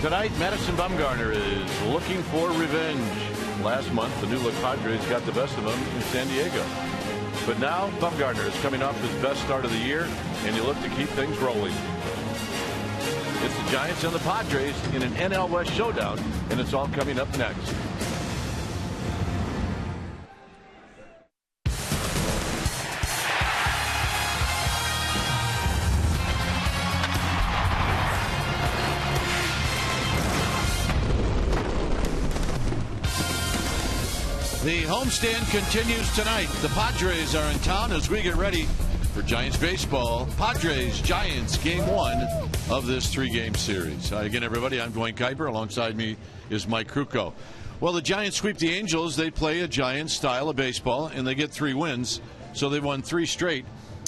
Tonight, Madison Bumgarner is looking for revenge. Last month, the New Look Padres got the best of him in San Diego. But now, Bumgarner is coming off his best start of the year, and you look to keep things rolling. It's the Giants and the Padres in an NL West showdown, and it's all coming up next. The homestand continues tonight. The Padres are in town as we get ready for Giants baseball. Padres Giants game 1 of this 3-game series. Hi again, everybody. I'm Dwayne Kuiper. Alongside me is Mike Krukow. Well, the Giants sweep the Angels. They play a Giants style of baseball, and they get 3 wins. So they won 3 straight.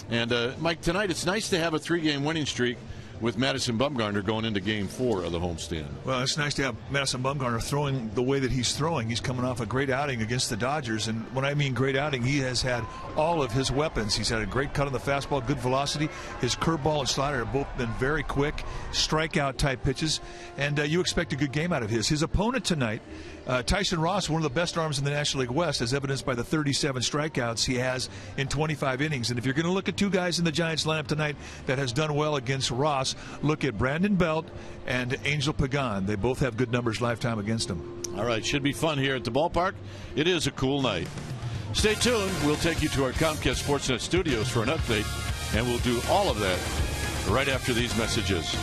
And Mike, tonight it's nice to have a 3-game winning streak with Madison Bumgarner going into game 4 of the homestand. Well, it's nice to have Madison Bumgarner throwing the way that he's throwing. He's coming off a great outing against the Dodgers, and when I mean great outing, he has had all of his weapons. He's had a great cut on the fastball, good velocity. His curveball and slider have both been very quick, strikeout type pitches, and you expect a good game out of his opponent tonight. Tyson Ross, one of the best arms in the National League West, as evidenced by the 37 strikeouts he has in 25 innings. And if you're going to look at 2 guys in the Giants lineup tonight that has done well against Ross, look at Brandon Belt and Angel Pagan. They both have good numbers lifetime against him. All right, should be fun here at the ballpark. It is a cool night. Stay tuned. We'll take you to our Comcast Sportsnet studios for an update, and we'll do all of that right after these messages.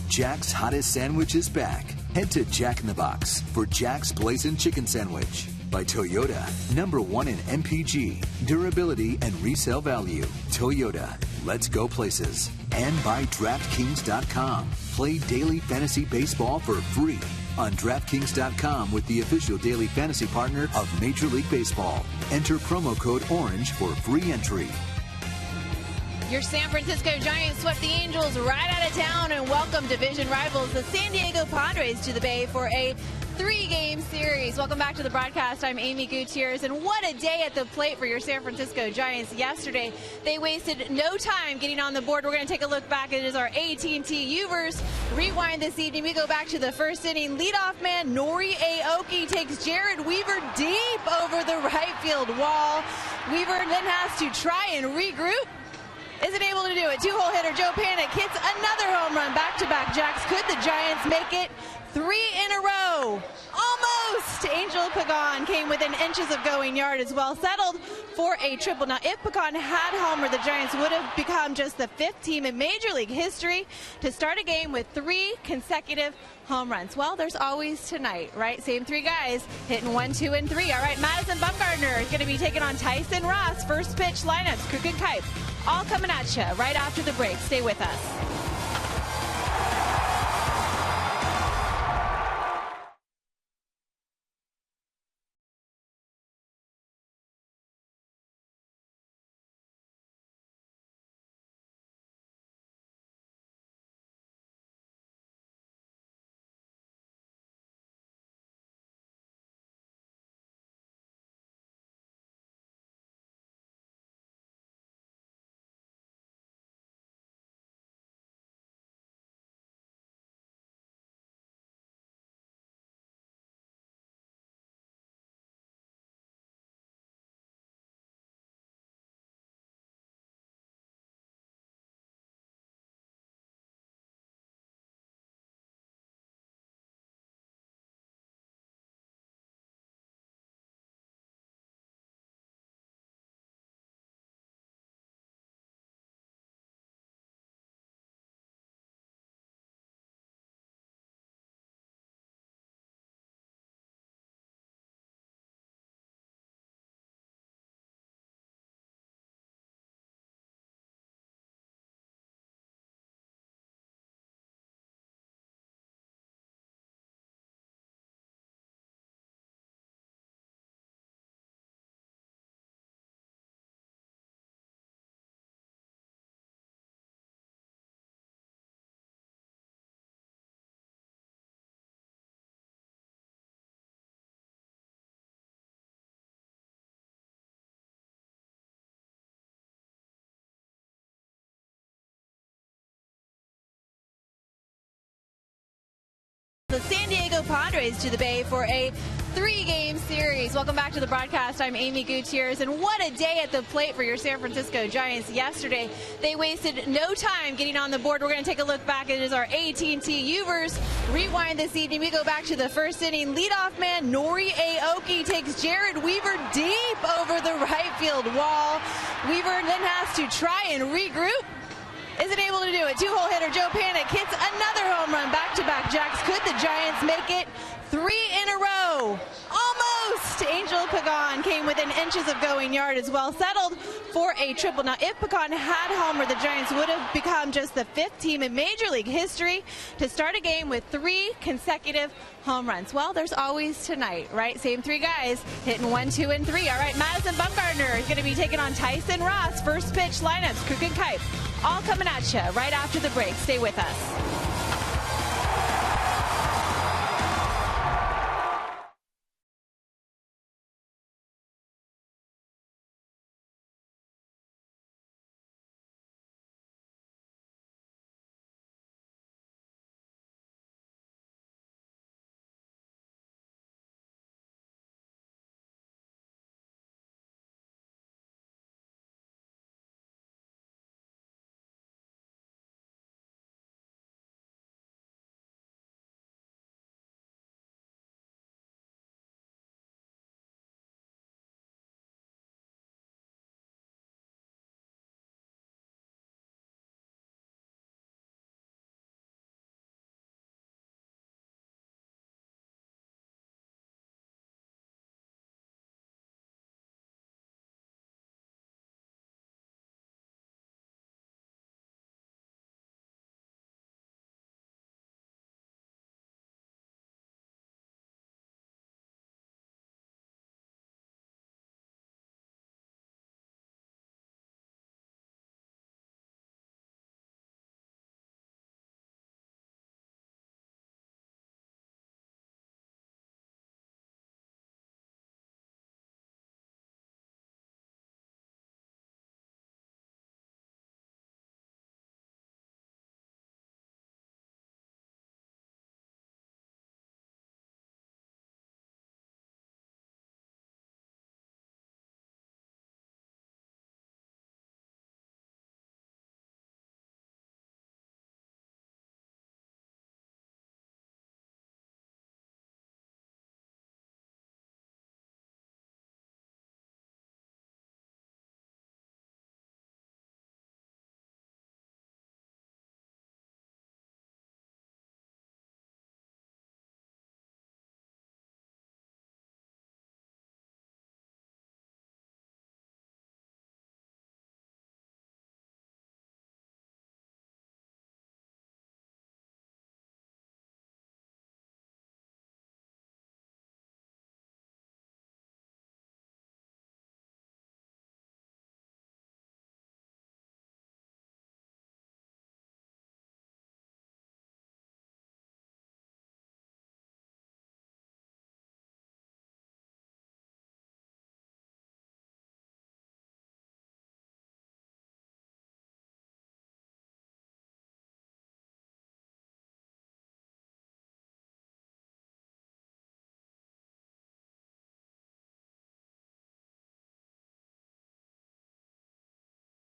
Jack's hottest sandwich is back. Head to Jack in the Box for Jack's Blazing Chicken Sandwich. By Toyota, #1 in MPG, durability, and resale value. Toyota, let's go places. And by DraftKings.com. Play daily fantasy baseball for free on DraftKings.com with the official daily fantasy partner of Major League Baseball. Enter promo code ORANGE for free entry. Your San Francisco Giants swept the Angels right out of town and welcomed division rivals, the San Diego Padres, to the Bay for a 3-game series. Welcome back to the broadcast. I'm Amy Gutierrez, and what a day at the plate for your San Francisco Giants yesterday. They wasted no time getting on the board. We're going to take a look back. It is our AT&T Uvers Rewind this evening. We go back to the first inning. Leadoff man Nori Aoki takes Jared Weaver deep over the right field wall. Weaver then has to try and regroup. Isn't able to do it. Two-hole hitter Joe Panik hits another home run. Back-to-back jacks. Could the Giants make it 3 in a row? Almost! Angel Pagan came within inches of going yard as well. Settled for a triple. Now, if Pagan had homered, the Giants would have become just the 5th team in Major League history to start a game with 3 consecutive home runs. Well, there's always tonight, right? Same 3 guys hitting 1, 2, and 3. All right, Madison Bumgarner is going to be taking on Tyson Ross. First pitch lineups, Crooked Kipe. All coming at you right after the break. Stay with us. The San Diego Padres to the Bay for a 3-game series. Welcome back to the broadcast. I'm Amy Gutierrez, and what a day at the plate for your San Francisco Giants yesterday. They wasted no time getting on the board. We're going to take a look back. It is our AT&T Uvers Rewind this evening. We go back to the first inning. Leadoff man Nori Aoki takes Jared Weaver deep over the right field wall. Weaver then has to try and regroup. Isn't able to do it. Two-hole hitter Joe Panik hits another home run. Back-to-back jacks. Could the Giants make it 3 in a row? Almost! Angel Pagan came within inches of going yard as well. Settled for a triple. Now, if Pagan had homered, the Giants would have become just the 5th team in Major League history to start a game with 3 consecutive home runs. Well, there's always tonight, right? Same 3 guys hitting 1, 2, and 3. All right, Madison Bumgarner is going to be taking on Tyson Ross. First pitch lineups, Crooked Kipe. All coming at you right after the break. Stay with us.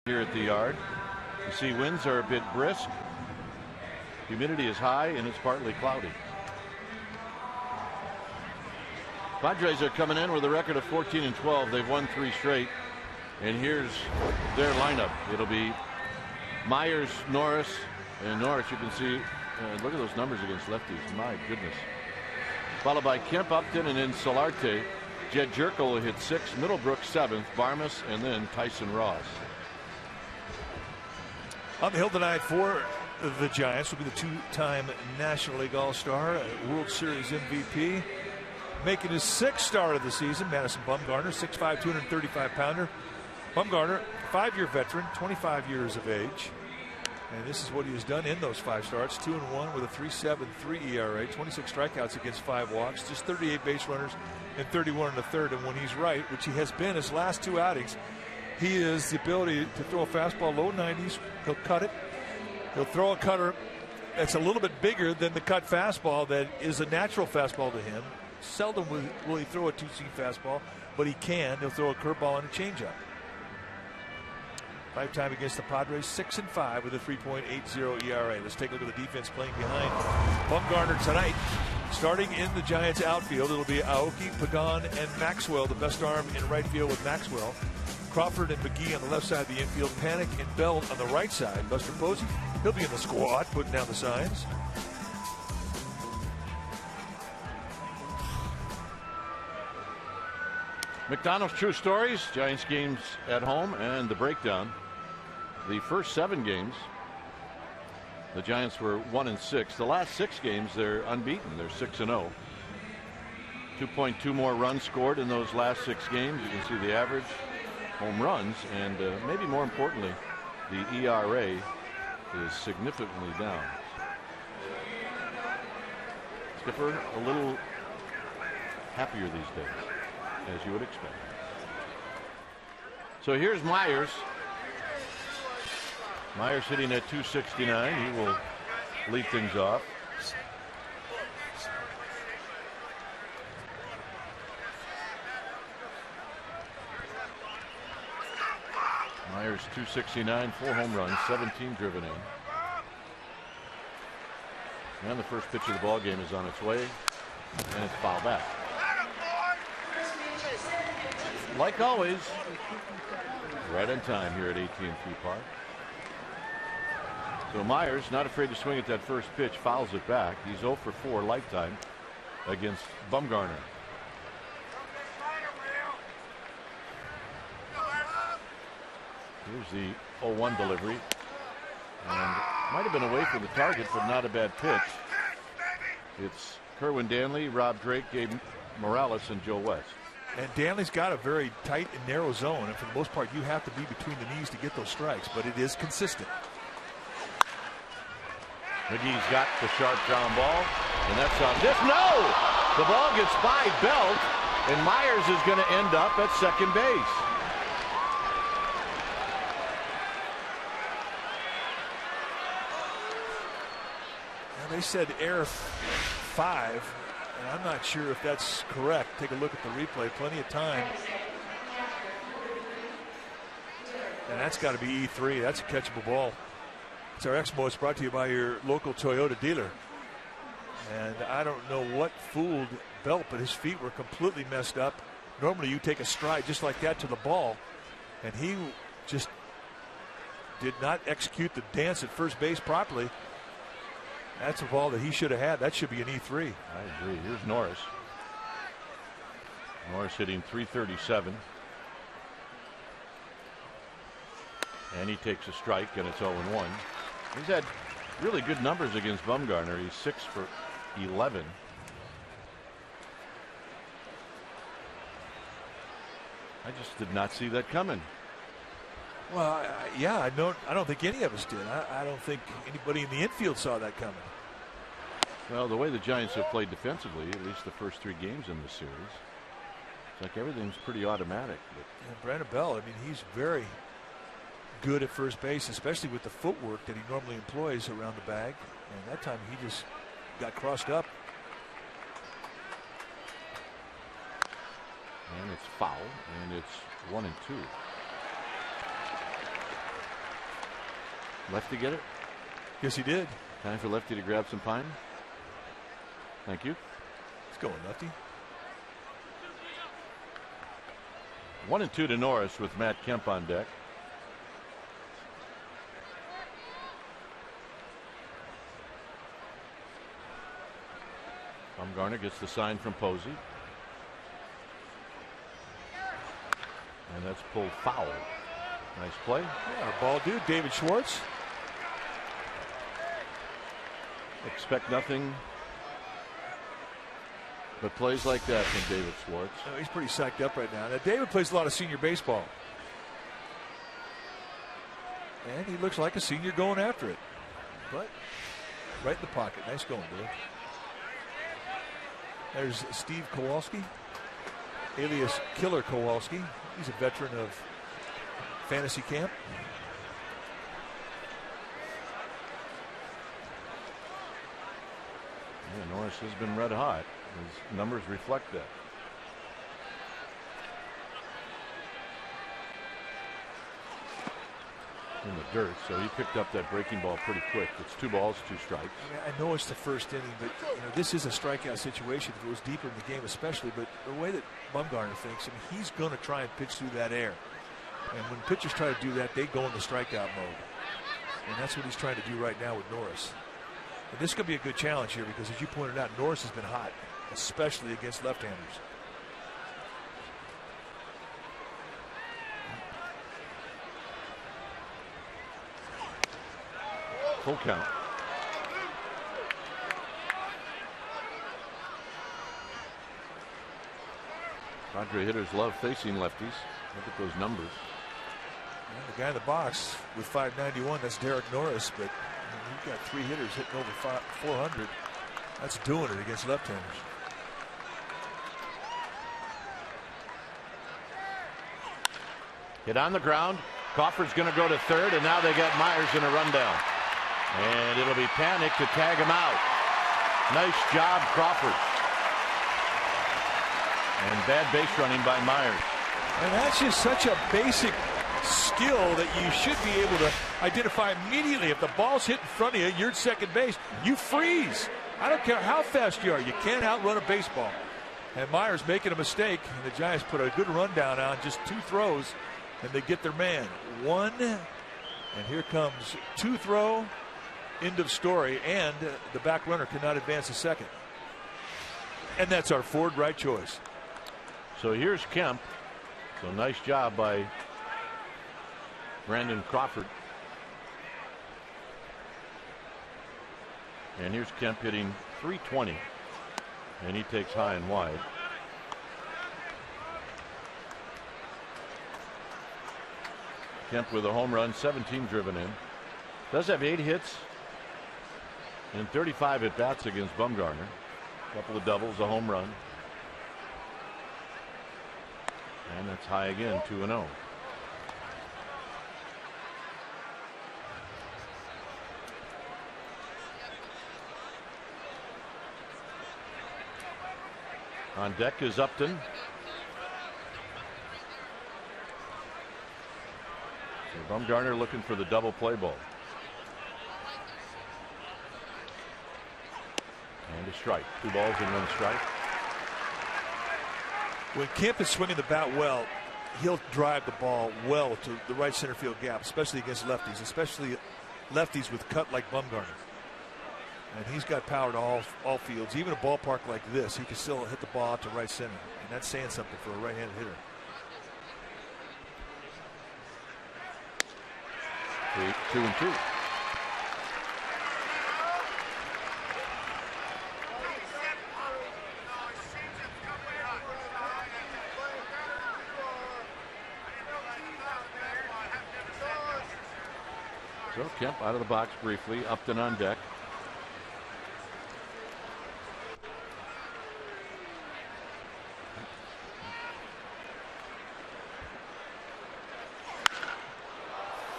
Here at the yard. You see winds are a bit brisk. Humidity is high and it's partly cloudy. Padres are coming in with a record of 14-12. They've won 3 straight. And here's their lineup. It'll be Myers, Norris, and Norris, you can see, look at those numbers against lefties. My goodness. Followed by Kemp, Upton, and then Solarte. Jed Jerkel will hit 6th, Middlebrook 7th, Barmas, and then Tyson Ross. On the hill tonight for the Giants will be the 2-time National League All-Star, World Series MVP, making his 6th start of the season, Madison Bumgarner, 6'5", 235-pounder. Bumgarner, 5-year veteran, 25 years of age. And this is what he has done in those 5 starts. 2-1 with a 3.73 ERA, 26 strikeouts against 5 walks, just 38 base runners and 31 in the third. And when he's right, which he has been his last 2 outings, he has the ability to throw a fastball low 90s. He'll cut it. He'll throw a cutter that's a little bit bigger than the cut fastball that is a natural fastball to him. Seldom will he throw a 2-seam fastball, but he can. He'll throw a curveball and a changeup. Lifetime against the Padres, 6-5 with a 3.80 ERA. Let's take a look at the defense playing behind Bumgarner tonight. Starting in the Giants outfield, it'll be Aoki, Pagan, and Maxwell, the best arm in right field with Maxwell. Crawford and McGee on the left side of the infield. Panic and Bell on the right side. Buster Posey, he'll be in the squad, putting down the signs. McDonald's True Stories, Giants games at home, and the breakdown. The first 7 games, the Giants were 1-6. The last 6 games, they're unbeaten. They're 6-0. 2.2 more runs scored in those last 6 games. You can see the average, home runs, and maybe more importantly, the ERA is significantly down. Skipper a little happier these days, as you would expect. So here's Myers. Myers hitting at 269. He will lead things off. Myers 269, 4 home runs, 17 driven in. And the first pitch of the ball game is on its way, and it's fouled back. Like always, right on time here at AT&T Park. So Myers not afraid to swing at that first pitch, fouls it back. He's 0 for 4 lifetime against Bumgarner. Here's the 0-1 delivery. And might have been away from the target, but not a bad pitch. It's Kerwin Danley, Rob Drake, Gabe Morales, and Joe West. And Danley's got a very tight and narrow zone, and for the most part, you have to be between the knees to get those strikes, but it is consistent. McGee's got the sharp ground ball, and that's on this. No! The ball gets by Belt, and Myers is going to end up at second base. Now they said error 5. And I'm not sure if that's correct. Take a look at the replay. Plenty of time. And that's got to be E3. That's a catchable ball. It's our Exmo. It's brought to you by your local Toyota dealer. And I don't know what fooled Belt, but his feet were completely messed up. Normally you take a stride just like that to the ball. And he just did not execute the dance at first base properly. That's a ball that he should have had. That should be an E3. I agree. Here's Norris. Norris hitting 337. And he takes a strike, and it's 0-1. He's had really good numbers against Bumgarner. He's 6 for 11. I just did not see that coming. Well, yeah, I don't think any of us did. I don't think anybody in the infield saw that coming. Well, the way the Giants have played defensively, at least the first 3 games in this series, it's like everything's pretty automatic. And Brandon Bell, I mean, he's very good at first base, especially with the footwork that he normally employs around the bag. And that time he just got crossed up. And it's foul, and it's 1-2. Lefty get it? Yes, he did. Time for Lefty to grab some pine. Thank you. Let's go, Lefty. 1-2 to Norris with Matt Kemp on deck. Bumgarner gets the sign from Posey. And that's pulled foul. Nice play. Yeah, our ball dude, David Schwartz. Expect nothing but plays like that from David Schwartz. No, he's pretty psyched up right now. Now, David plays a lot of senior baseball. And he looks like a senior going after it. But right in the pocket. Nice going, Bill. There's Steve Kowalski, alias Killer Kowalski. He's a veteran of fantasy camp. Yeah, Norris has been red hot. His numbers reflect that. In the dirt, so he picked up that breaking ball pretty quick. It's 2 balls, 2 strikes. I know it's the first inning, but this is a strikeout situation if it was deeper in the game especially, but the way that Bumgarner thinks, he's going to try and pitch through that air. And when pitchers try to do that, they go in the strikeout mode. And that's what he's trying to do right now with Norris. And this could be a good challenge here because, as you pointed out, Norris has been hot, especially against left-handers. Full count. Padre hitters love facing lefties. Look at those numbers. And the guy in the box with 591, that's Derek Norris, but you've got 3 hitters hitting over 400. That's doing it against left-handers. Hit on the ground. Crawford's going to go to third, and now they got Myers in a rundown. And it'll be panic to tag him out. Nice job, Crawford. And bad base running by Myers. And that's just such a basic skill that you should be able to identify immediately. If the ball's hit in front of you, you're at second base, you freeze. I don't care how fast you are. You can't outrun a baseball. And Myers making a mistake. And the Giants put a good rundown on just 2 throws, and they get their man. 1, and here comes 2 throw. End of story, and the back runner cannot advance a second. And that's our forward right choice. So here's Kemp. So nice job by Brandon Crawford. And here's Kemp hitting .320, and he takes high and wide. Kemp with a home run, 17 driven in. Does have 8 hits and 35 at bats against Bumgarner. A couple of doubles, a home run. And that's high again, 2-0. On deck is Upton. So Bumgarner looking for the double play ball. And a strike. 2 balls and 1 strike. When Kemp is swinging the bat well, he'll drive the ball well to the right center field gap, especially against lefties, especially lefties with cut like Bumgarner. And he's got power to all fields. Even a ballpark like this, he can still hit the ball out to right center. And that's saying something for a right-handed hitter. 2-2. So Kemp out of the box briefly. Upton on deck.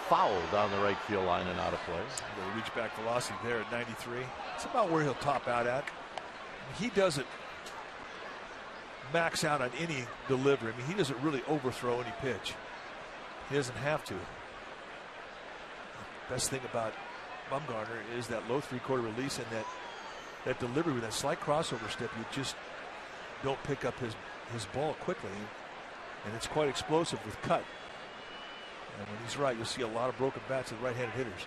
Foul down the right field line and out of play. The reach back velocity there at 93. It's about where he'll top out at. He doesn't max out on any delivery. I mean, he doesn't really overthrow any pitch. He doesn't have to. best thing about Bumgarner is that low three-quarter release and that delivery with that slight crossover step. You just don't pick up his ball quickly, and it's quite explosive with cut. And when he's right, you'll see a lot of broken bats of right-handed hitters.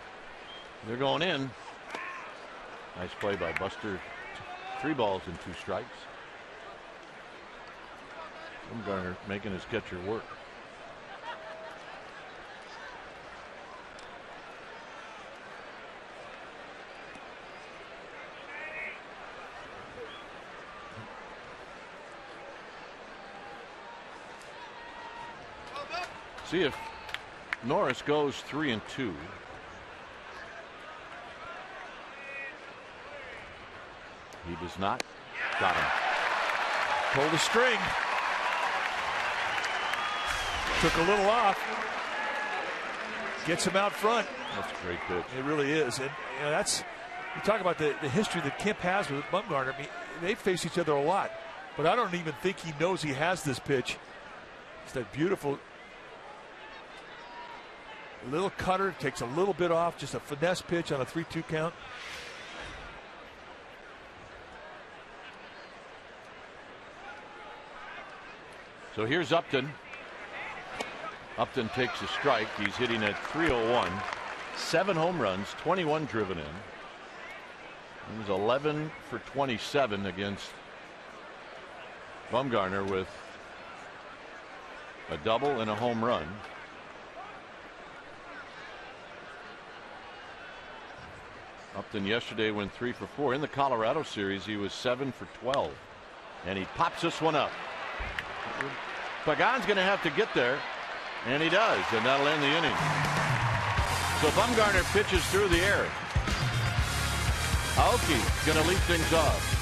They're going in. Nice play by Buster. 3 balls and 2 strikes. Bumgarner making his catcher work. See if Norris goes 3-2. He does not. Got him. Pulled the string. Took a little off. Gets him out front. That's a great pitch. It really is. And you know, that's, you talk about the history that Kemp has with Bumgarner. I mean, they face each other a lot, but I don't even think he knows he has this pitch. It's that beautiful little cutter, takes a little bit off, just a finesse pitch on a 3-2 count. So here's Upton. Upton takes a strike. He's hitting at .301. 7 home runs, 21 driven in. He was 11 for 27 against Bumgarner with a double and a home run. Upton yesterday went 3 for 4. In the Colorado series, he was 7 for 12. And he pops this one up. Pagan's going to have to get there, and he does, and that'll end the inning. So Bumgarner pitches through the air. Aoki going to lead things off.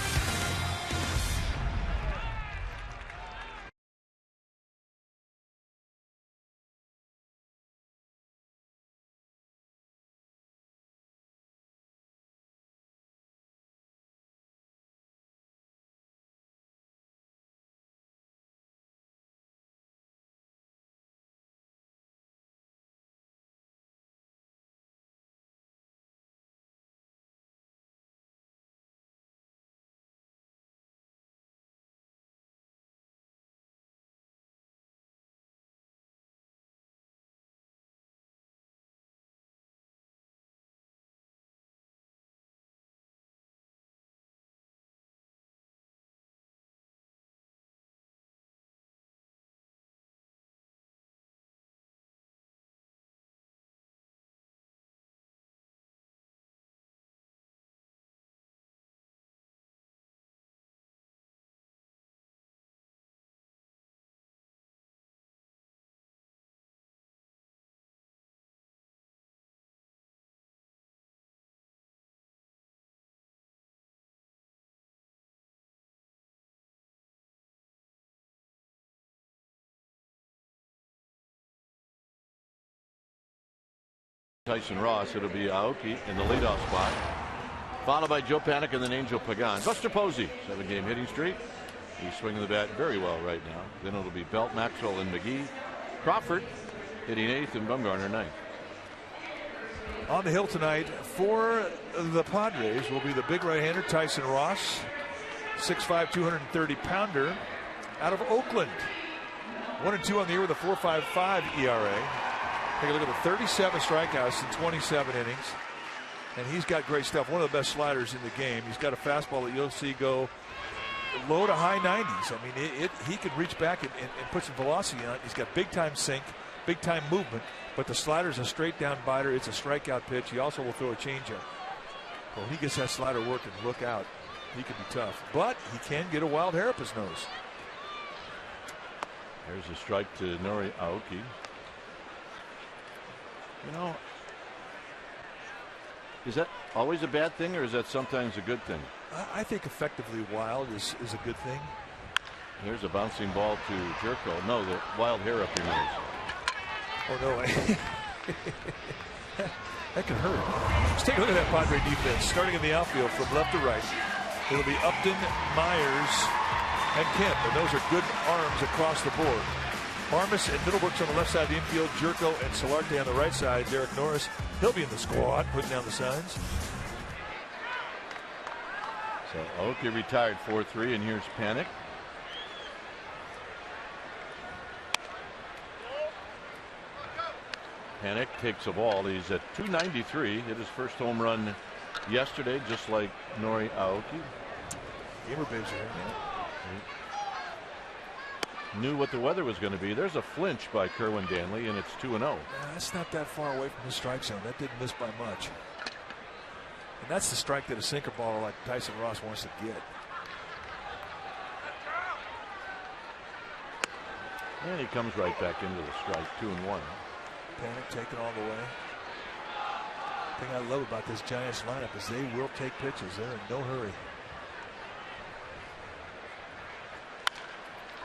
Tyson Ross. It'll be Aoki in the leadoff spot, followed by Joe Panik and then Angel Pagan. Buster Posey, 7-game hitting streak. He's swinging the bat very well right now. Then it'll be Belt, Maxwell, and McGee. Crawford hitting 8th and Bumgarner 9th. On the hill tonight for the Padres will be the big right-hander Tyson Ross, 6'5", 230-pounder out of Oakland. 1-2 on the year with a 4.55 ERA. Take a look at the 37 strikeouts in 27 innings. And he's got great stuff. One of the best sliders in the game. He's got a fastball that you'll see go low to high 90s. I mean, he can reach back and put some velocity on it. He's got big-time sink, big-time movement. But the slider's a straight-down biter. It's a strikeout pitch. He also will throw a changeup. Well, when he gets that slider working, look out. He can be tough. But he can get a wild hair up his nose. There's a strike to Nori Aoki. You know, is that always a bad thing, or is that sometimes a good thing? I think effectively wild is a good thing. Here's a bouncing ball to Jerko. No, the wild hair up your nose. Oh, no. That can hurt. Let's take a look at that Padre defense. Starting in the outfield from left to right. It'll be Upton, Myers, and Kemp. And those are good arms across the board. Armas and Middlebrooks on the left side of the infield. Jerko and Solarte on the right side. Derek Norris, he'll be in the squad, putting down the signs. So Oakland retired 4-3, and here's Panic. Panic takes a ball. He's at 293. Hit his first home run yesterday, just like Nori Aoki. Gamer babes are here. Knew what the weather was going to be. There's a flinch by Kerwin Danley, and it's 2-0. That's not that far away from the strike zone. That didn't miss by much. And that's the strike that a sinker baller like Tyson Ross wants to get. And he comes right back into the strike, 2-1. Panic taken all the way. The thing I love about this Giants lineup is they will take pitches. They're in no hurry.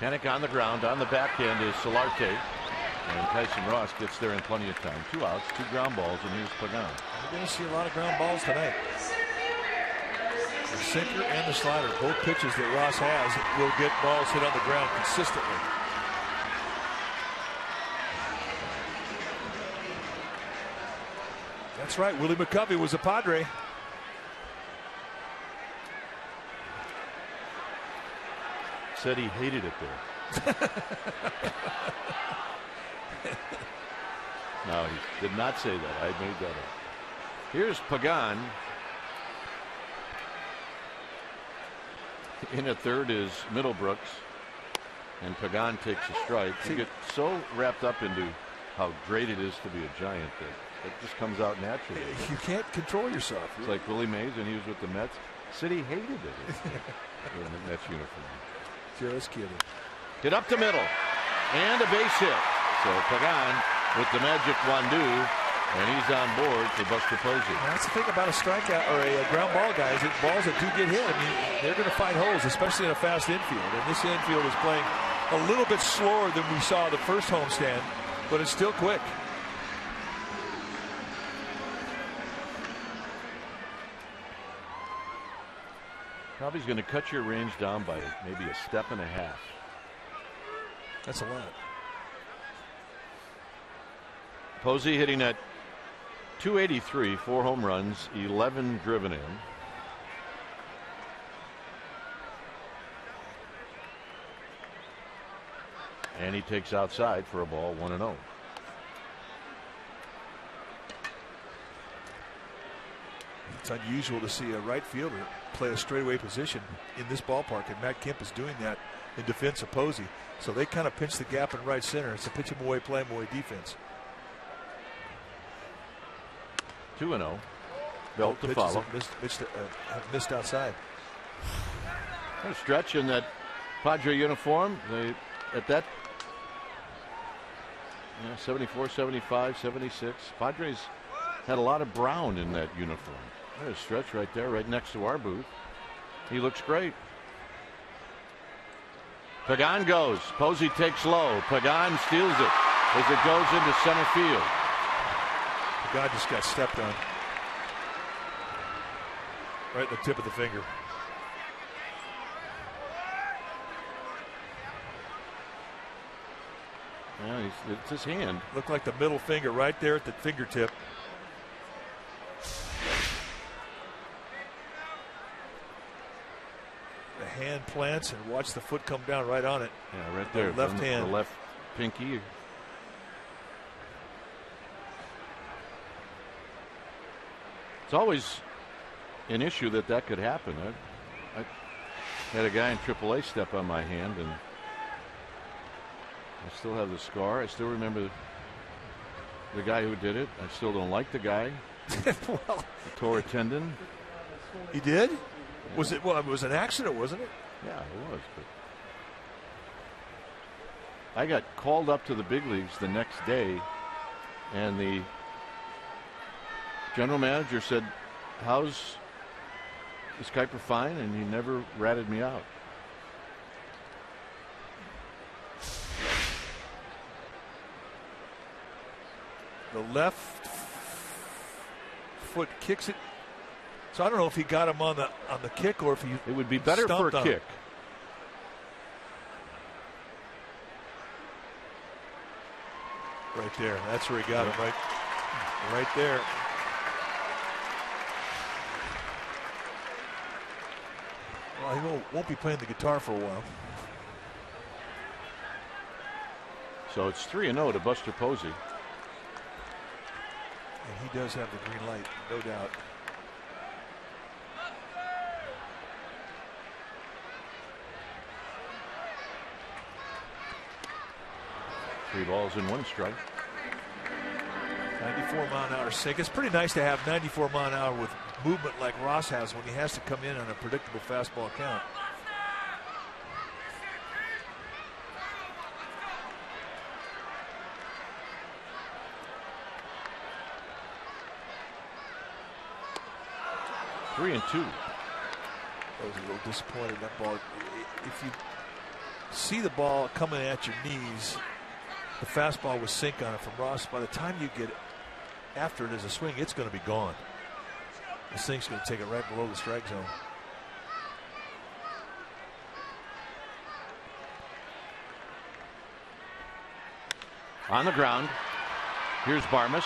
Panic on the ground. On the back end is Solarte. And Tyson Ross gets there in plenty of time. 2 outs, 2 ground balls, and here's Pagan. We're going to see a lot of ground balls tonight. The sinker and the slider, both pitches that Ross has, will get balls hit on the ground consistently. That's right. Willie McCovey was a Padre. Said he hated it there. No, he did not say that. I made that up. Here's Pagan. In at third is Middlebrooks. And Pagan takes a strike. You get so wrapped up into how great it is to be a Giant that it just comes out naturally. You can't control yourself. It's like Willie Mays when he was with the Mets. Said he hated it in the Mets uniform. Just kidding. Hit up the middle. And a base hit. So Pagan with the magic Wandu. And he's on board for Buster Posey. That's the thing about a strikeout or a ground ball, guys. It's balls that do get hit. I mean, they're going to find holes, especially in a fast infield. And this infield is playing a little bit slower than we saw the first homestand, but it's still quick. Probably going to cut your range down by maybe a step and a half. That's a lot. Posey hitting at 283, 4 home runs, 11 driven in. And he takes outside for a ball, 1-0. It's unusual to see a right fielder play a straightaway position in this ballpark, and Matt Kemp is doing that in defense of Posey. So they kind of pinch the gap in right center. It's a pitch him away, play him away defense. 2-0. Belt to follow. Missed outside. A stretch in that Padre uniform. They at that 74, 75, 76. Padres had a lot of brown in that uniform. There's a stretch right there, right next to our booth. He looks great. Pagan goes. Posey takes low. Pagan steals it as it goes into center field. The guy just got stepped on. Right in the tip of the finger. Yeah, it's his hand. Looked like the middle finger right there at the fingertip. The hand plants and watch the foot come down right on it. Yeah, right there. The left hand. The left pinky. It's always an issue that could happen. I had a guy in AAA step on my hand, and I still have the scar. I still remember the guy who did it. I still don't like the guy. Well, he tore a tendon. He did? Was it? Well, it was an accident, wasn't it? Yeah, it was. But I got called up to the big leagues the next day, and the general manager said, "How's is Kuiper fine?" And he never ratted me out. The left foot kicks it. So I don't know if he got him on the kick or if he. It would be better for a kick. right there. That's where he got him, right there. Well, he won't be playing the guitar for a while. So it's 3-0 to Buster Posey. And he does have the green light, no doubt. Three balls and one strike. 94-mile-an-hour sink. It's pretty nice to have 94-mile-an-hour with movement like Ross has when he has to come in on a predictable fastball count. Three and two. I was a little disappointed in that ball. If you see the ball coming at your knees, the fastball with sink on it from Ross. By the time you get after it as a swing, it's going to be gone. The sink's going to take it right below the strike zone. On the ground. Here's Barmas.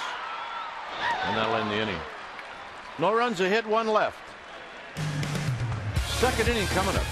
And that'll end the inning. No runs, a hit, one left. Second inning coming up.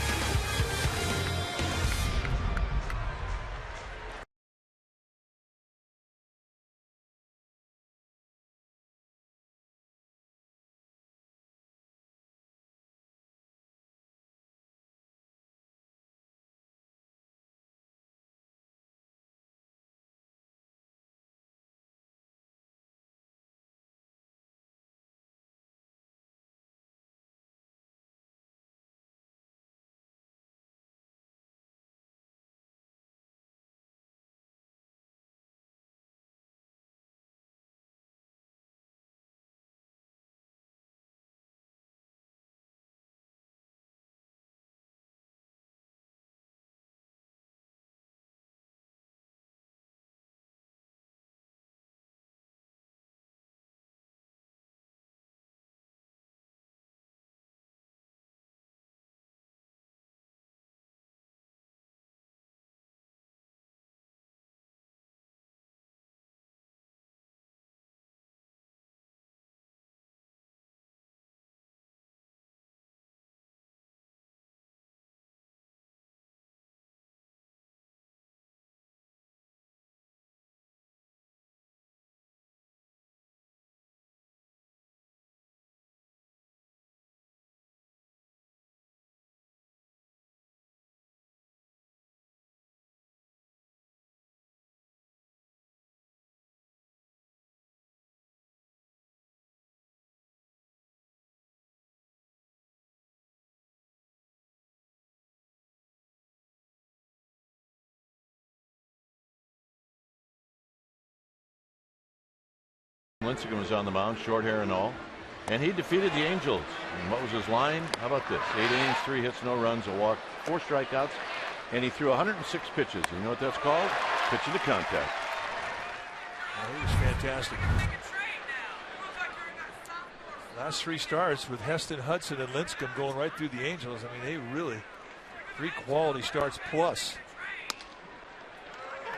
Lincecum was on the mound, short hair and all, and he defeated the Angels. And what was his line? How about this? 8 innings, 3 hits, no runs, a walk, 4 strikeouts, and he threw 106 pitches. And you know what that's called? Pitching to contact. Well, he was fantastic. Last 3 starts with Heston, Hudson, and Lincecum going right through the Angels. I mean, they really 3 quality starts plus.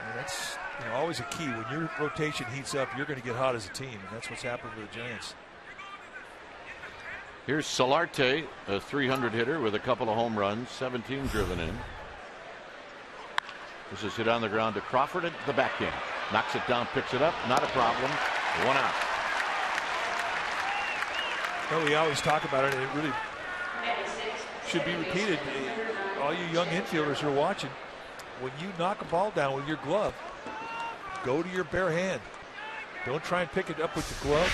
And that's always a key. When your rotation heats up, you're going to get hot as a team, and that's what's happened with the Giants. Here's Solarte, a 300 hitter with a couple of home runs, 17 driven in. This is hit on the ground to Crawford at the backhand. Knocks it down, picks it up, not a problem. 1 out. Well, we always talk about it, and it really should be repeated. All you young infielders who are watching, when you knock a ball down with your glove, go to your bare hand. Don't try and pick it up with the glove.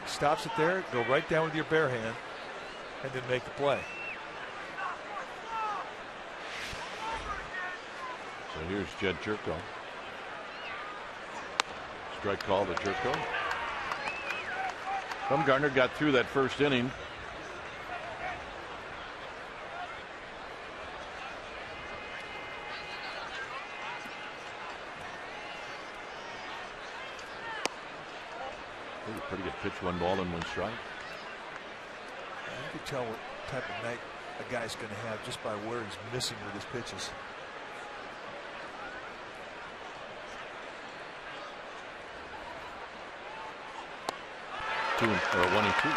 Stops it there, go right down with your bare hand, and then make the play. So here's Jed Churko. Strike call to Churko. Bumgarner got through that first inning. Pretty good pitch, 1 ball and 1 strike. You can tell what type of night a guy's going to have just by where he's missing with his pitches. 1-2.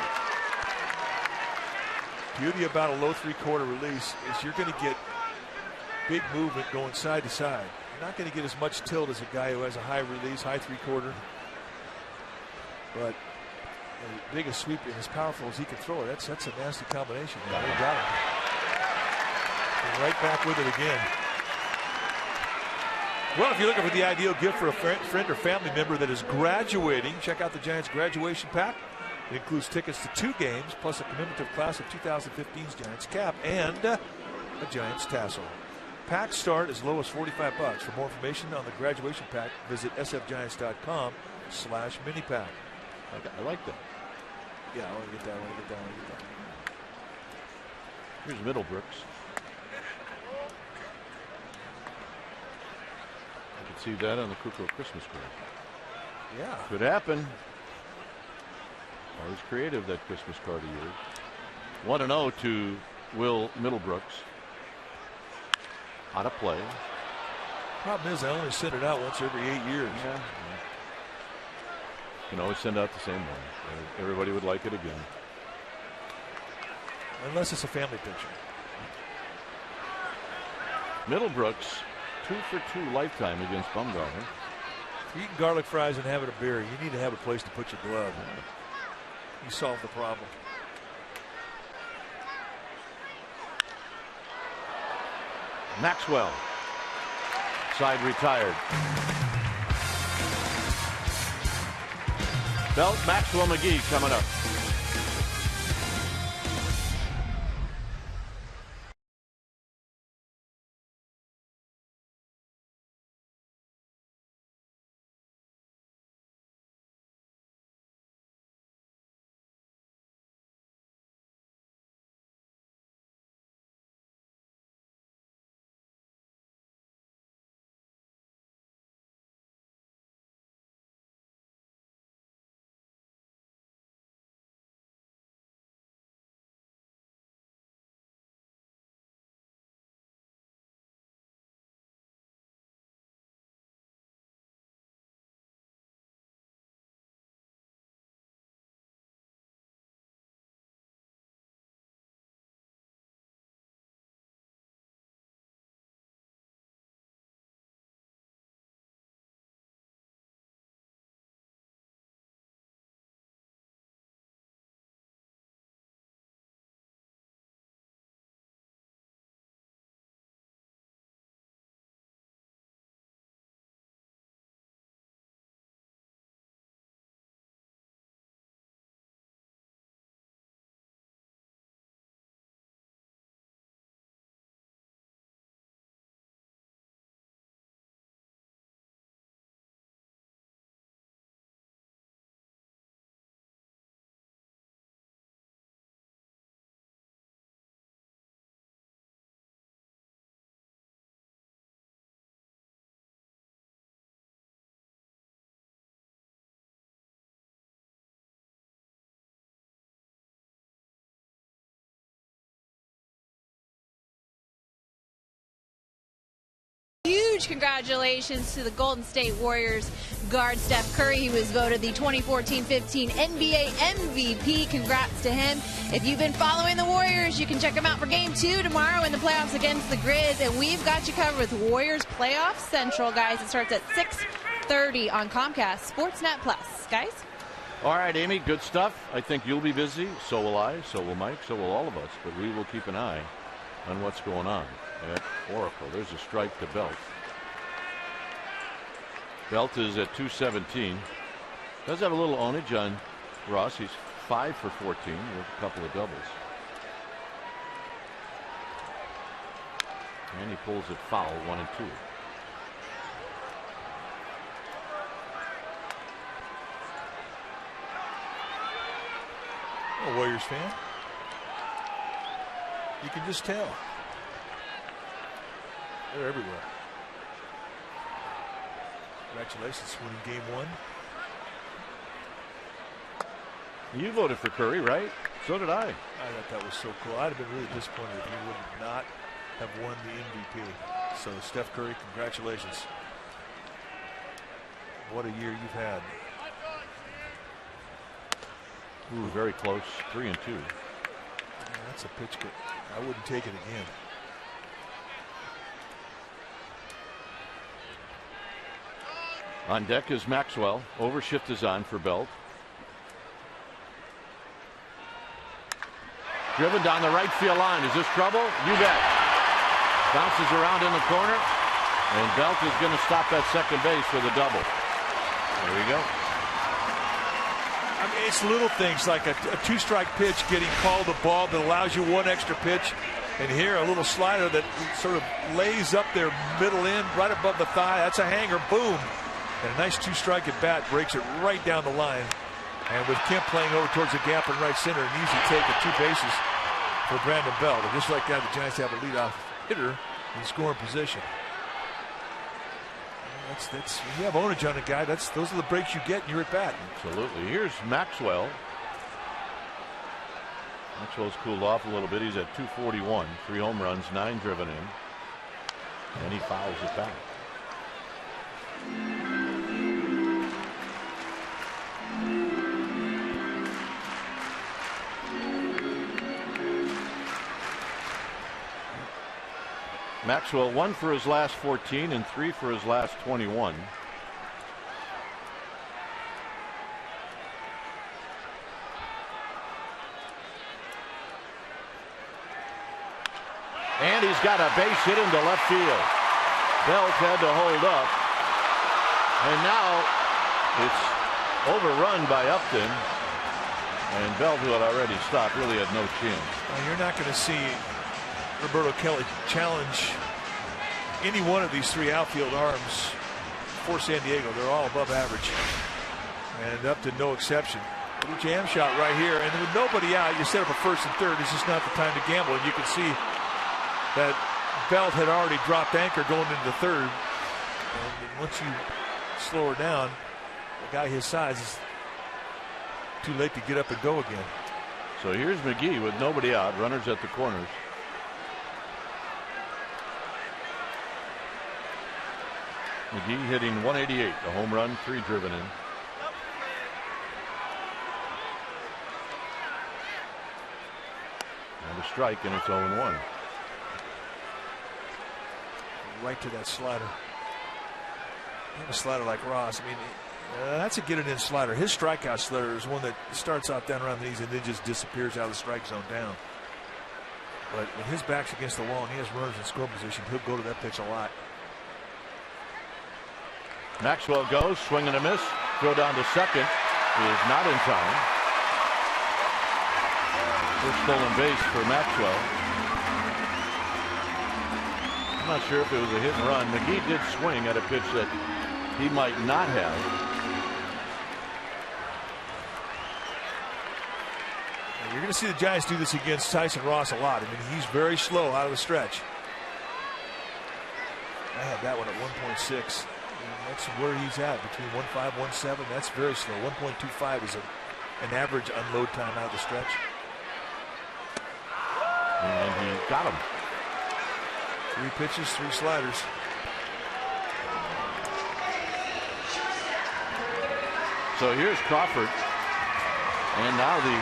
Beauty about a low 3/4 release is you're going to get big movement going side to side. You're not going to get as much tilt as a guy who has a high release, high 3/4. But as big a sweep and as powerful as he can throw it, that's a nasty combination. They got him. And right back with it again. Well, if you're looking for the ideal gift for a friend or family member that is graduating, check out the Giants graduation pack. It includes tickets to 2 games, plus a commemorative class of 2015's Giants cap and a Giants tassel. Packs start as low as $45. For more information on the graduation pack, visit sfgiants.com/mini-pack. I like that. Yeah, I want to get that. Here's Middlebrooks. I can see that on the Kukoc Christmas card. Yeah. Could happen. Always creative, that Christmas card of yours. 1-0 to Will Middlebrooks. Out of play. Problem is, I only send it out once every 8 years. Yeah. You can always send out the same one. Everybody would like it again. Unless it's a family picture. Middlebrooks, 2 for 2 lifetime against Bumgarner. Eating garlic fries and having a beer, you need to have a place to put your glove. You solve the problem. Maxwell. Side retired. Belt, Maxwell, McGee coming up. Huge congratulations to the Golden State Warriors guard Steph Curry. He was voted the 2014-15 NBA MVP. Congrats to him. If you've been following the Warriors, you can check them out for Game 2 tomorrow in the playoffs against the Grizz. And we've got you covered with Warriors Playoff Central, guys. It starts at 6:30 on Comcast Sportsnet Plus. Guys? All right, Amy, good stuff. I think you'll be busy. So will I. So will Mike. So will all of us. But we will keep an eye on what's going on at Oracle. There's a strike to Belt. Belt is at 217. Does have a little ownage on Ross. He's 5 for 14 with a couple of doubles. And he pulls it foul, 1-2. A Warriors fan. You can just tell. They're everywhere. Congratulations, winning Game 1. You voted for Curry, right? So did I. I thought that was so cool. I'd have been really disappointed if he would not have won the MVP. So, Steph Curry, congratulations. What a year you've had. Ooh, very close. 3-2. Yeah, that's a pitch good. I wouldn't take it again. On deck is Maxwell. Overshift is on for Belt. Driven down the right field line. Is this trouble? You bet. Bounces around in the corner. And Belt is going to stop at second base with a double. There we go. I mean, it's little things like a two-strike pitch getting called a ball that allows you one extra pitch. And here a little slider that sort of lays up their middle end right above the thigh. That's a hanger. Boom. And a nice two-strike at bat breaks it right down the line. And with Kemp playing over towards the gap in right center, an easy take at 2 bases for Brandon Belt. And just like that, the Giants have a leadoff hitter in scoring position. That's when you have ownage on a guy, those are the breaks you get, and you're at bat. Absolutely. Here's Maxwell. Maxwell's cooled off a little bit. He's at 241, 3 home runs, 9 driven in, and he fouls it back. Maxwell 1 for his last 14 and 3 for his last 21. And he's got a base hit into left field. Belt had to hold up. And now it's overrun by Upton. And Belt, who had already stopped, really had no chance. Well, you're not going to see Roberto Kelly challenge any one of these 3 outfield arms for San Diego. They're all above average. And Upton, no exception. Little jam shot right here. And with nobody out, you set up a first and third. It's just not the time to gamble. And you can see that Belt had already dropped anchor going into the third. And once you slow her down, a guy his size is too late to get up and go again. So here's McGee with nobody out. Runners at the corners. McGee hitting 188, a home run, 3 driven in. And a strike, and it's 0-1. Right to that slider. And a slider like Ross. I mean, that's a get-it-in slider. His strikeout slider is one that starts off down around the knees and then just disappears out of the strike zone down. But when his back's against the wall and he has runners in scoring position, he'll go to that pitch a lot. Maxwell goes, swing and a miss. Throw down to second is not in time. First stolen base for Maxwell. I'm not sure if it was a hit and run. McGee did swing at a pitch that he might not have. You're going to see the Giants do this against Tyson Ross a lot. I mean, he's very slow out of the stretch. I had that one at 1.6. That's where he's at, between 1.5 and 1.7. That's very slow. 1.25 is an average unload time out of the stretch. And he got him. 3 pitches, 3 sliders. So here's Crawford. And now the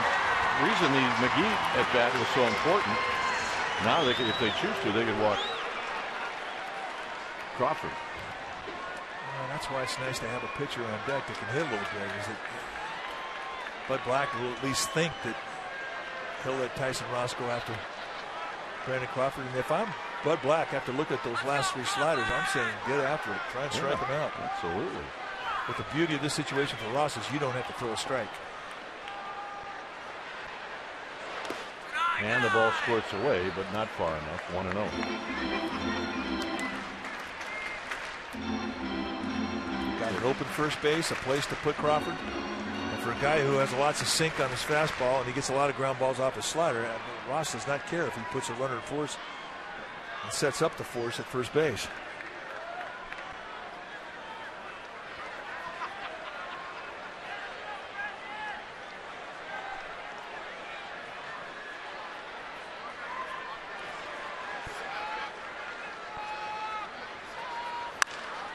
reason the McGee at bat was so important, now they could, if they choose to, they could walk Crawford. Well, that's why it's nice to have a pitcher on deck that can hit a little bit. Is that Bud Black will at least think that he'll let Tyson Ross go after Brandon Crawford. And if I'm Bud Black, after looking at those last 3 sliders, I'm saying get after it. Try and strike him out. Absolutely. But the beauty of this situation for Ross is you don't have to throw a strike. And the ball squirts away, but not far enough. 1-0. Got an open first base, a place to put Crawford. And for a guy who has lots of sink on his fastball and he gets a lot of ground balls off his slider, Ross does not care if he puts a runner in force and sets up the force at first base.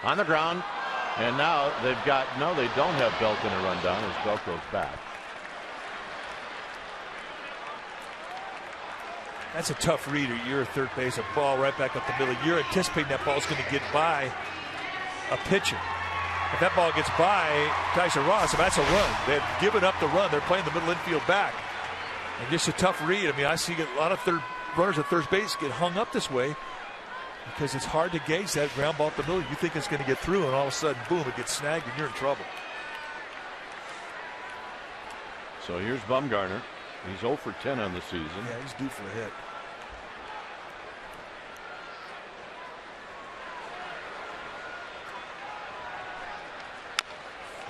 On the ground, and now they've got, no, they don't have Belt in a rundown as Belt goes back. That's a tough read. You're at third base, a ball right back up the middle. You're anticipating that ball's going to get by a pitcher. If that ball gets by Tyson Ross, that's a run. They've given up the run. They're playing the middle infield back. And just a tough read. I mean, I see a lot of runners at third base get hung up this way because it's hard to gauge that ground ball at the middle. You think it's going to get through, and all of a sudden, boom, it gets snagged, and you're in trouble. So here's Bumgarner. He's 0 for 10 on the season. Yeah, he's due for a hit.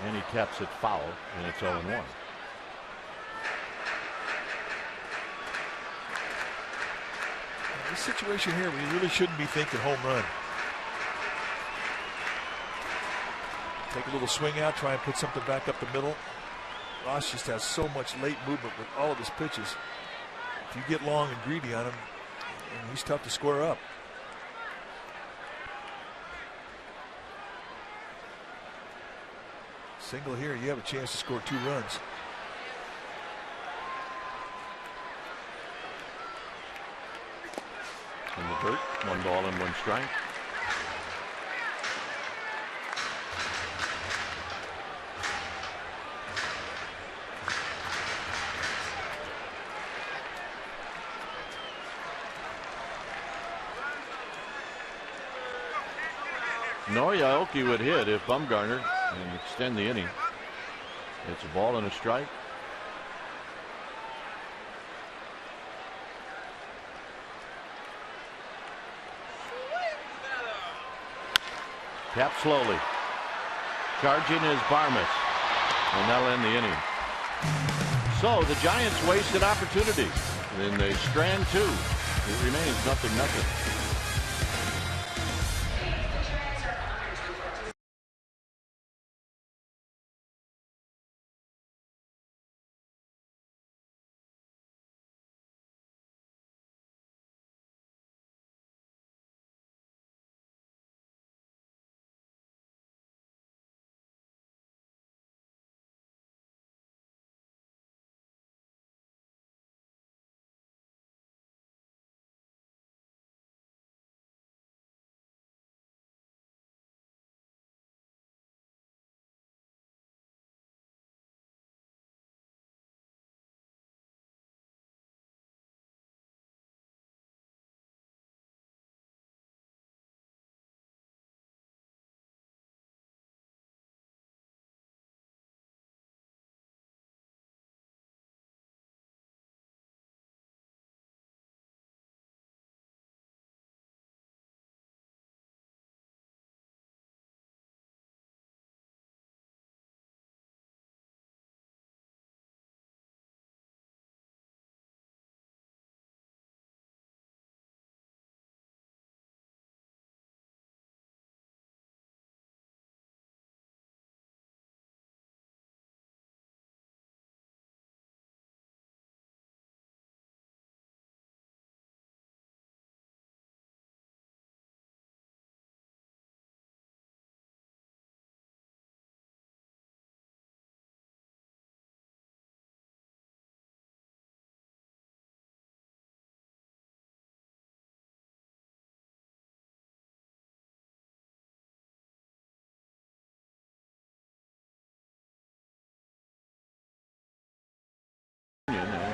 And he taps it foul, and it's 0-1. This situation here, we really shouldn't be thinking home run. Take a little swing out, try and put something back up the middle. Ross just has so much late movement with all of his pitches. If you get long and greedy on him, he's tough to square up. Single here, you have a chance to score 2 runs. In the dirt, 1 ball and 1 strike. Norioki would hit if Bumgarner and extend the inning. It's a ball and a strike. Tap slowly. Charging is Barmes, and that'll end the inning. So the Giants waste an opportunity. Then they strand 2. It remains 0-0.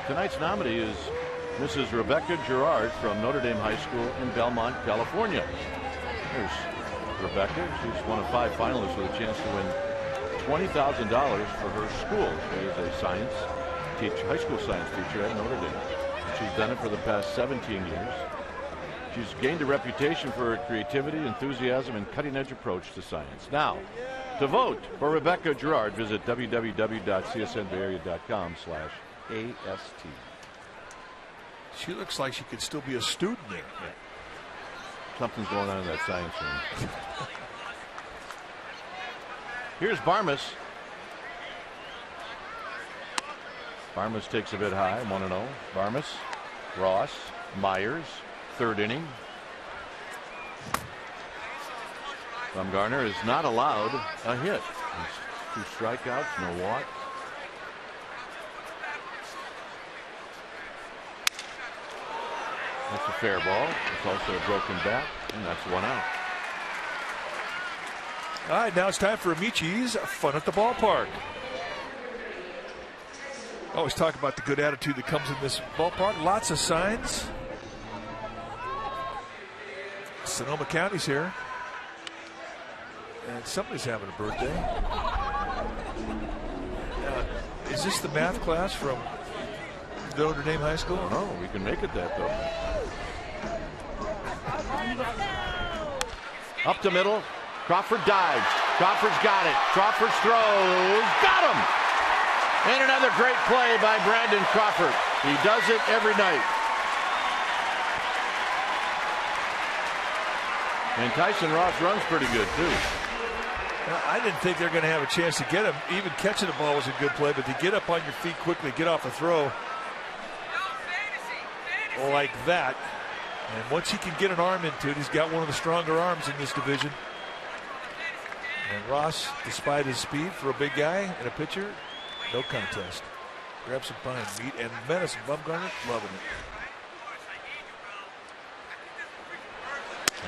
Tonight's nominee is Mrs. Rebecca Gerard from Notre Dame High School in Belmont, California. Here's Rebecca. She's one of 5 finalists with a chance to win $20,000 for her school. She is a science teacher, high school science teacher at Notre Dame. She's done it for the past 17 years. She's gained a reputation for her creativity, enthusiasm, and cutting-edge approach to science. Now, to vote for Rebecca Gerard, visit www.csnbayarea.com/AST. She looks like she could still be a student there. Yeah. Something's going on in that science room. Here's Barmes. Barmes takes a bit high, 1-0. Barmes, Ross, Myers, 3rd inning. Bumgarner is not allowed a hit. It's 2 strikeouts, no walks. That's a fair ball. It's also a broken bat, and that's 1 out. All right, now it's time for Amici's Fun at the Ballpark. Always talk about the good attitude that comes in this ballpark. Lots of signs. Sonoma County's here. And somebody's having a birthday. Is this the math class from Notre Dame High School? No, we can make it that, though. Up to middle. Crawford dives. Crawford's got it. Crawford throws. Got him! And another great play by Brandon Crawford. He does it every night. And Tyson Ross runs pretty good, too. I didn't think they were going to have a chance to get him. Even catching the ball was a good play, but to get up on your feet quickly, get off a throw like that. And once he can get an arm into it, he's got one of the stronger arms in this division. And Ross, despite his speed for a big guy and a pitcher, no contest. Grab some fine meat, and Menace and Bumgarner loving it.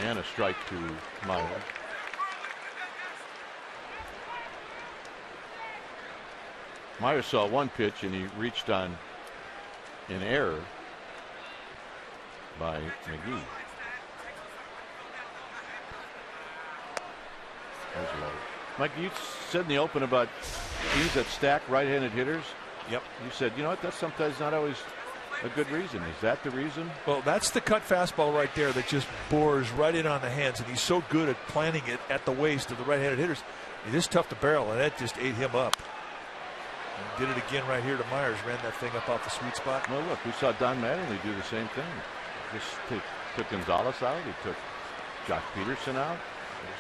And a strike to Myers. Myers saw one pitch and he reached on an error by McGee. Mike, you said in the open about teams that stack right-handed hitters. Yep. You said, you know what, that's sometimes not always a good reason. Is that the reason? Well, that's the cut fastball right there that just bores right in on the hands, and he's so good at planting it at the waist of the right-handed hitters. It is tough to barrel, and that just ate him up. And did it again right here to Myers. Ran that thing up off the sweet spot. Well, look, we saw Don Mattingly do the same thing. Just took Gonzalez out. He took Josh Peterson out.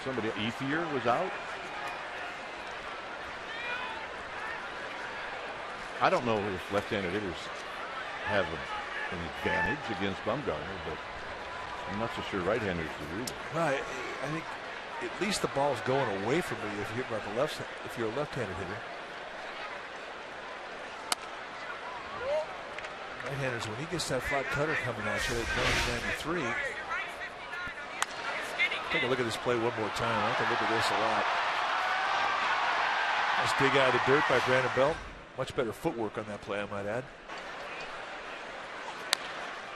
Somebody, Ethier was out. I don't know if left-handed hitters have an advantage against Bumgarner, but I'm not so sure right-handers do either. Well, I think at least the ball's going away from you if you hit by the left. If you're a left-handed hitter, right-handers, when he gets that flat cutter coming at you at 93. Take a look at this play one more time. I can look at this a lot. Nice dig out of the dirt by Brandon Belt. Much better footwork on that play, I might add.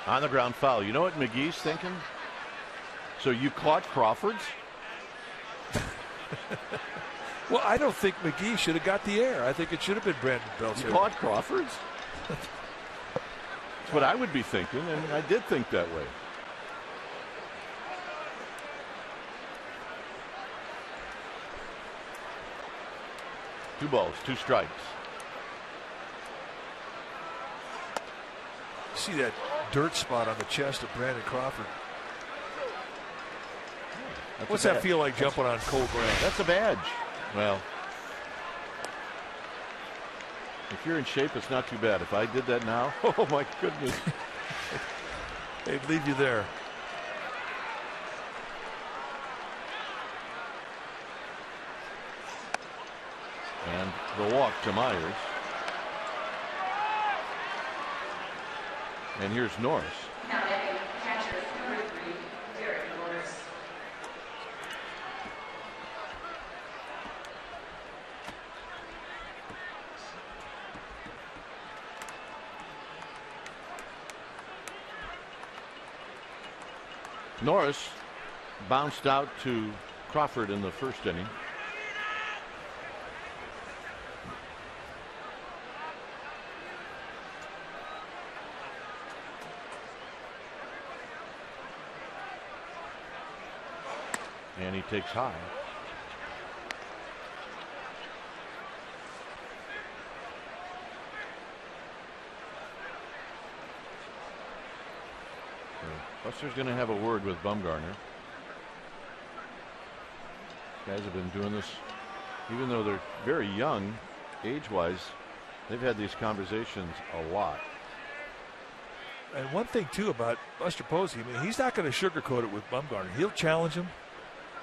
On the ground foul. You know what McGee's thinking? So you caught Crawford's? Well, I don't think McGee should have got the air. I think it should have been Brandon Belt's. You caught Crawford's? That's what I would be thinking, and I did think that way. Two balls, two strikes. See that dirt spot on the chest of Brandon Crawford. What's that feel like jumping on cold ground? That's a badge. Well, if you're in shape, it's not too bad. If I did that now, oh my goodness. They'd leave you there. And the walk to Myers. And here's Norris. Norris bounced out to Crawford in the first inning. And he takes high. Buster's going to have a word with Bumgarner. Guys have been doing this, even though they're very young, age-wise. They've had these conversations a lot. And one thing too about Buster Posey, I mean, he's not going to sugarcoat it with Bumgarner. He'll challenge him.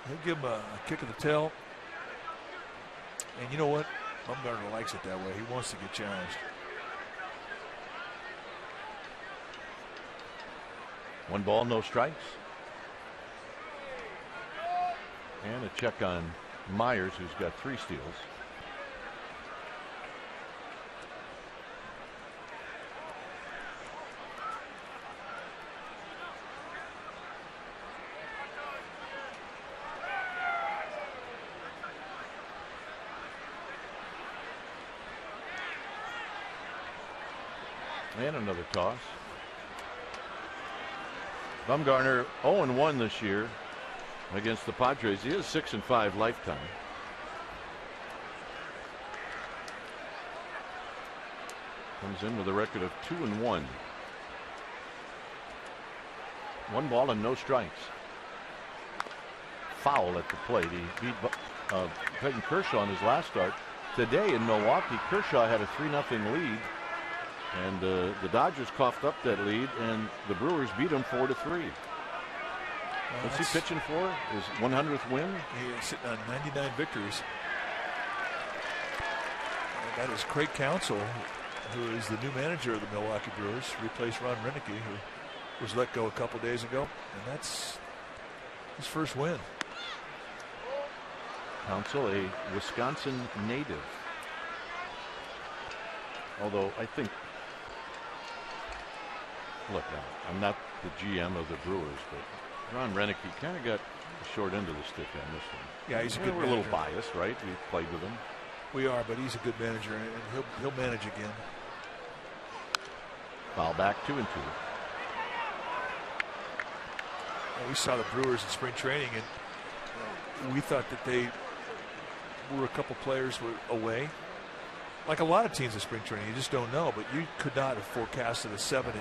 He'll give him a kick of the tail. And you know what? Bumgarner likes it that way. He wants to get challenged. 1 ball, no strikes. And a check on Myers, who's got 3 steals. And another toss. Bumgarner 0-1 this year against the Padres. He is 6-5 lifetime. Comes in with a record of 2-1. 1 ball and no strikes. Foul at the plate. He beat Clayton Kershaw in his last start. Today in Milwaukee, Kershaw had a 3-0 lead. And the Dodgers coughed up that lead, and the Brewers beat them 4-3. What's he pitching for? His 100th win? He is sitting on 99 victories. And that is Craig Counsell, who is the new manager of the Milwaukee Brewers, replaced Ron Renicky, who was let go a couple days ago. And that's his first win. Counsell, a Wisconsin native. Although I think, look, I'm not the GM of the Brewers, but Ron Renicky kind of got the short end of the stick on this one. Yeah, he's a good We're manager. a little biased, right? We played with him. We are, but he's a good manager, and he'll manage again. Foul back, 2-2. And we saw the Brewers in spring training, and we thought that they were a couple players away. Like a lot of teams in spring training, you just don't know. But you could not have forecasted a 7-18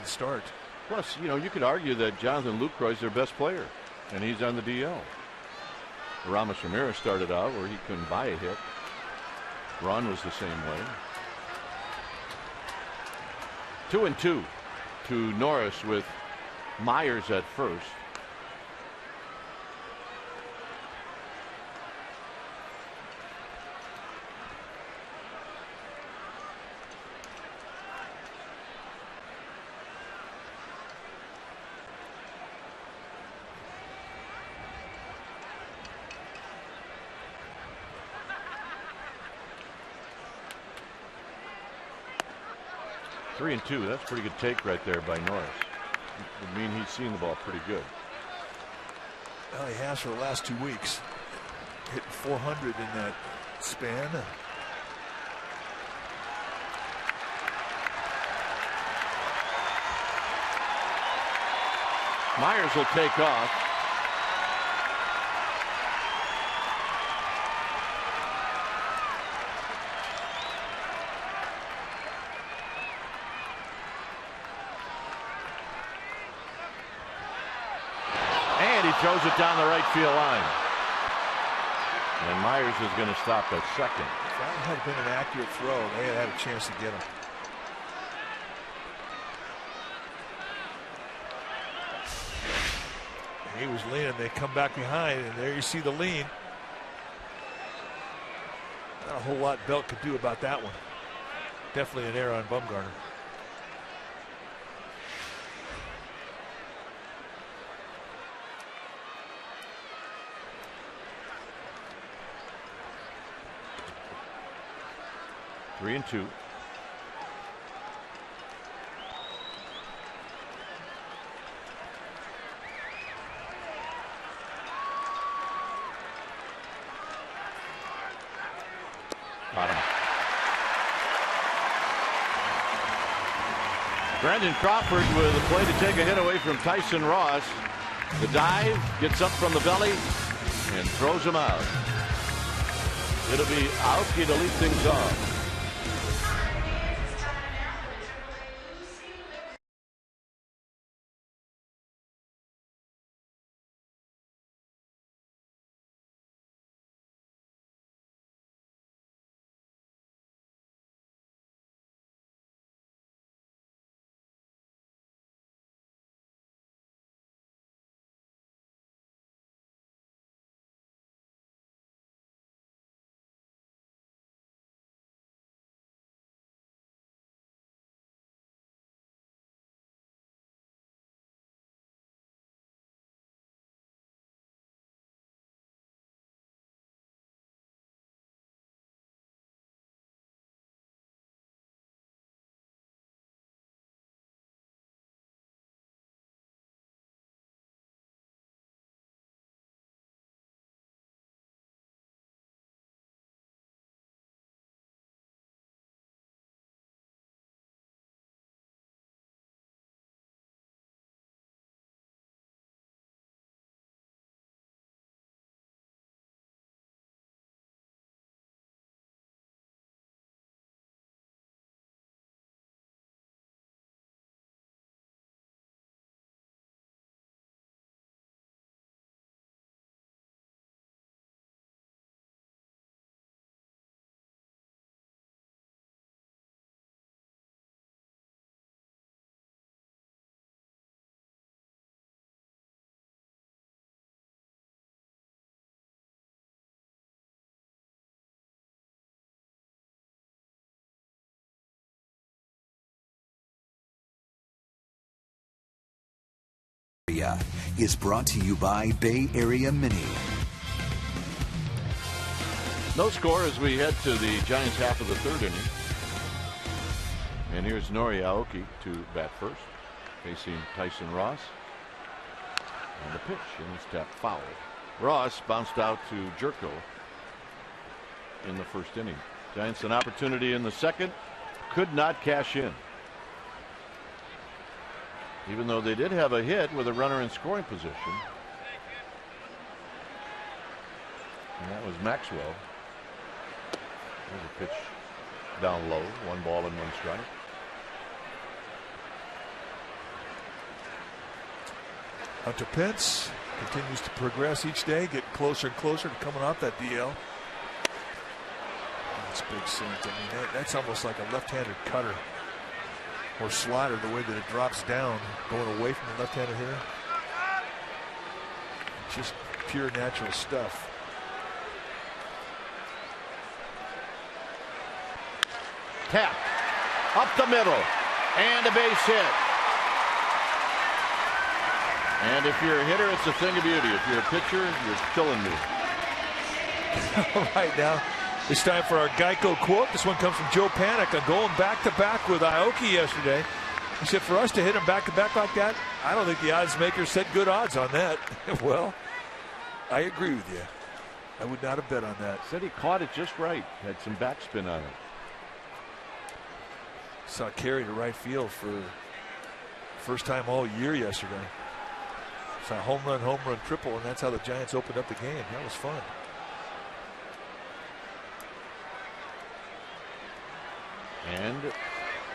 start. Plus, you could argue that Jonathan Lucroy is their best player, and he's on the DL. Ramos Ramirez started out where he couldn't buy a hit. Ron was the same way. 2-2 to Norris with Myers at first. Three and two. That's a pretty good take right there by Norris. It would mean he's seen the ball pretty good. Well, he has for the last 2 weeks. Hitting 400 in that span. Myers will take off. Throws it down the right field line. And Myers is going to stop at second. If that had been an accurate throw, they had a chance to get him. He was leaning. They come back behind, and there you see the lean. Not a whole lot Belt could do about that one. Definitely an error on Bumgarner. Three and two. Bottom. Brandon Crawford with a play to take a hit away from Tyson Ross. The dive, gets up from the belly and throws him out. It'll be Aoki to lead things off. is brought to you by Bay Area Mini. No score as we head to the Giants half of the third inning. And here's Nori Aoki to bat first, facing Tyson Ross. And the pitch, and it's tapped foul. Ross bounced out to Jerko in the first inning. Giants an opportunity in the second, could not cash in. Even though they did have a hit with a runner in scoring position. And that was Maxwell. There's a pitch down low, 1 ball and 1 strike. Hunter Pence continues to progress each day, getting closer and closer to coming off that DL. That's big sink. I mean, that's almost like a left-handed cutter or slider, the way that it drops down, going away from the left-handed hitter. Just pure natural stuff. Tap up the middle and a base hit. And if you're a hitter, it's a thing of beauty. If you're a pitcher, you're killing me. All right, now it's time for our Geico quote. This one comes from Joe Panik on going back-to-back with Aoki yesterday. He said, for us to hit him back-to-back like that, I don't think the odds makers set good odds on that. Well, I agree with you. I would not have bet on that. Said he caught it just right. Had some backspin on it. Saw carry to right field for first time all year yesterday. Saw home run, triple, and that's how the Giants opened up the game. That was fun. And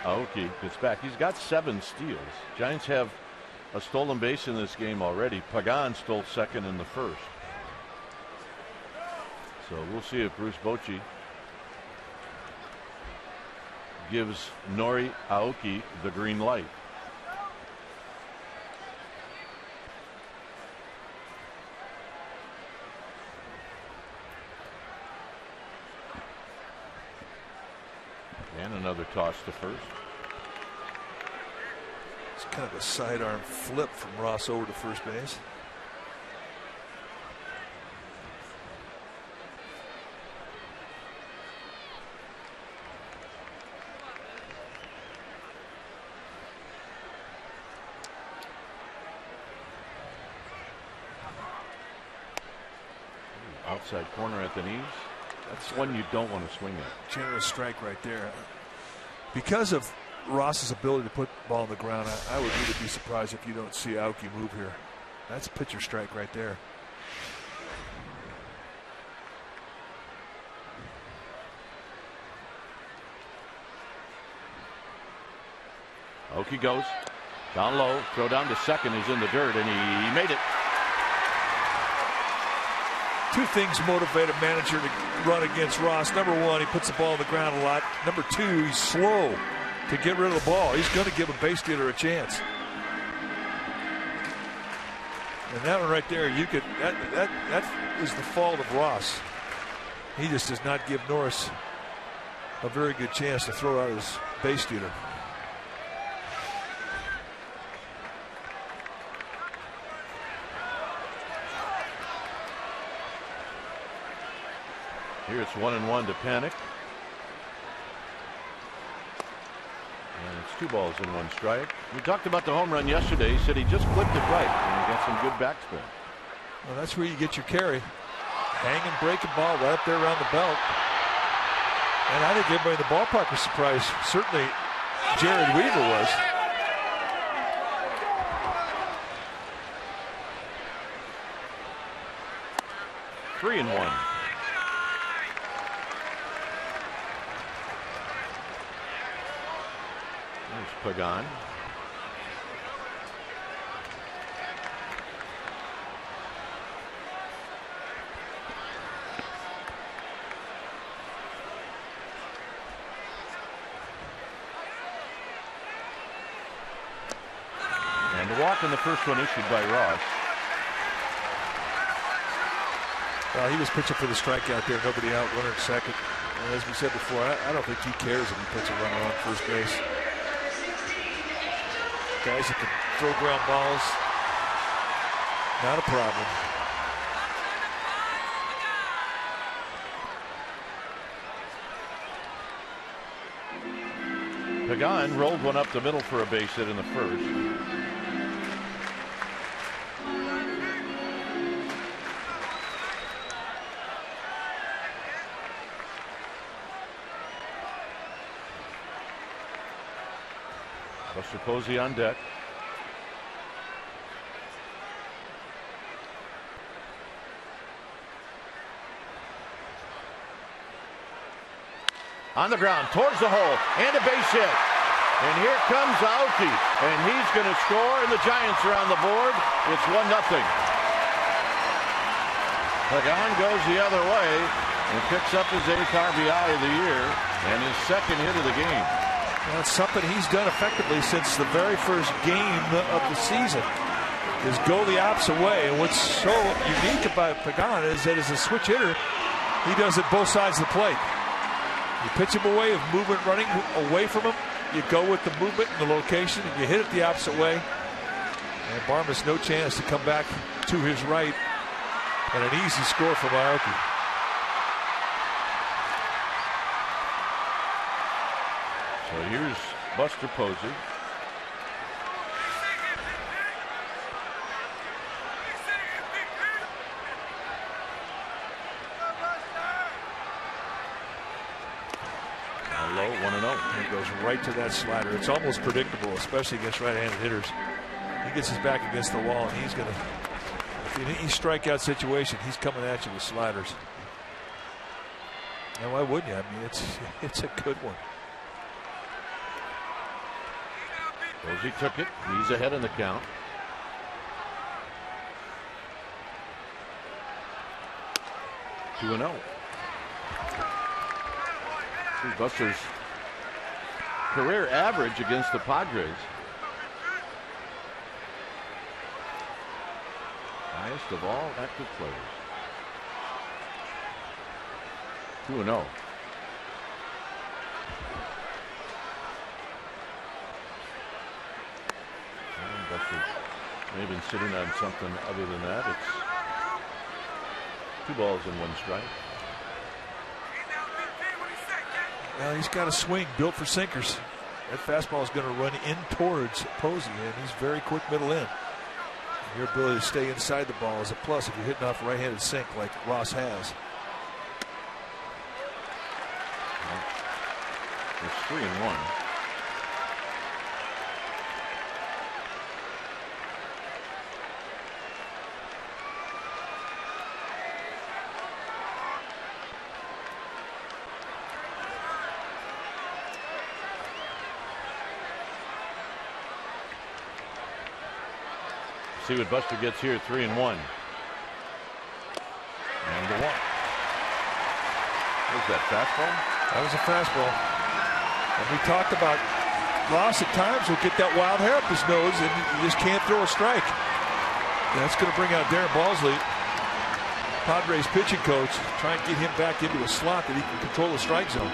Aoki gets back. He's got 7 steals. Giants have a stolen base in this game already. Pagan stole second in the first. So we'll see if Bruce Bochy gives Nori Aoki the green light. And another toss to first. It's kind of a sidearm flip from Ross over to first base. Outside corner at the knees. That's one you don't want to swing at. Generous strike right there. Because of Ross's ability to put the ball on the ground, I would really be surprised if you don't see Aoki move here. That's pitcher strike right there. Aoki goes down low, throw down to second, is in the dirt, and he made it. 2 things motivate a manager to run against Ross. Number 1, he puts the ball on the ground a lot. Number 2, he's slow to get rid of the ball. He's going to give a base stealer a chance. And that one right there, you could that is the fault of Ross. He just does not give Norris a very good chance to throw out his base stealer. Here it's 1-1 to Panik. And it's 2 balls and 1 strike. We talked about the home run yesterday. He said he just flipped it right and he got some good backspin. Well, that's where you get your carry. Hanging, breaking ball right up there around the belt. And I think everybody in the ballpark was surprised. Certainly Jared Weaver was. Three and 1. Pagan. And the walk in the first one issued by Ross. Well, he was pitching for the strikeout there, nobody out, runner at second. And as we said before, I don't think he cares if he puts a runner on first base. Guys that can throw ground balls, Not a problem. Pagan rolled one up the middle for a base hit in the first. Buster Posey on deck. On the ground, towards the hole, and a base hit. And here comes Aoki, and he's going to score, and the Giants are on the board. It's 1-0. Pagan goes the other way and picks up his 8th RBI of the year and his 2nd hit of the game. Well, it's something he's done effectively since the very first game of the season, is go the opposite way. And what's so unique about Pagan is that as a switch hitter, he does it both sides of the plate. You pitch him away, with movement running away from him, you go with the movement and the location, and you hit it the opposite way. And Barmas no chance to come back to his right, and an easy score for Aoki. So here's Buster Posey. Low, 1-0. He goes right to that slider. It's almost predictable, especially against right-handed hitters. He gets his back against the wall, and he's going to, if in any strikeout situation, he's coming at you with sliders. And why wouldn't you? I mean, it's a good one. Posey took it. He's ahead in the count. Two 2-0. Buster's career average against the Padres. Highest of all active players. 2-0. Buster may have been sitting on something other than that. It's 2 balls and 1 strike. Well, he's got a swing built for sinkers. That fastball is going to run in towards Posey, and he's very quick middle in. Your ability to stay inside the ball is a plus if you're hitting off a right-handed sink like Ross has. It's 3-1. See what Buster gets here, 3-1. And the 1. What's that, fastball? That was a fastball. And we talked about Ross at times will get that wild hair up his nose and you just can't throw a strike. That's going to bring out Darren Balsley, Padres pitching coach, try and get him back into a slot that he can control the strike zone.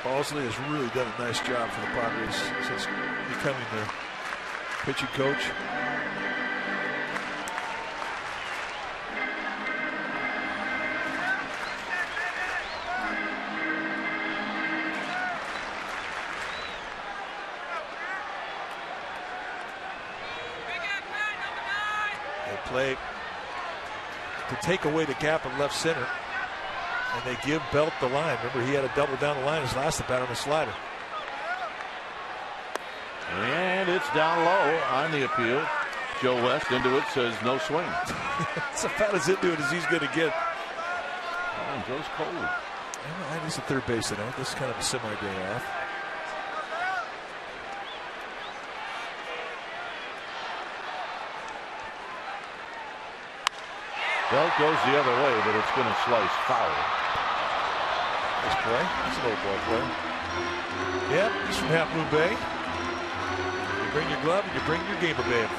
Balsley has really done a nice job for the Padres since becoming their pitching coach. They play to take away the gap in left center. And they give Belt the line. Remember, he had a double down the line his last at bat on the slider. And it's down low on the appeal. Joe West into it, says no swing. It's about as into it as he's going to get. Oh, Joe's cold. Well, he's a third base tonight. This is kind of a semi-day off. Belt goes the other way, but it's going to slice foul. Nice play. That's an old ball play. Yep, he's from Half Moon Bay. You bring your glove and you bring your gamer bag.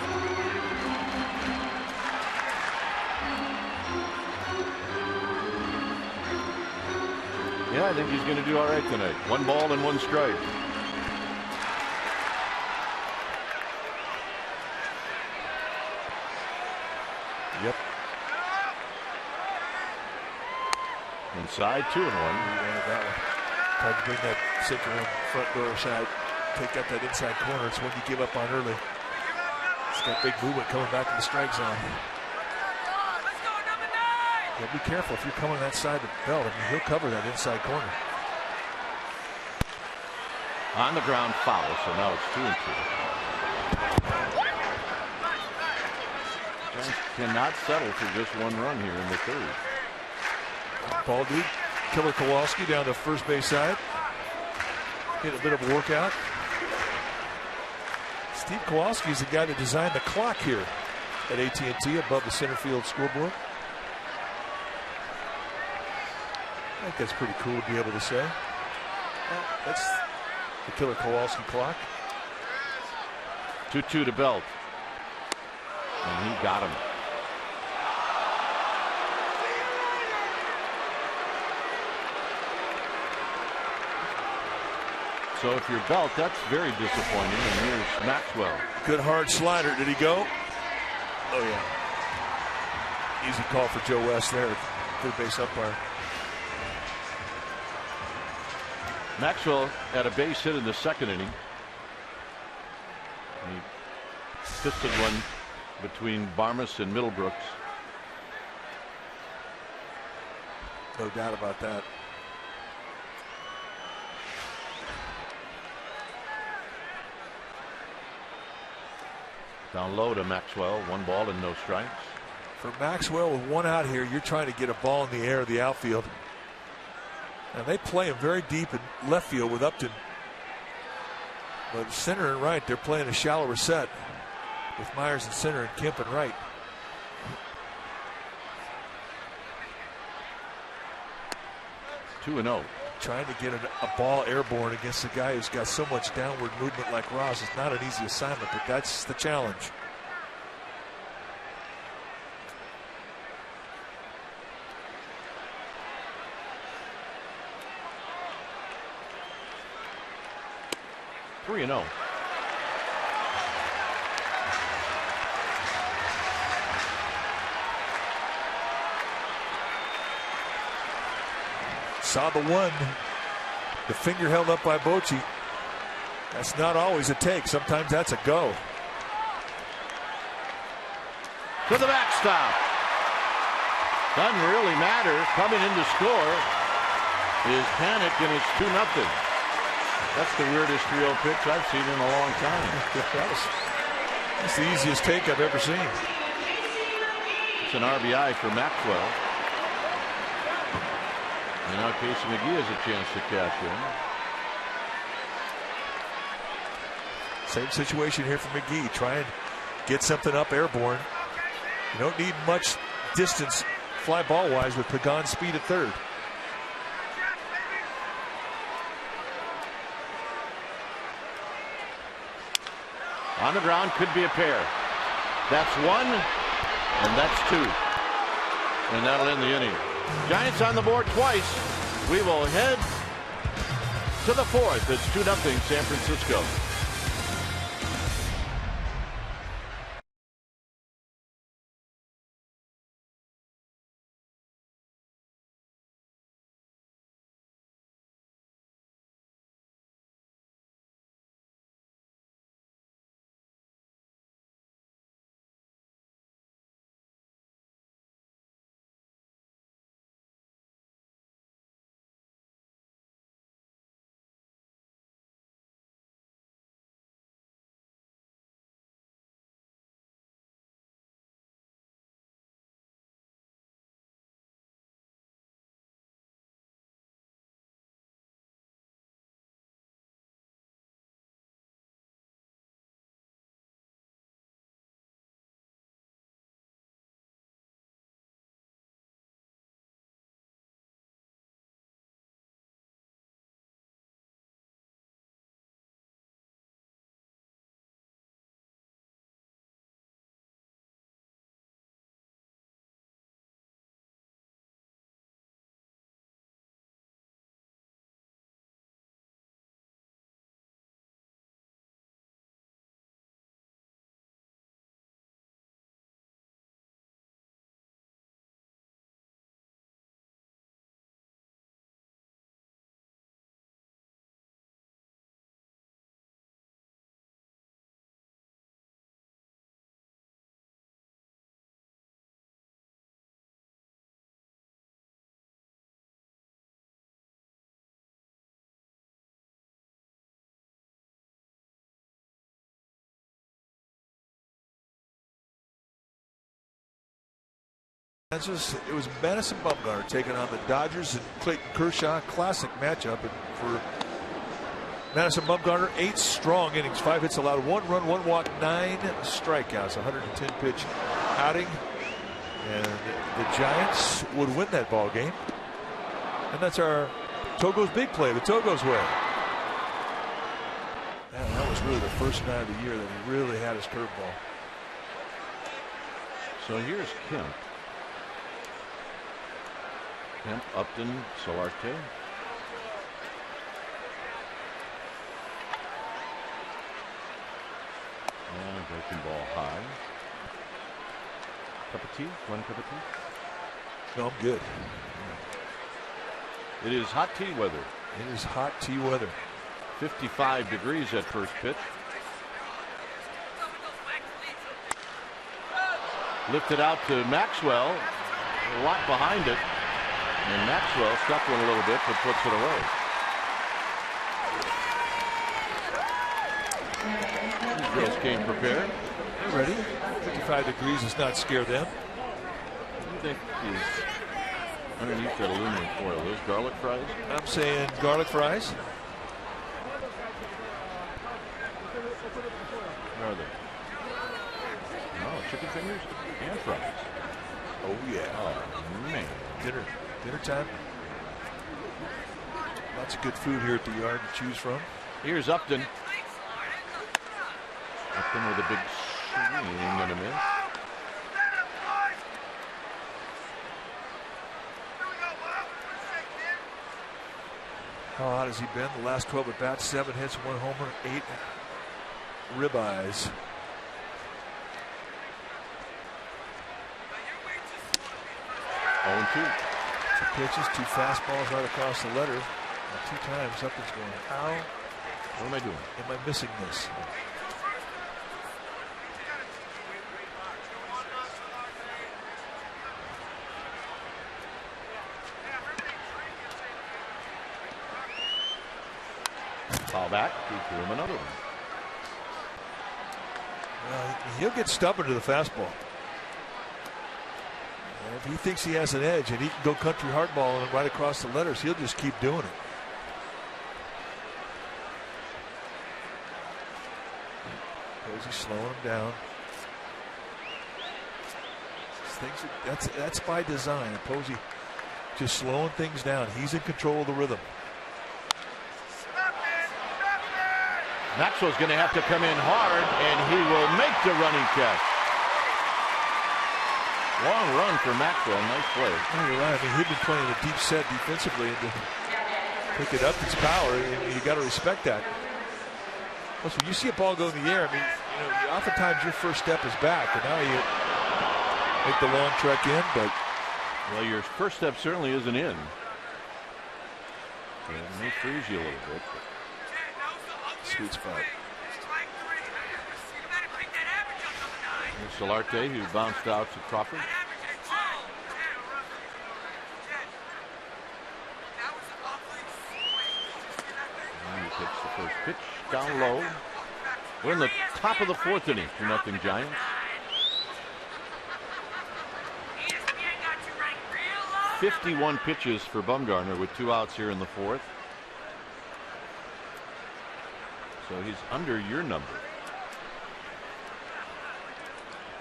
Yeah, I think he's going to do all right tonight. 1 ball and 1 strike. Yep. Inside 2-1. Yeah, that one. Tried to bring that sinker in front door side. Take out that inside corner. It's when you give up on early. It's got big movement coming back to the strike zone. Yeah, be careful if you're coming that side of the belt. I mean, he'll cover that inside corner. On the ground foul, so now it's 2-2. Giants cannot settle for just 1 run here in the 3rd. Ball dude, Killer Kowalski down the first base side. Hit a bit of a workout. Steve Kowalski is the guy that designed the clock here at AT&T above the center field scoreboard. I think that's pretty cool to be able to say. Well, that's the Killer Kowalski clock. 2-2 to Belt. And he got him. So if you're Belt, that's very disappointing. And here's Maxwell. Good hard slider. Did he go? Oh, yeah. Easy call for Joe West there, third base umpire. Maxwell had a base hit in the 2nd inning. He fisted one between Barmas and Middlebrooks. No doubt about that. Down low to Maxwell. 1 ball and no strikes. For Maxwell with 1 out here, you're trying to get a ball in the air of the outfield. And they play him very deep in left field with Upton. But center and right, they're playing a shallower set with Myers in center and Kemp in right. Two and 0. Trying to get a ball airborne against a guy who's got so much downward movement like Ross is not an easy assignment, but that's the challenge. Three and 0. Saw the one. The finger held up by Bochy. That's not always a take. Sometimes that's a go. To the backstop. Doesn't really matter. Coming in to score is Panic, and it's 2-0. That's the weirdest 3-0 pitch I've seen in a long time. That's the easiest take I've ever seen. It's an RBI for Maxwell. And now Casey McGee has a chance to cash in. Same situation here for McGee. Try and get something up airborne. You don't need much distance fly ball wise with Pagan's speed at third. On the ground, could be a pair. That's 1, and that's 2. And that'll end the inning. Giants on the board twice. We will head to the 4th. It's 2-0 San Francisco. It was Madison Bumgarner taking on the Dodgers and Clayton Kershaw. Classic matchup. And for Madison Bumgarner, 8 strong innings, 5 hits allowed, 1 run, 1 walk, 9 strikeouts, 110 pitch outing. And the Giants would win that ball game. And that's our Togo's big play, the Togo's way. Man, that was really the first night of the year that he really had his curveball. So here's Kemp. Kemp, Upton, Solarte. And breaking ball high. Cup of tea? One cup of tea? No, I'm good. It is hot tea weather. It is hot tea weather. 55 degrees at first pitch. Lifted out to Maxwell. A lot behind it. And Maxwell stuck one a little bit, but puts it away. These girls came prepared. They're ready. 55 degrees does not scare them. What do you think is underneath that aluminum foil? Those garlic fries? I'm saying garlic fries. Where are they? No, chicken fingers and fries. Oh, yeah. Oh, man. Dinner time. Lots of good food here at the yard to choose from. Here's Upton. Upton with a big swing and a miss. How hot has he been? The last 12 at bats, 7 hits, 1 homer, 8 ribeyes. Oh, 2. 2 pitches, 2 fastballs right across the letter. And 2 times Upton's going, how What am I doing? am I missing this? Foul back. He threw him another one. He'll get stubborn to the fastball. And if he thinks he has an edge and he can go country hardball and right across the letters, he'll just keep doing it. Posey slowing him down. That's by design. Posey just slowing things down. He's in control of the rhythm. Maxwell's going to have to come in hard, and he will make the running catch. Long run for Maxwell. Nice play. Oh, you're right. I mean, he'd been playing a deep set defensively, and to pick it up, it's power. You got to respect that. Plus, when you see a ball go in the air, I mean, oftentimes your first step is back, and now you make the long trek in. But well, your first step certainly isn't in. So it may freeze you a little bit. Sweet spot. Here's Solarte, who bounced out to Crawford. And he takes the first pitch down low. We're in the top of the 4th inning. 2-0 Giants. 51 pitches for Bumgarner with 2 outs here in the 4th. So he's under your number.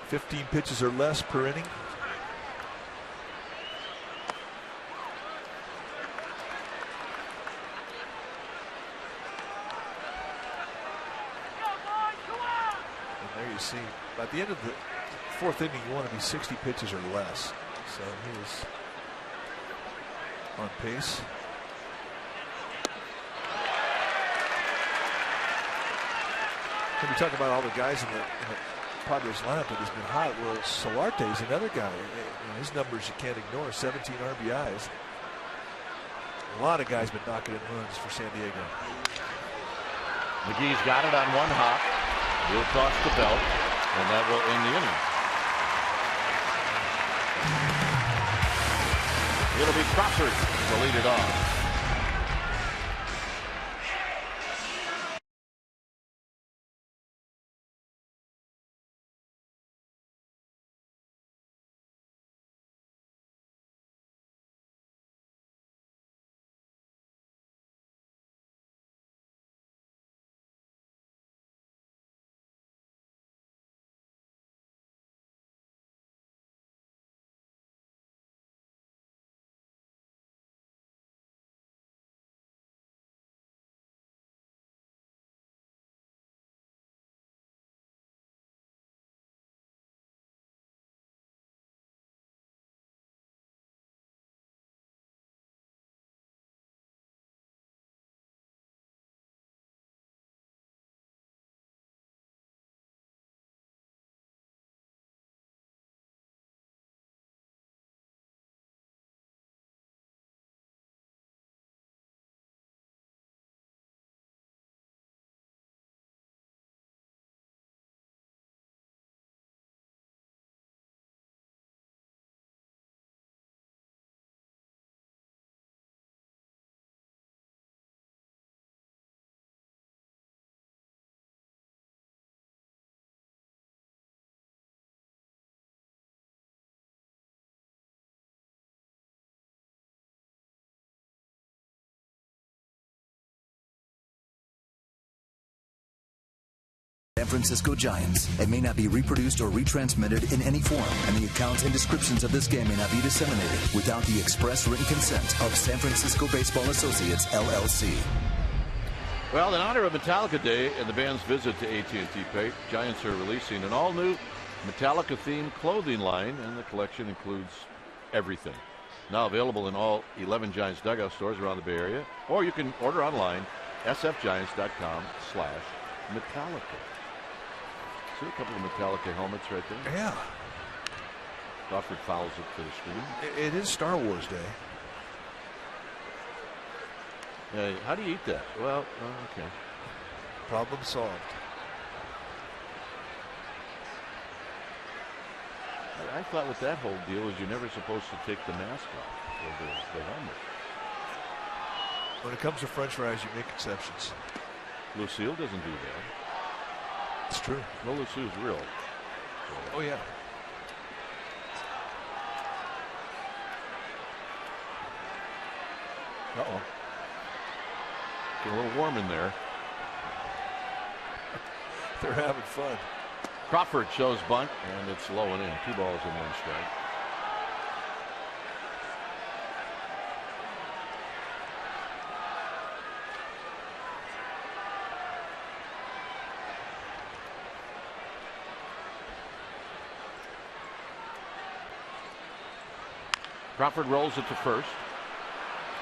15 pitches or less per inning. And there you see, by the end of the 4th inning, you want to be 60 pitches or less. So he was on pace. When we talk about all the guys in the Padres lineup that has been hot, well, Solarte is another guy. His numbers you can't ignore, 17 RBIs. A lot of guys been knocking in runs for San Diego. McGee's got it on 1 hop. He'll toss the belt, and that will end the inning. It'll be Crawford to lead it off. San Francisco Giants and may not be reproduced or retransmitted in any form, and the accounts and descriptions of this game may not be disseminated without the express written consent of San Francisco Baseball Associates, LLC. Well, in honor of Metallica Day and the band's visit to AT&T Park, Giants are releasing an all-new Metallica-themed clothing line, and the collection includes everything. Now available in all 11 Giants dugout stores around the Bay Area, or you can order online, sfgiants.com/Metallica. See a couple of Metallica helmets right there? Yeah. Crawford fouls it to the screen. It is Star Wars Day. How do you eat that? Well, okay. Problem solved. I thought with that whole deal is you're never supposed to take the mask off or the helmet. When it comes to French fries, you make exceptions. Lucille doesn't do that. It's true. No, Lucille's real. Oh, yeah. Uh-oh. Getting a little warm in there. They're having fun. Crawford shows bunt, and it's low and in. 2 balls and 1 strike. Crawford rolls it to first.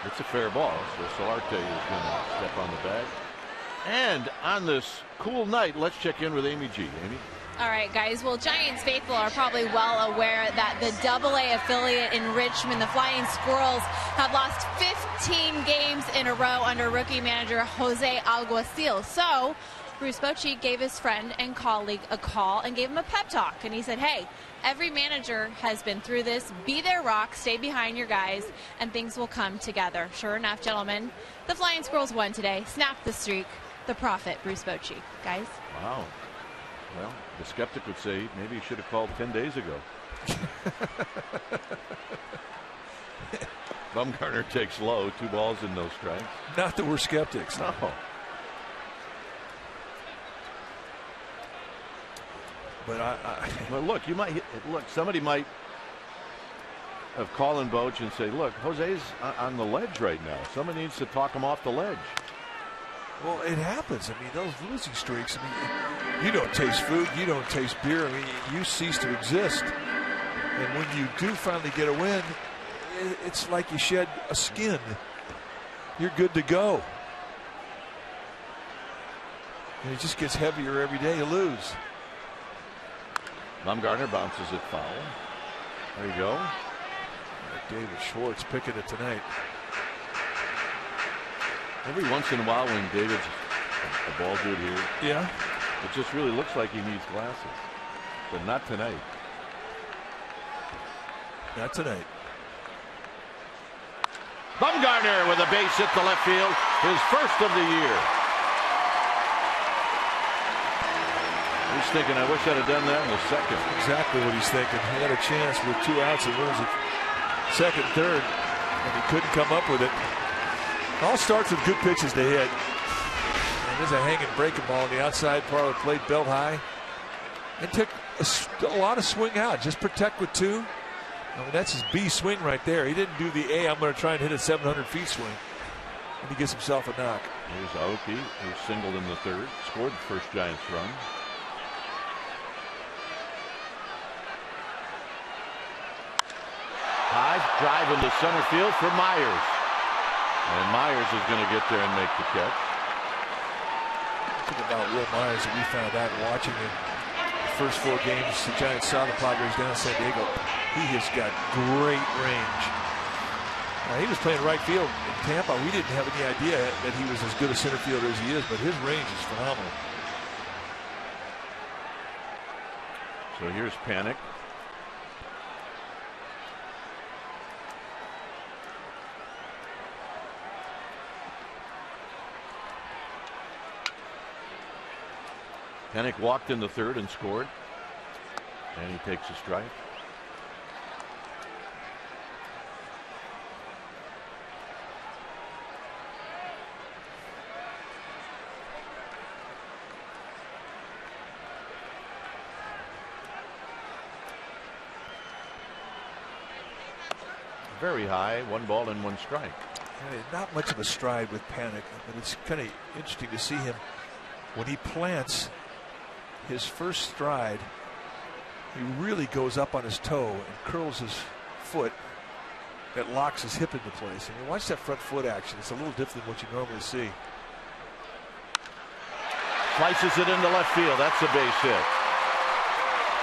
It's a fair ball, so Solarte is going to step on the bag. And on this cool night, let's check in with Amy G. Amy? All right, guys. Well, Giants faithful are probably well aware that the AA affiliate in Richmond, the Flying Squirrels, have lost 15 games in a row under rookie manager Jose Alguacil. So Bruce Bochy gave his friend and colleague a call and gave him a pep talk. And he said, hey, every manager has been through this. Be their rock, stay behind your guys, and things will come together. Sure enough, gentlemen, the Flying Squirrels won today. Snapped the streak. The prophet, Bruce Bochy. Guys? Wow. Well, the skeptic would say maybe he should have called 10 days ago. Bumgarner takes low, 2 balls and no strikes. Not that we're skeptics. No. But well, look, somebody might have called in Boch and say, look, Jose's on the ledge right now. Somebody needs to talk him off the ledge. Well, it happens. I mean, those losing streaks, I mean, you don't taste food, you don't taste beer. I mean, you cease to exist. And when you do finally get a win, it's like you shed a skin. You're good to go. And it just gets heavier every day you lose. Bumgarner bounces it foul. There you go. David Schwartz picking it tonight. Every once in a while when David's a ball dude here, yeah, it just really looks like he needs glasses. But not tonight. Not tonight. Bumgarner with a base hit to left field. His first of the year. He's thinking, I wish I'd have done that in the second. Exactly what he's thinking. He had a chance with 2 outs and runs it second, third, and he couldn't come up with it. All starts with good pitches to hit. And there's a hanging breaking ball on the outside part of the plate, belt high. It took a lot of swing out. Just protect with 2. I mean, that's his B swing right there. He didn't do the A, I'm going to try and hit a 700 feet swing. And he gets himself a knock. Here's Aoki, who singled in the third, scored the first Giants run. High drive into center field for Myers. And Myers is going to get there and make the catch. Think about Will Myers that we found out watching him the first 4 games the Giants saw the Padres down in San Diego. He has got great range. Now, he was playing right field in Tampa. We didn't have any idea that he was as good a center fielder as he is, but his range is phenomenal. So here's Panic. Panic walked in the third and scored. And he takes a strike. very high. 1 ball and 1 strike. Not much of a stride with Panic, but it's kind of interesting to see him when he plants his first stride. He really goes up on his toe and curls his foot. That locks his hip into place. And you watch that front foot action. It's a little different than what you normally see. Slices it into left field. That's a base hit.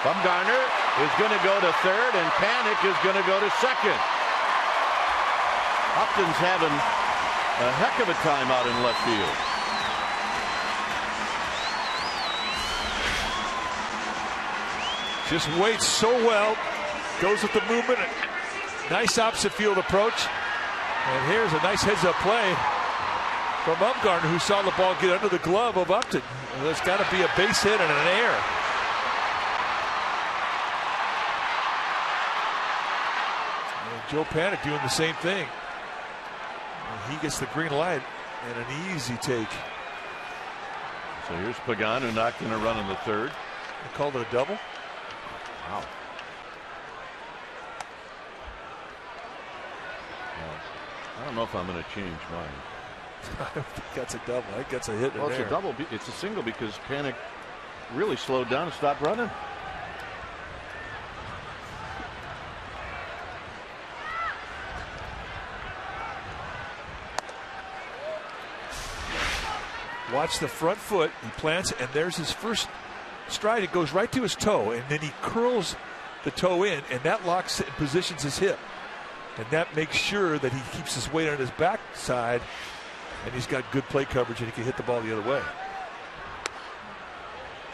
Bumgarner is going to go to third, and Panic is going to go to second. Upton's having a heck of a time out in left field. Just waits so well. Goes with the movement. Nice opposite field approach. And here's a nice heads-up play from Bumgarner, who saw the ball get under the glove of Upton. There's got to be a base hit and an error. And Joe Panic doing the same thing. And he gets the green light and an easy take. So here's Pagan, who knocked in a run in the third. They called it a double. Wow. I don't know if I'm going to change mine. I don't think that's a double. I think that's a hit. Well, it's a double. It's a single because Panic really slowed down and stopped running. Watch the front foot. He plants, and there's his first stride. It goes right to his toe, and then he curls the toe in, and that locks and positions his hip. And that makes sure that he keeps his weight on his backside, and he's got good play coverage, and he can hit the ball the other way.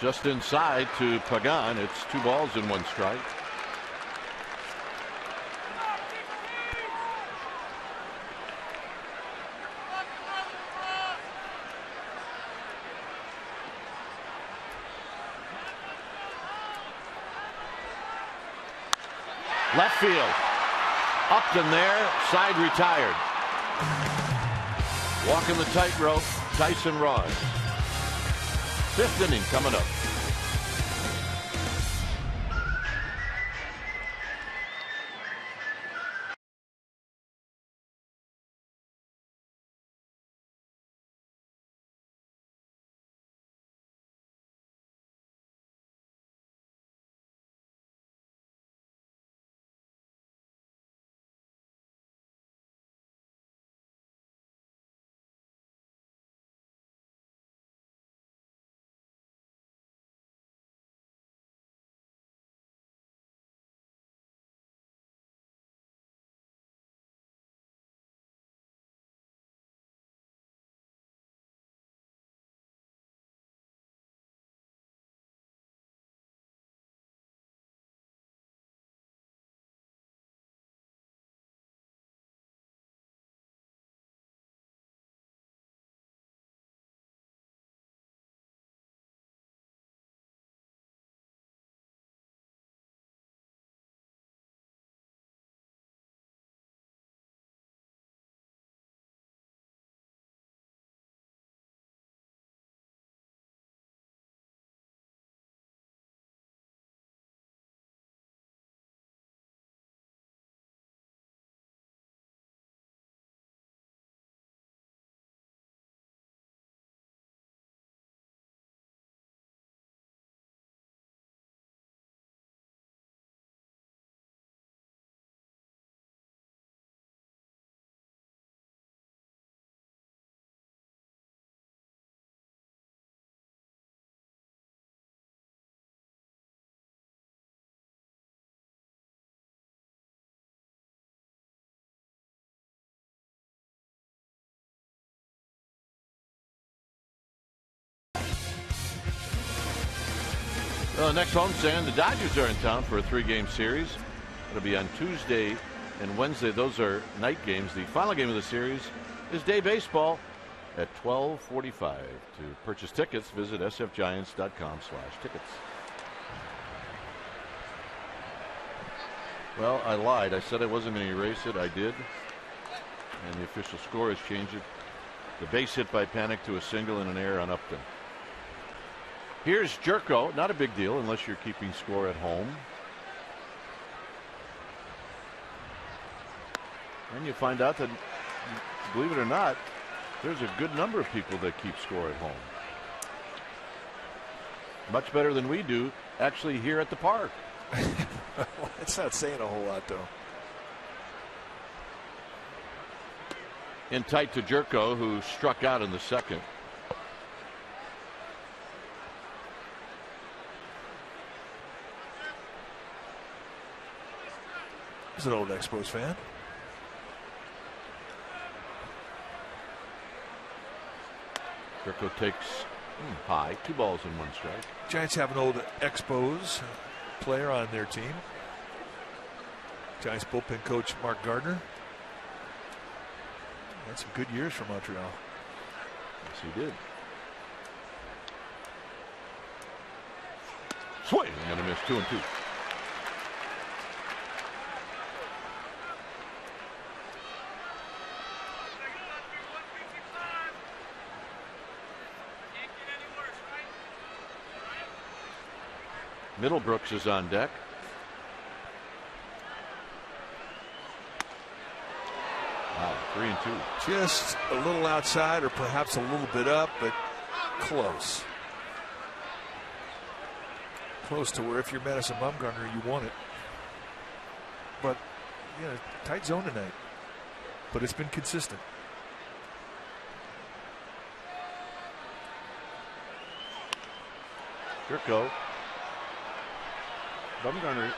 Just inside to Pagan. It's 2 balls and 1 strike. Left field. Upton there, side retired. Walking the tightrope, Tyson Ross. 5th inning coming up. Well, the next homestand, the Dodgers are in town for a 3-game series. It'll be on Tuesday and Wednesday. Those are night games. The final game of the series is day baseball at 12:45. To purchase tickets, visit sfgiants.com/tickets. Well, I lied. I said I wasn't going to erase it. I did. And the official score has changed it. The base hit by Panic to a single and an error on Upton. Here's Jerko. Not a big deal unless you're keeping score at home. And you find out that, believe it or not, there's a good number of people that keep score at home. Much better than we do actually here at the park. It's not saying a whole lot, though. In tight to Jerko, who struck out in the second. He's an old Expos fan. Jerko takes high, 2 balls and 1 strike. Giants have an old Expos player on their team. Giants bullpen coach Mark Gardner. Had some good years for Montreal. Yes, he did. Swing and a miss, 2-2. Middlebrooks is on deck. Wow, 3-2. Just a little outside or perhaps a little bit up, but close. Close to where if you're Madison Bumgarner, you want it. But, yeah, tight zone tonight. But it's been consistent. Jerko. Bumgarner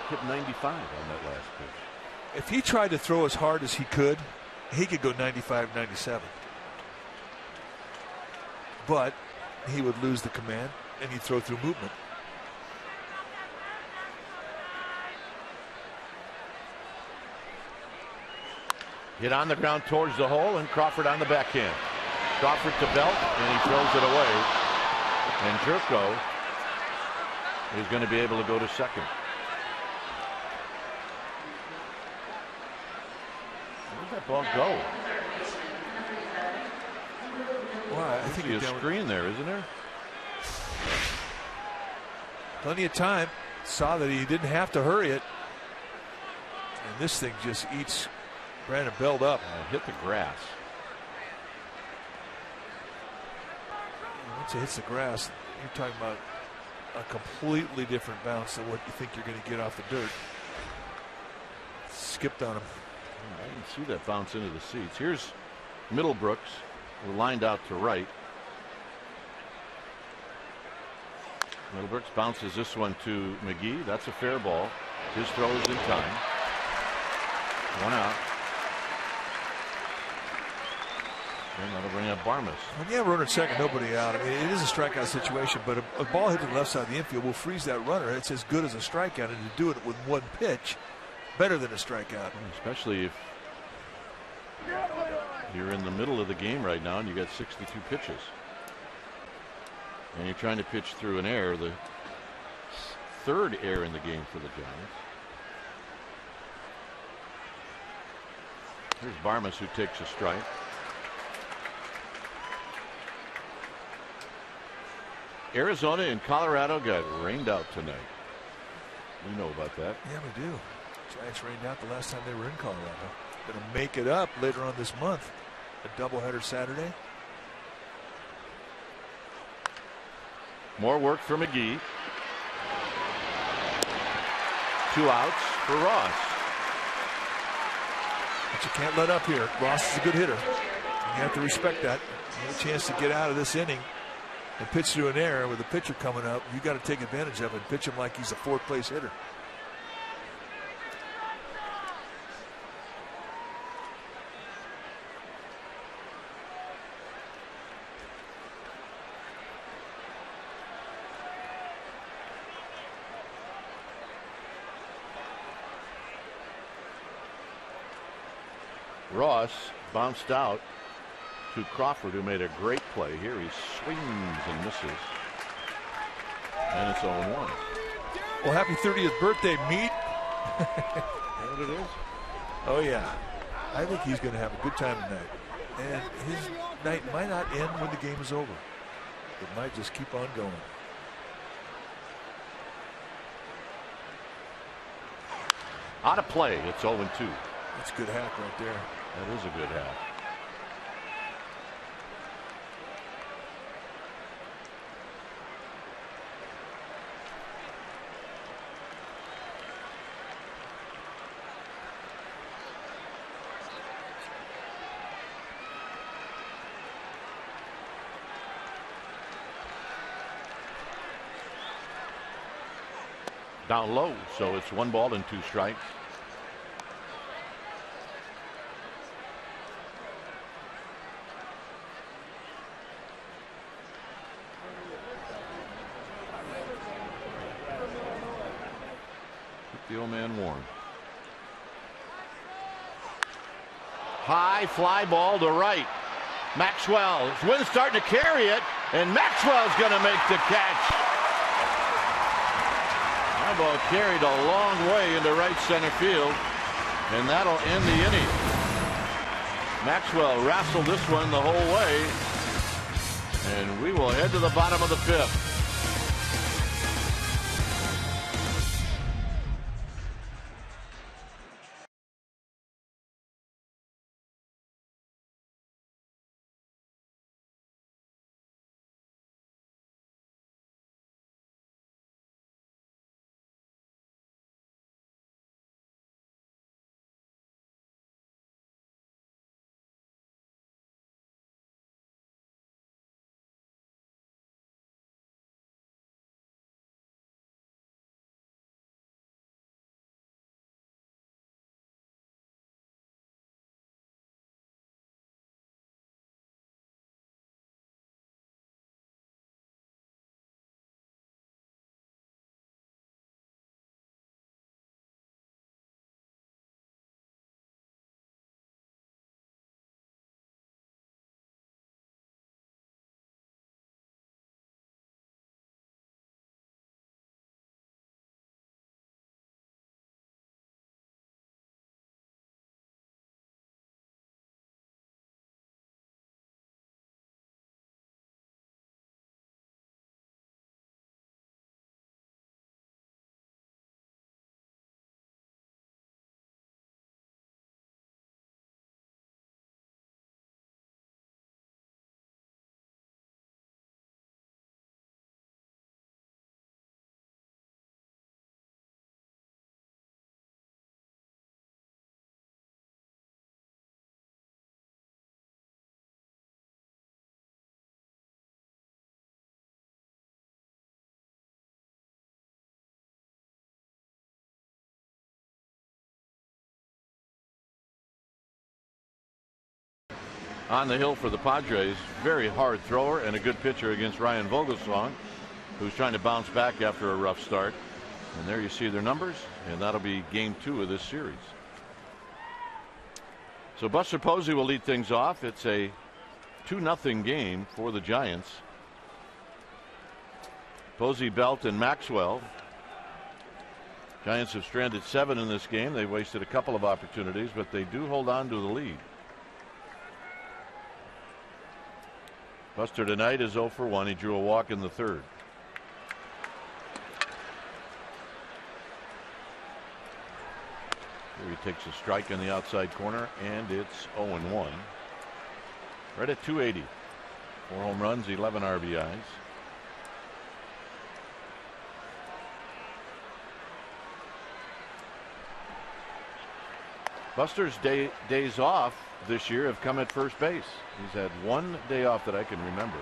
hit 95 on that last pitch. If he tried to throw as hard as he could go 95, 97. But he would lose the command and he'd throw through movement. Hit on the ground towards the hole, and Crawford on the backhand. Crawford to Belt, and he throws it away. And Jerko is going to be able to go to second. Where'd that ball go? Well, I think there's a screen there, isn't there? Plenty of time. Saw that he didn't have to hurry it. And this thing just eats Brandon Belt up. Hit the grass. Once it hits the grass, you're talking about a completely different bounce than what you think you're going to get off the dirt. Skipped on him. I didn't see that bounce into the seats. Here's Middlebrooks. We're lined out to right. Middlebrooks bounces this one to McGee. That's a fair ball. His throw is in time. 1 out. And that'll bring up Barmas. When you have a runner at second, nobody out. I mean, it is a strikeout situation, but a ball hit to the left side of the infield will freeze that runner. It's as good as a strikeout, and to do it with 1 pitch, better than a strikeout. Especially if you're in the middle of the game right now and you got 62 pitches. And you're trying to pitch through an error, the 3rd error in the game for the Giants. Here's Barmas, who takes a strike. Arizona and Colorado got rained out tonight. We know about that. Yeah, we do. Giants rained out the last time they were in Colorado. Going to make it up later on this month. A doubleheader Saturday. More work for McGee. 2 outs for Ross. But you can't let up here. Ross is a good hitter. You have to respect that. You have a chance to get out of this inning and pitch through an error with a pitcher coming up. You got to take advantage of it and pitch him like he's a 4th place hitter. Ross bounced out to Crawford, who made a great play here. He swings and misses. And it's 0-1. Well, happy 30th birthday, Meat. What it is? Oh, yeah. I think he's going to have a good time tonight. And his night might not end when the game is over. It might just keep on going. Out of play. It's 0-2. That's a good hack right there. That is a good hack. Down low, so it's 1 ball and 2 strikes. Keep the old man warm. High fly ball to right. Maxwell, his wind's starting to carry it, and Maxwell's going to make the catch. That ball carried a long way into right center field, and that'll end the inning. Maxwell wrestled this one the whole way, and we will head to the bottom of the 5th. On the hill for the Padres, very hard thrower and a good pitcher against Ryan Vogelsong, who's trying to bounce back after a rough start. And there you see their numbers, and that'll be game 2 of this series. So Buster Posey will lead things off. It's a 2-0 game for the Giants. Posey, Belt, and Maxwell. Giants have stranded 7 in this game. They've wasted a couple of opportunities, but they do hold on to the lead. Buster tonight is 0 for 1. He drew a walk in the 3rd. Here he takes a strike in the outside corner, and it's 0-1. Right at 280. 4 home runs, 11 RBIs. Buster's days off this year have come at first base. He's had 1 day off that I can remember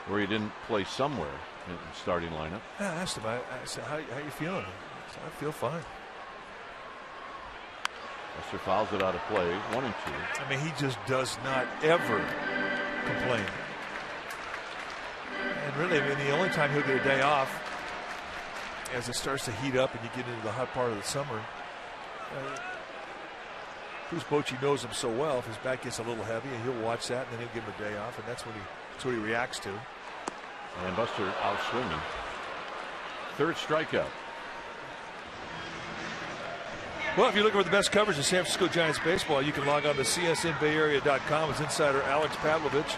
where he didn't play somewhere in the starting lineup. Yeah, I asked him, I said, how you feeling? He said, I feel fine. Buster fouls it out of play, 1-2. I mean, he just does not ever complain. And really, I mean, the only time he'll get a day off as it starts to heat up and you get into the hot part of the summer. Bruce Bochy knows him so well. If his back gets a little heavy, and he'll watch that, and then he'll give him a day off, and that's what he reacts to. And Buster out swinging. 3rd strikeout. Well, if you're looking for the best coverage of San Francisco Giants baseball, you can log on to csnbayarea.com. As insider Alex Pavlovich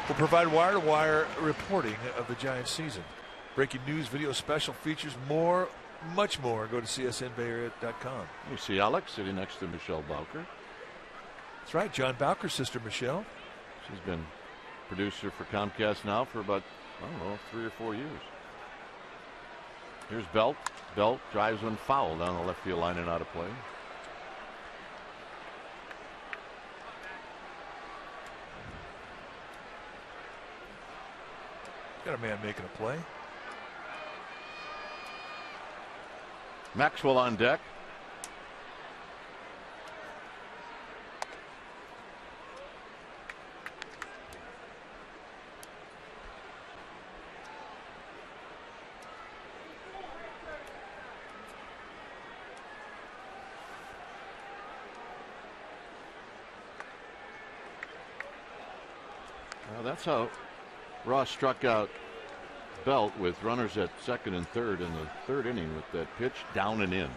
will provide wire-to-wire reporting of the Giants season. Breaking news, video special features, more much more, go to csnbayarea.com. You see Alex sitting next to Michelle Bowker. That's right, John Bowker's sister, Michelle. She's been producer for Comcast now for about, I don't know, 3 or 4 years. Here's Belt. Belt drives one foul down the left field line and out of play. Got a man making a play. Maxwell on deck. Well, that's how Ross struck out Belt with runners at second and third in the third inning with that pitch down and in.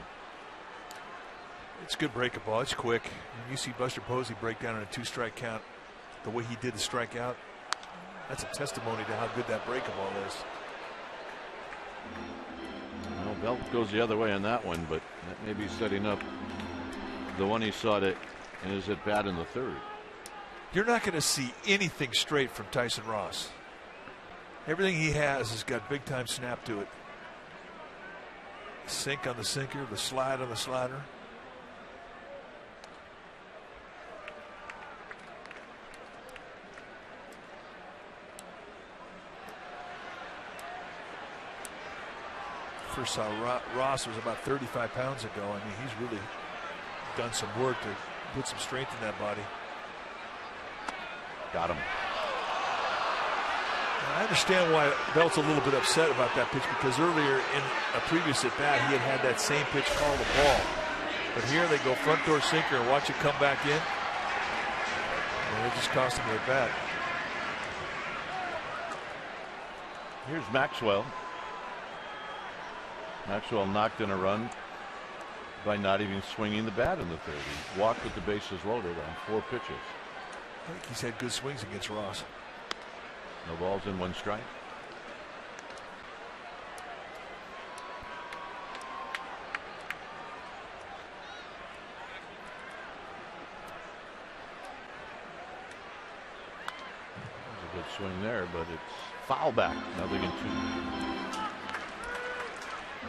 It's a good breaking ball. It's quick. When you see Buster Posey break down in a 2-strike count, the way he did the strikeout, that's a testimony to how good that breaking ball is. Well, Belt goes the other way on that one, but that may be setting up the one he saw that and is at bat in the third. You're not going to see anything straight from Tyson Ross. Everything he has got big time snap to it. Sink on the sinker, the slide on the slider. First saw Ross was about 35 pounds ago. I mean, he's really done some work to put some strength in that body. Got him. I understand why Belt's a little bit upset about that pitch, because earlier in a previous at bat he had that same pitch called a ball. But here they go front door sinker and watch it come back in. And it just cost him the at bat. Here's Maxwell. Maxwell knocked in a run by not even swinging the bat in the third. He walked with the bases loaded on 4 pitches. I think he's had good swings against Ross. No balls in 1 strike. There's a good swing there, but it's foul back. Nothing in 2.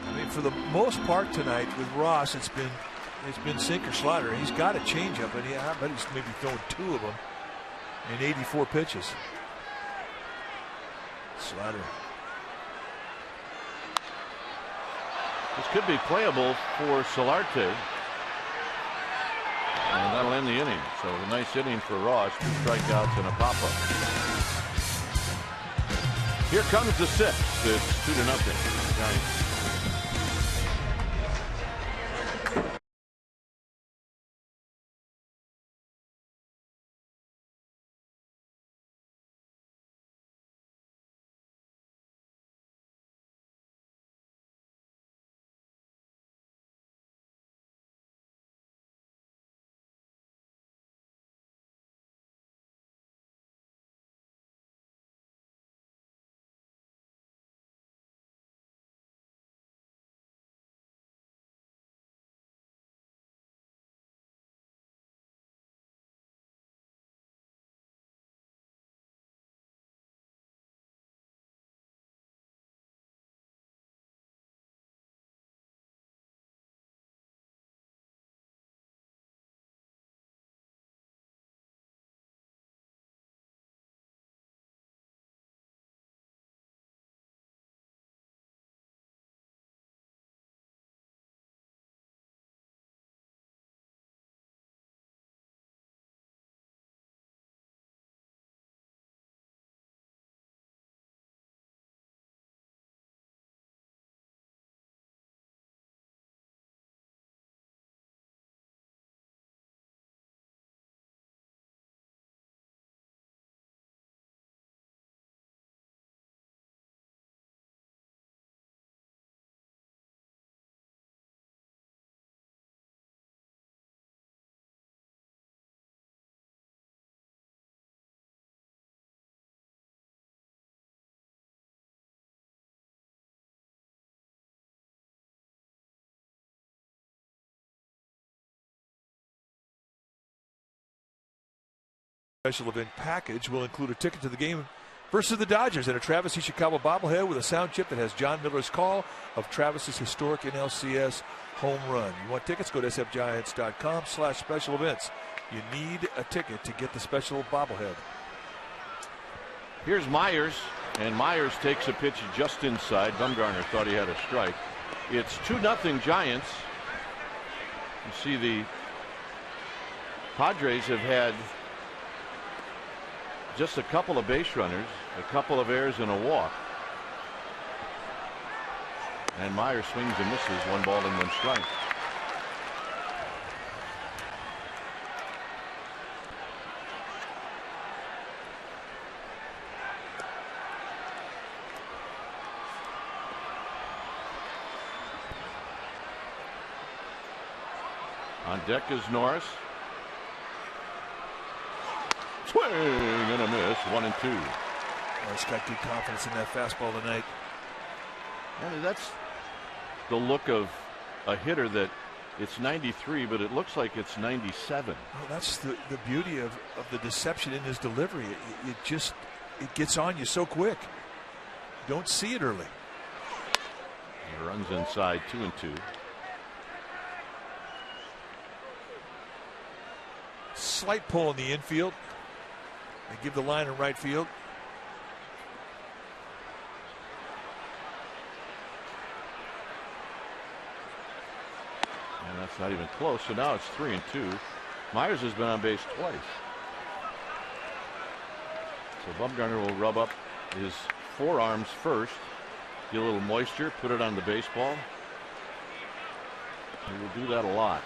I mean, for the most part tonight with Ross, it's been sinker slider. He's got a changeup, and I bet he's maybe throwing 2 of them in 84 pitches. Slider. This could be playable for Solarte. And that'll end the inning. So a nice inning for Ross. 2 strikeouts and a pop-up. Here comes the 6th. It's 2-0 Giants. Special event package will include a ticket to the game versus the Dodgers and a Travis Ishikawa bobblehead with a sound chip that has John Miller's call of Travis's historic NLCS home run. You want tickets? Go to sfgiants.com/special events. You need a ticket to get the special bobblehead. Here's Myers, and Myers takes a pitch just inside. Bumgarner thought he had a strike. It's 2-0 Giants. You see the Padres have had just a couple of base runners, a couple of errors, and a walk. And Myers swings and misses, 1 ball and 1 strike. On deck is Norris. Swing and a miss, 1-2. He's got good confidence in that fastball tonight. And that's the look of a hitter that it's 93, but it looks like it's 97. Well, that's the beauty of the deception in his delivery. It gets on you so quick. Don't see it early. He runs inside, 2-2. Slight pull in the infield. They give the line in right field. And that's not even close. So now it's 3-2. Myers has been on base twice. So Bumgarner will rub up his forearms first, get a little moisture, put it on the baseball. He will do that a lot.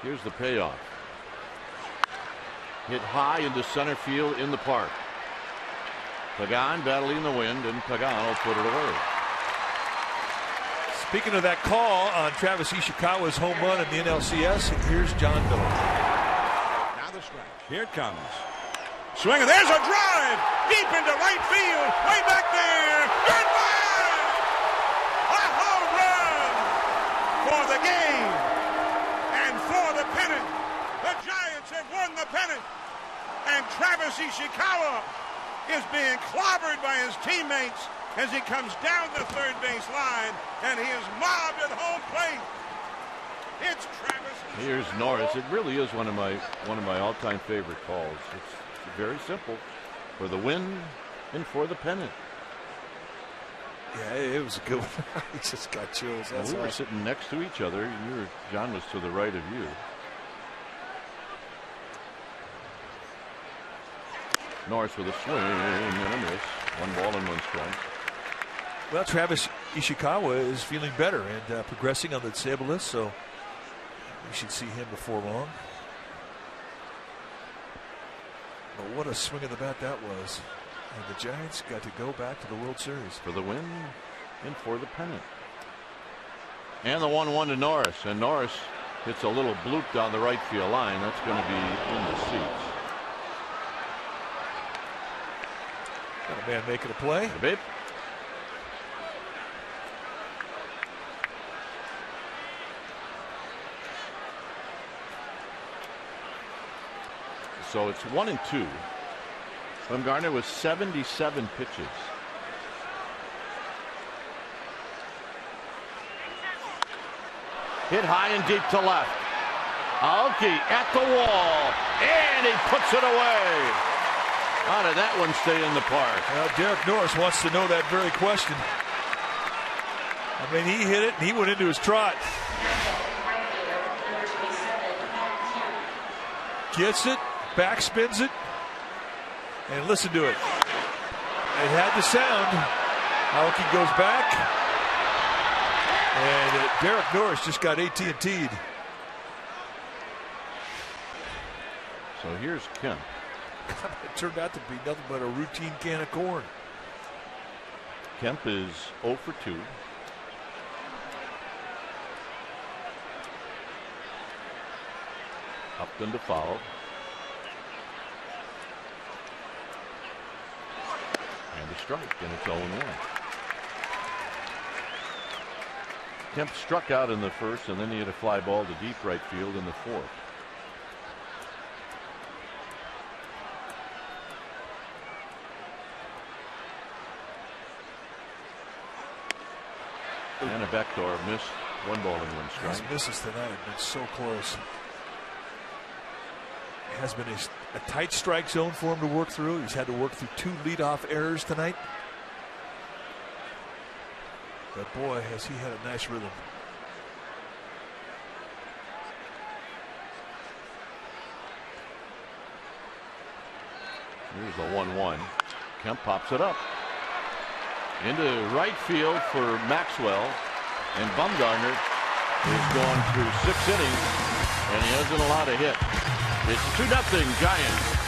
Here's the payoff. Hit high into center field in the park. Pagan battling the wind, and Pagan will put it away. Speaking of that call on Travis Ishikawa's home run in the NLCS, here's John Miller. Now the strike. Here it comes. Swing, and there's a drive deep into right field, way back there. Goodbye! A home run for the game and for the pennant. The Giants have won the pennant, and Travis Ishikawa is being clobbered by his teammates as he comes down the third base line, and he is mobbed at home plate. It's Travis Ishikawa. Here's Norris. It really is one of my all-time favorite calls. It's very simple. For the win and for the pennant. Yeah, it was a good one. He just got chills. Well, we were sitting next to each other. John was to the right of you. Norris with a swing and a miss. 1 ball and 1 strike. Well, Travis Ishikawa is feeling better and progressing on the disabled list, so we should see him before long. But what a swing of the bat that was. And the Giants got to go back to the World Series. For the win and for the pennant. And the 1-1 to Norris. And Norris hits a little bloop down the right field line. That's going to be in the seats. Got a man making a play. Hey, babe. So it's 1-2. Bumgarner was 77 pitches. Hit high and deep to left. Aoki at the wall, and he puts it away. How did that one stay in the park? Well, Derek Norris wants to know that very question. I mean, he hit it and he went into his trot. Gets it, backspins it, and listen to it. It had the sound. Aoki goes back, and Derek Norris just got AT&T'd. So here's Kemp. It turned out to be nothing but a routine can of corn. Kemp is 0 for 2. Upton to foul. And a strike, and it's 0-1. Kemp struck out in the first, and then he had a fly ball to deep right field in the fourth. And a backdoor miss. 1 ball and 1 strike. His misses tonight have been so close. It has been a tight strike zone for him to work through. He's had to work through 2 leadoff errors tonight. But boy, has he had a nice rhythm. Here's a 1-1. Kemp pops it up into right field for Maxwell, and Bumgarner is going through 6 innings, and he hasn't allowed a hit. It's 2-0 Giants.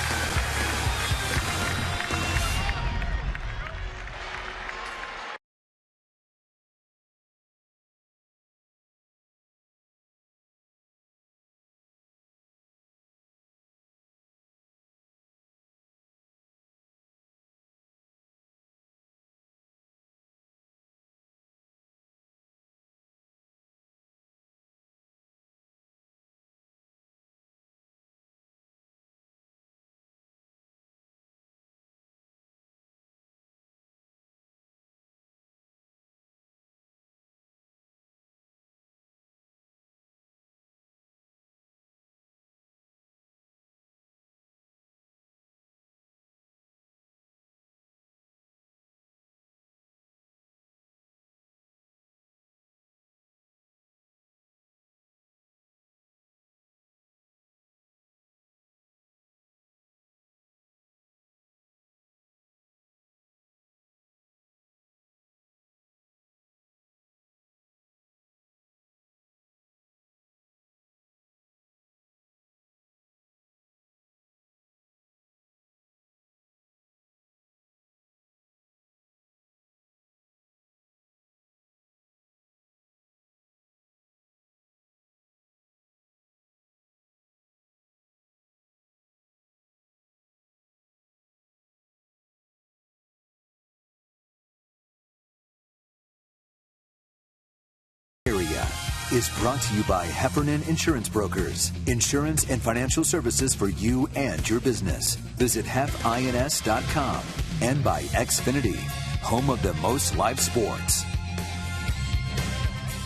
Is brought to you by Heffernan Insurance Brokers. Insurance and financial services for you and your business. Visit hefins.com. And by Xfinity, home of the most live sports.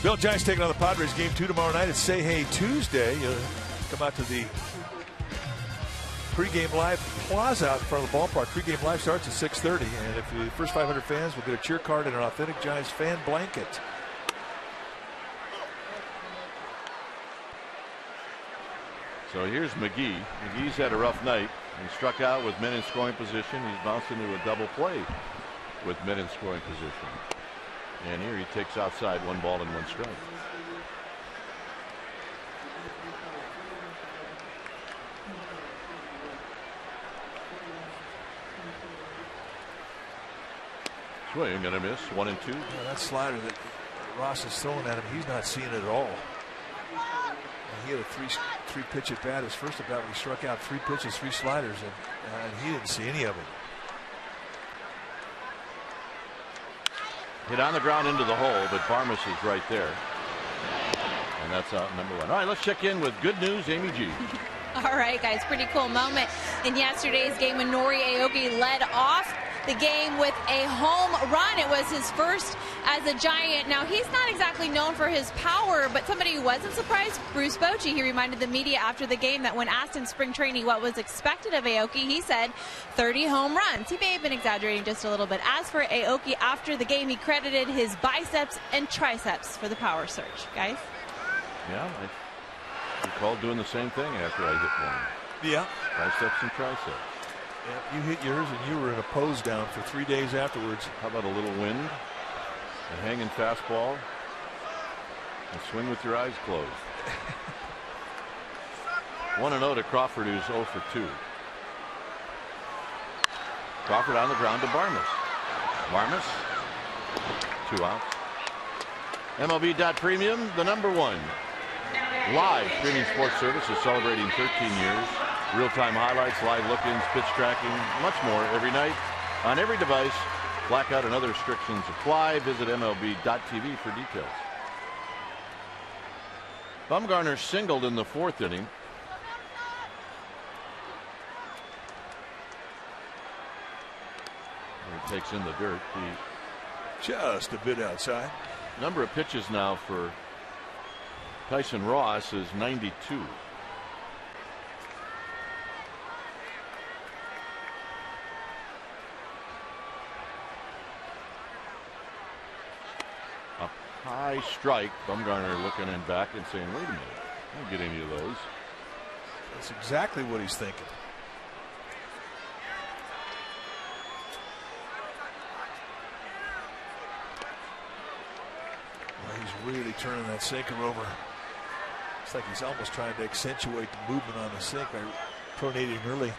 Bill, Giants taking on the Padres. Game 2 tomorrow night. It's Say Hey Tuesday. Come out to the pregame live plaza out in front of the ballpark. Pregame live starts at 6:30. And if the first 500 fans will get a cheer card and an authentic Giants fan blanket. So here's McGee. McGee's had a rough night. He struck out with men in scoring position. He's bounced into a double play with men in scoring position. And here he takes outside, 1 ball and 1 strike. Swing and a miss, 1-2. Yeah, that slider that Ross is throwing at him, he's not seeing it at all. He had a three pitch at bat his first at bat when he struck out 3 pitches, 3 sliders, and he didn't see any of it. Hit on the ground into the hole, but Barmes is right there. And that's out number 1. All right, let's check in with good news, Amy G. All right, guys, pretty cool moment in yesterday's game when Nori Aoki led off the game with a home run. It was his first as a Giant. Now, he's not exactly known for his power, but somebody who wasn't surprised, Bruce Bochy, he reminded the media after the game that when asked in spring training what was expected of Aoki, he said 30 home runs. He may have been exaggerating just a little bit. As for Aoki, after the game, he credited his biceps and triceps for the power surge. Guys? Yeah, I recall doing the same thing after I hit one. Yeah. Biceps and triceps. Yeah, you hit yours and you were in a pose down for 3 days afterwards. How about a little wind, a hanging fastball, and swing with your eyes closed? 1-0 to Crawford, who's 0 for 2. Crawford on the ground to Barmes. Barmes, 2 outs. MLB.Premium, the #1 live streaming sports service, is celebrating 13 years. Real-time highlights, live look-ins, pitch tracking, much more every night on every device. Blackout and other restrictions apply. Visit MLB.TV for details. Bumgarner singled in the 4th inning. He takes in the dirt. Just a bit outside. Number of pitches now for Tyson Ross is 92. A high strike. Bumgarner looking in back and saying, wait a minute, I don't get any of those. That's exactly what he's thinking. He's really turning that sinker over. It's like he's almost trying to accentuate the movement on the sink by pronating early.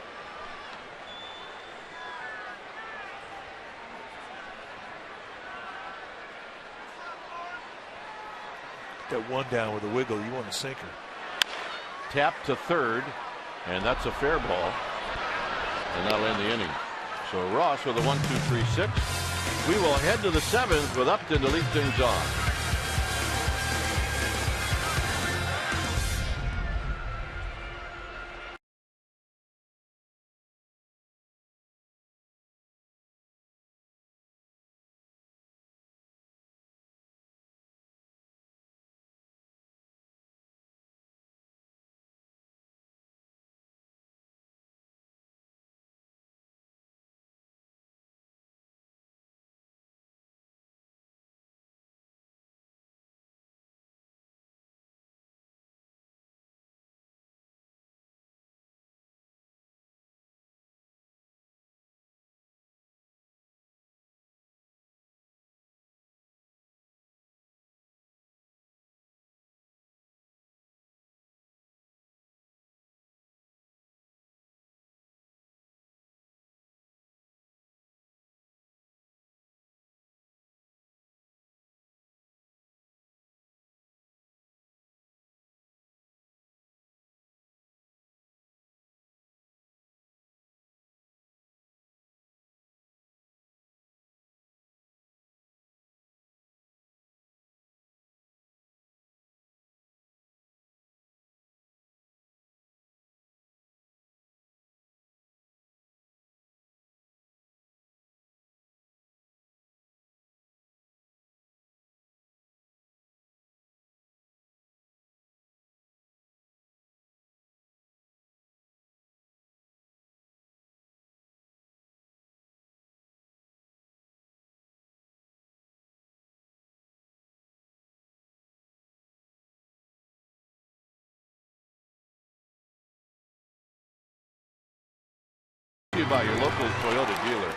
That one down with a wiggle, you want a sinker. Tap to third, and that's a fair ball. And that'll end the inning. So Ross with a 1-2-3-6. We will head to the 7th with Upton to lead things off. By your local Toyota dealer.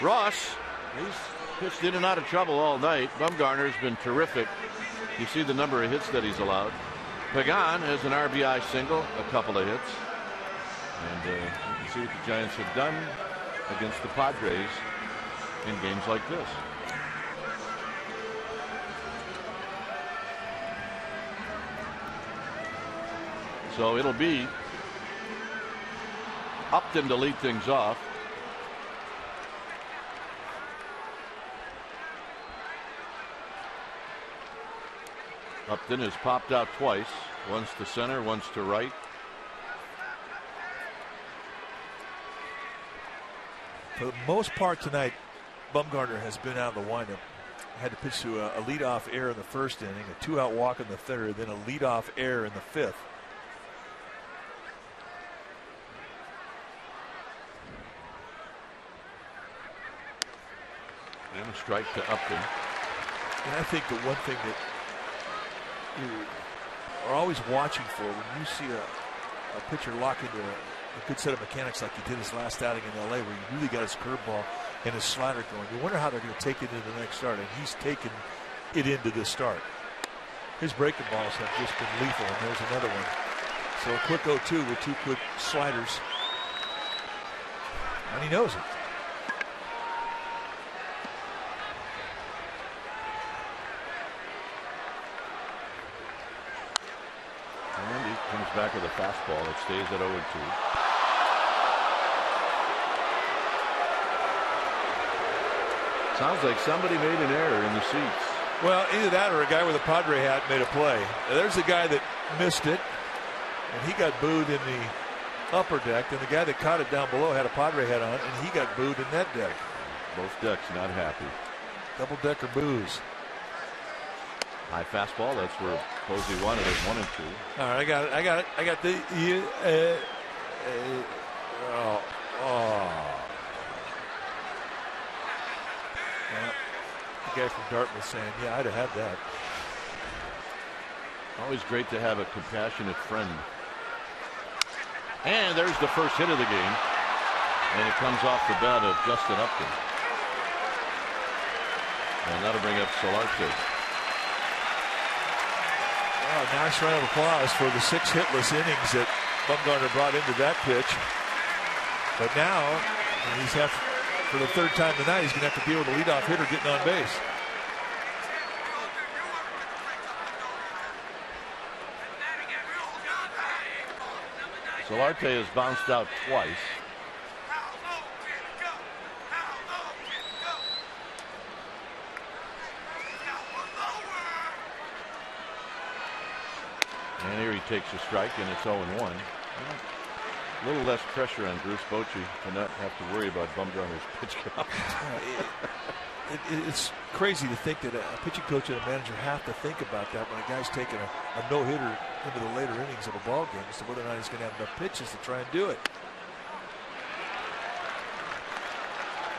Ross, he's pitched in and out of trouble all night. Bumgarner's been terrific. You see the number of hits that he's allowed. Pagan has an RBI single, a couple of hits. And you can see what the Giants have done against the Padres in games like this. So it'll be Upton to lead things off. Upton has popped out twice, once to center, once to right. For the most part tonight, Bumgarner has been out of the windup. Had to pitch to a leadoff error in the 1st inning, a 2-out walk in the 3rd, then a leadoff error in the 5th. And a strike to Upton. And I think the one thing that you are always watching for when you see a pitcher lock into a good set of mechanics like he did his last outing in LA, where he really got his curveball and his slider going. You wonder how they're going to take it into the next start, and he's taken it into this start. His breaking balls have just been lethal, and there's another one. So a quick 0-2 with 2 quick sliders. And he knows it. Comes back with a fastball that stays at 0-2. Sounds like somebody made an error in the seats. Well, either that or a guy with a Padre hat made a play. There's a guy that missed it, and he got booed in the upper deck, and the guy that caught it down below had a Padre hat on, and he got booed in that deck. Both decks not happy. Double decker boos. High fastball. That's where Posey wanted it. 1 and 2. All right, I got the. Yeah, the guy from Dartmouth saying, "Yeah, I'd have had that." Always great to have a compassionate friend. And there's the first hit of the game, and it comes off the bat of Justin Upton, and that'll bring up Solarte. Oh, nice round of applause for the 6 hitless innings that Bumgarner brought into that pitch. But now he's for the 3rd time tonight, he's going to have to deal with a leadoff hitter getting on base. Solarte has bounced out twice. And here he takes a strike, and it's 0-1. A little less pressure on Bruce Bochy to not have to worry about Bumgarner's pitch count. It's crazy to think that a pitching coach and a manager have to think about that when a guy's taking a no-hitter into the later innings of a ball game as to whether or not he's going to have enough pitches to try and do it.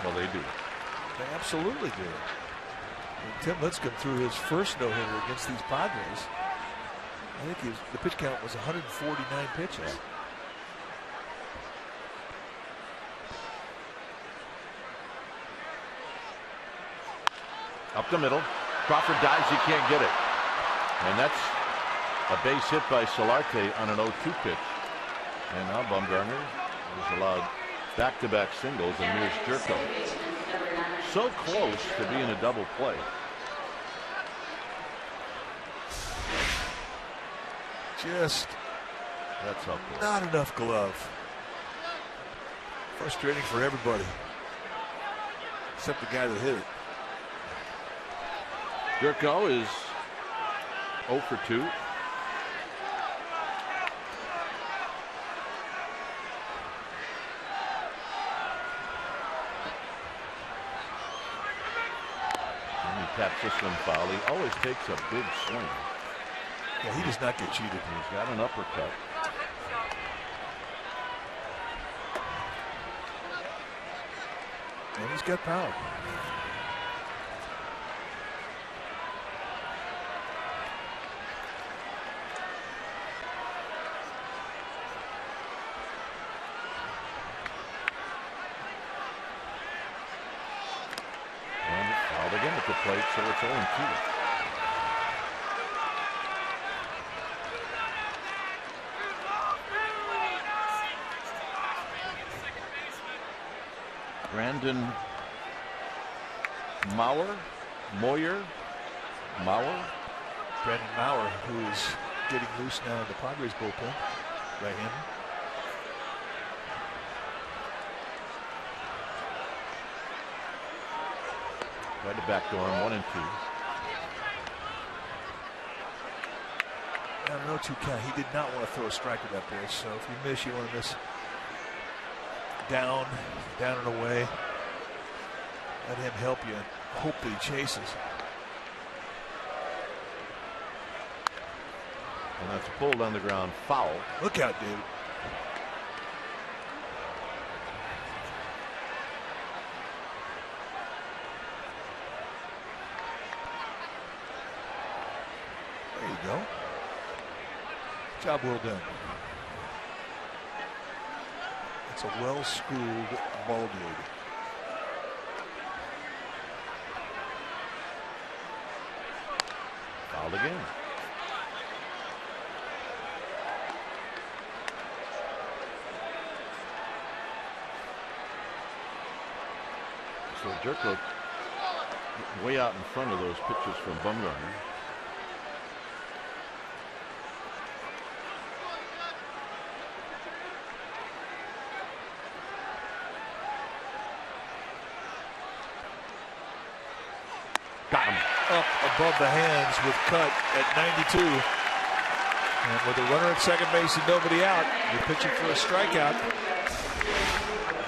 Well, they do. They absolutely do. And Tim Lincecum threw his first no-hitter against these Padres. I think the pitch count was 149 pitches. Up the middle. Crawford dives. He can't get it. And that's a base hit by Solarte on an 0-2 pitch. And now Bumgarner is allowed back-to-back singles and here's Jerko. So close to being a double play. Just that's up there. Not enough glove. Frustrating for everybody except the guy that hit it. Jerko is 0 for 2. And he taps this one foul. He always takes a big swing. Yeah, he does not get cheated. He's got an uppercut. And he's got power. And fouled again at the plate, so it's 0-2. Brandon Mauer. Brandon Mauer, who is getting loose now in the Padres bullpen, right-hander. Tried to backdoor him, 1 and 2. I don't know, 2 count. He did not want to throw a strike with that pitch. So if you miss, you want to miss down and away. Let him help you and hope that he chases. And that's pulled on the ground, foul. Look out, dude. There you go. Job well done. It's a well-schooled ball dude. Fouled again. So Jerko way out in front of those pitches from Bumgarner. Got him. up above the hands with cut at 92. And with a runner at second base and nobody out, you're pitching for a strikeout.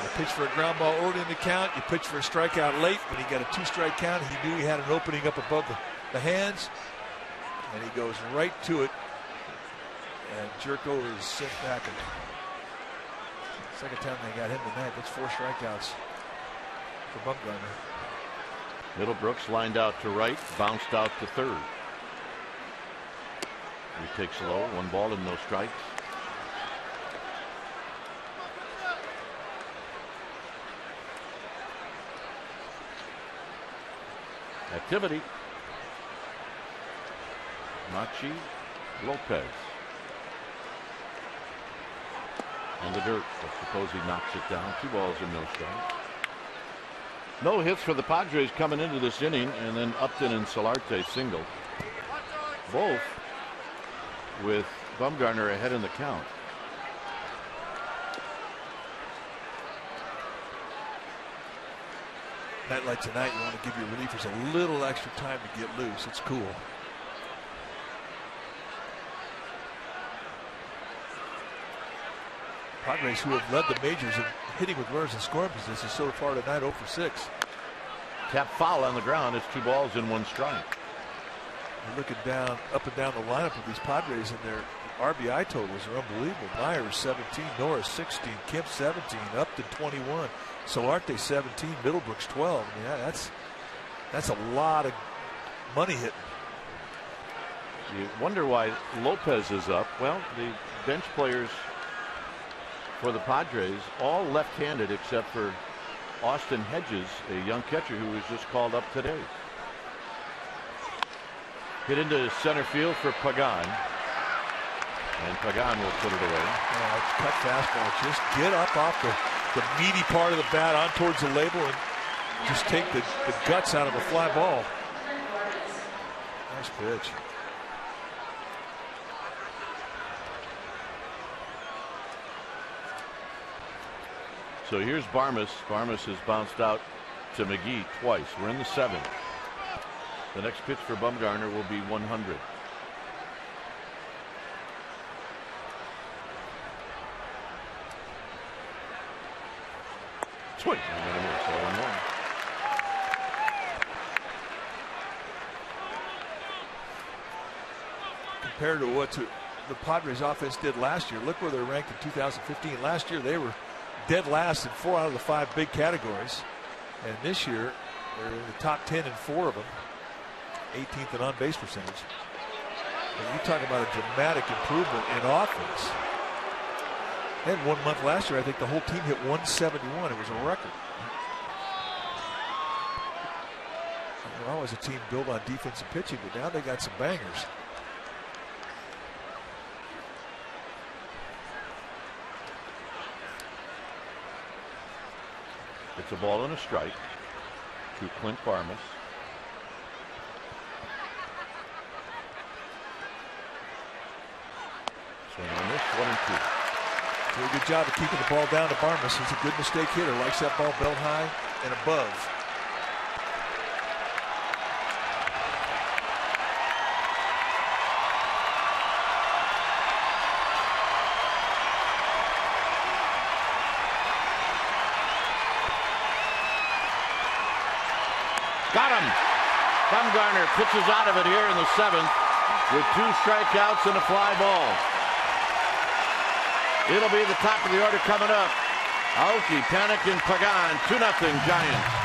You pitch for a ground ball early in the count. You pitch for a strikeout late when he got a 2-strike count. He knew he had an opening up above the hands. And he goes right to it. And Jerko is sent back. Second time they got him tonight. That's 4 strikeouts for Bumgarner. Middlebrooks lined out to right, bounced out to third. He takes low, 1 ball and no strikes. Activity. Machi, Lopez. On the dirt. I suppose he knocks it down. 2 balls and no strikes. No hits for the Padres coming into this inning, and then Upton and Solarte singled. Both with Bumgarner ahead in the count. Night like tonight, you want to give your relievers a little extra time to get loose. It's cool. Padres, who have led the majors in hitting with runners in scoring position so far tonight, 0 for 6. Tap foul on the ground. It's 2 balls and 1 strike. You're looking down, up and down the lineup of these Padres, and their RBI totals are unbelievable. Myers 17, Norris 16, Kemp 17, Upton 21, Solarte 17, Middlebrooks 12. I mean, that's a lot of money hitting. You wonder why Lopez is up. Well, the bench players for the Padres all left-handed except for Austin Hedges, a young catcher who was just called up today. Hit into center field for Pagan. And Pagan will put it away. Cut fastball. Just get up off the meaty part of the bat on towards the label and just take the guts out of a fly ball. Nice pitch. So here's Barmes. Barmes has bounced out to McGee twice. We're in the 7th. The next pitch for Bumgarner will be 100. Swing. And it's 0-1. Compared to what the Padres offense did last year, look where they're ranked in 2015. Last year they were dead last in 4 out of the 5 big categories. And this year they're in the top 10 in 4 of them. 18th in on-base percentage. And you talk about a dramatic improvement in offense. They had 1 month last year. I think the whole team hit 171. It was a record. They're always a team built on defense and pitching, but now they got some bangers. It's a ball and a strike to Clint Barmes. Swing on this, 1-2. Doing a good job of keeping the ball down to Barmes. He's a good mistake hitter. Likes that ball belt high and above. Got him. Bumgarner pitches out of it here in the 7th with 2 strikeouts and a fly ball. It'll be the top of the order coming up. Aoki, Panik, and Pagan, 2-0 Giants.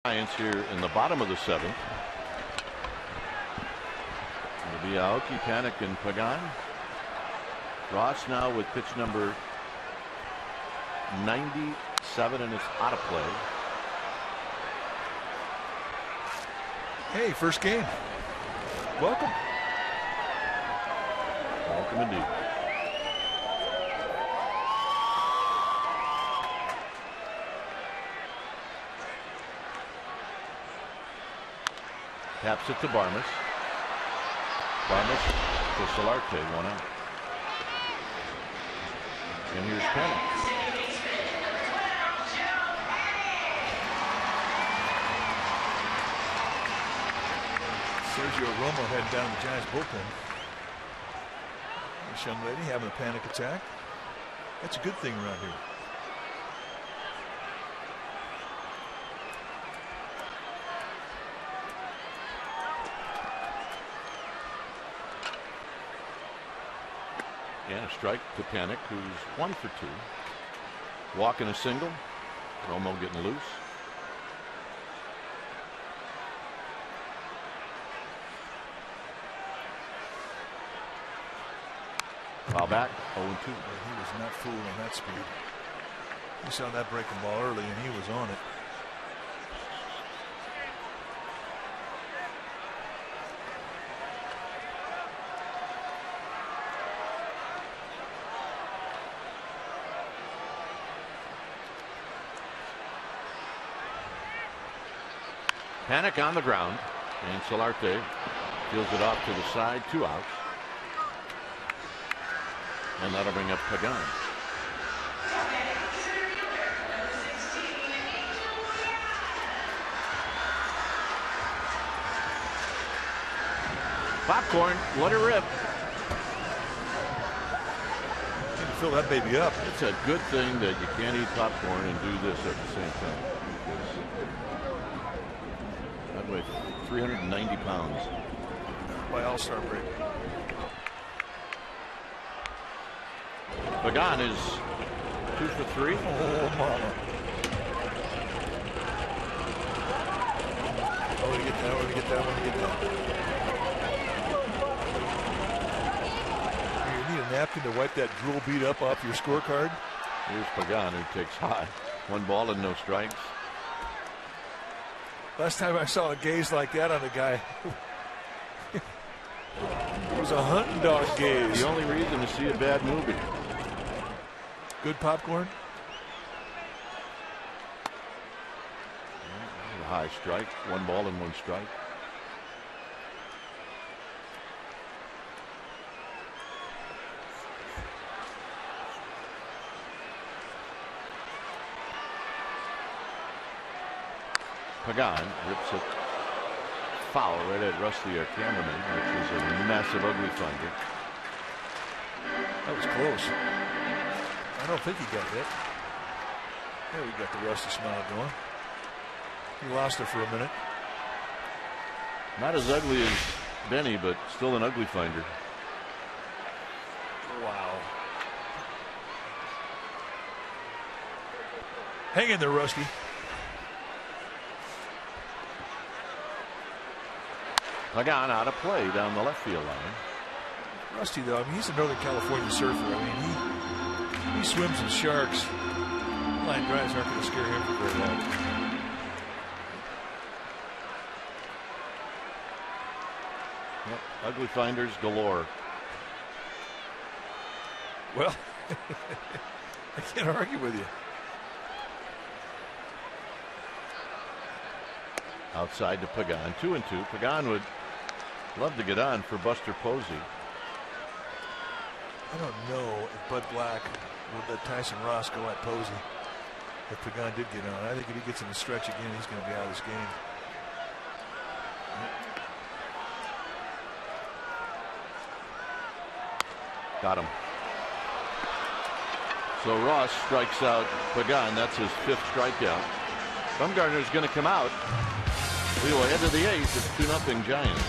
Giants here in the bottom of the 7th. It'll be Aoki, Panik, and Pagan. Ross now with pitch number 97, and it's out of play. Hey, first game. Welcome. Welcome indeed. Taps it to Barmes. Barmes to Solarte, 1 out. And here's Panik. Sergio Romo heading down the Giants bullpen. This young lady having a panic attack. That's a good thing around here. Yeah, a strike to Panik, who's 1 for 2. Walking a single. Romo getting loose. Foul back, 0-2. He was not fooled on that speed. He saw that breaking ball early, and he was on it. Panik on the ground, and Solarte deals it off to the side, 2 outs. And that'll bring up Pagan. Popcorn, let it rip. Can you fill that baby up? It's a good thing that you can't eat popcorn and do this at the same time. That weighs 390 pounds. By All-Star break. Pagan is 2 for 3. Oh, mama. Oh, we get that, we get that, we get that. You need a napkin to wipe that drool bead up off your scorecard. Here's Pagan, who takes high. 1 ball and no strikes. Last time I saw a gaze like that on a guy, it was a hunting dog gaze. The only reason to see a bad movie. Good popcorn. A high strike. 1 ball and 1 strike. Pagan rips it foul right at Rusty, our cameraman, which is a massive ugly thunder. That was close. I don't think he got hit. There we got the Rusty smile going. He lost it for a minute. Not as ugly as Benny, but still an ugly finder. Wow. Hang in there, Rusty. Pagan out of play down the left field line. Rusty, though, I mean, he's a Northern California surfer. I mean, he swims with sharks. Line drives aren't going to scare him for very long. Yep, ugly finders galore. Well, I can't argue with you. Outside to Pagan, 2-2. Pagan would love to get on for Buster Posey. I don't know if Bud Black would let Tyson Ross go at Posey if Pagan did get on. I think if he gets in the stretch again, he's going to be out of this game. Got him. So Ross strikes out Pagan. That's his 5th strikeout. Bumgarner is going to come out. We will head to the 8th. It's 2-0 Giants.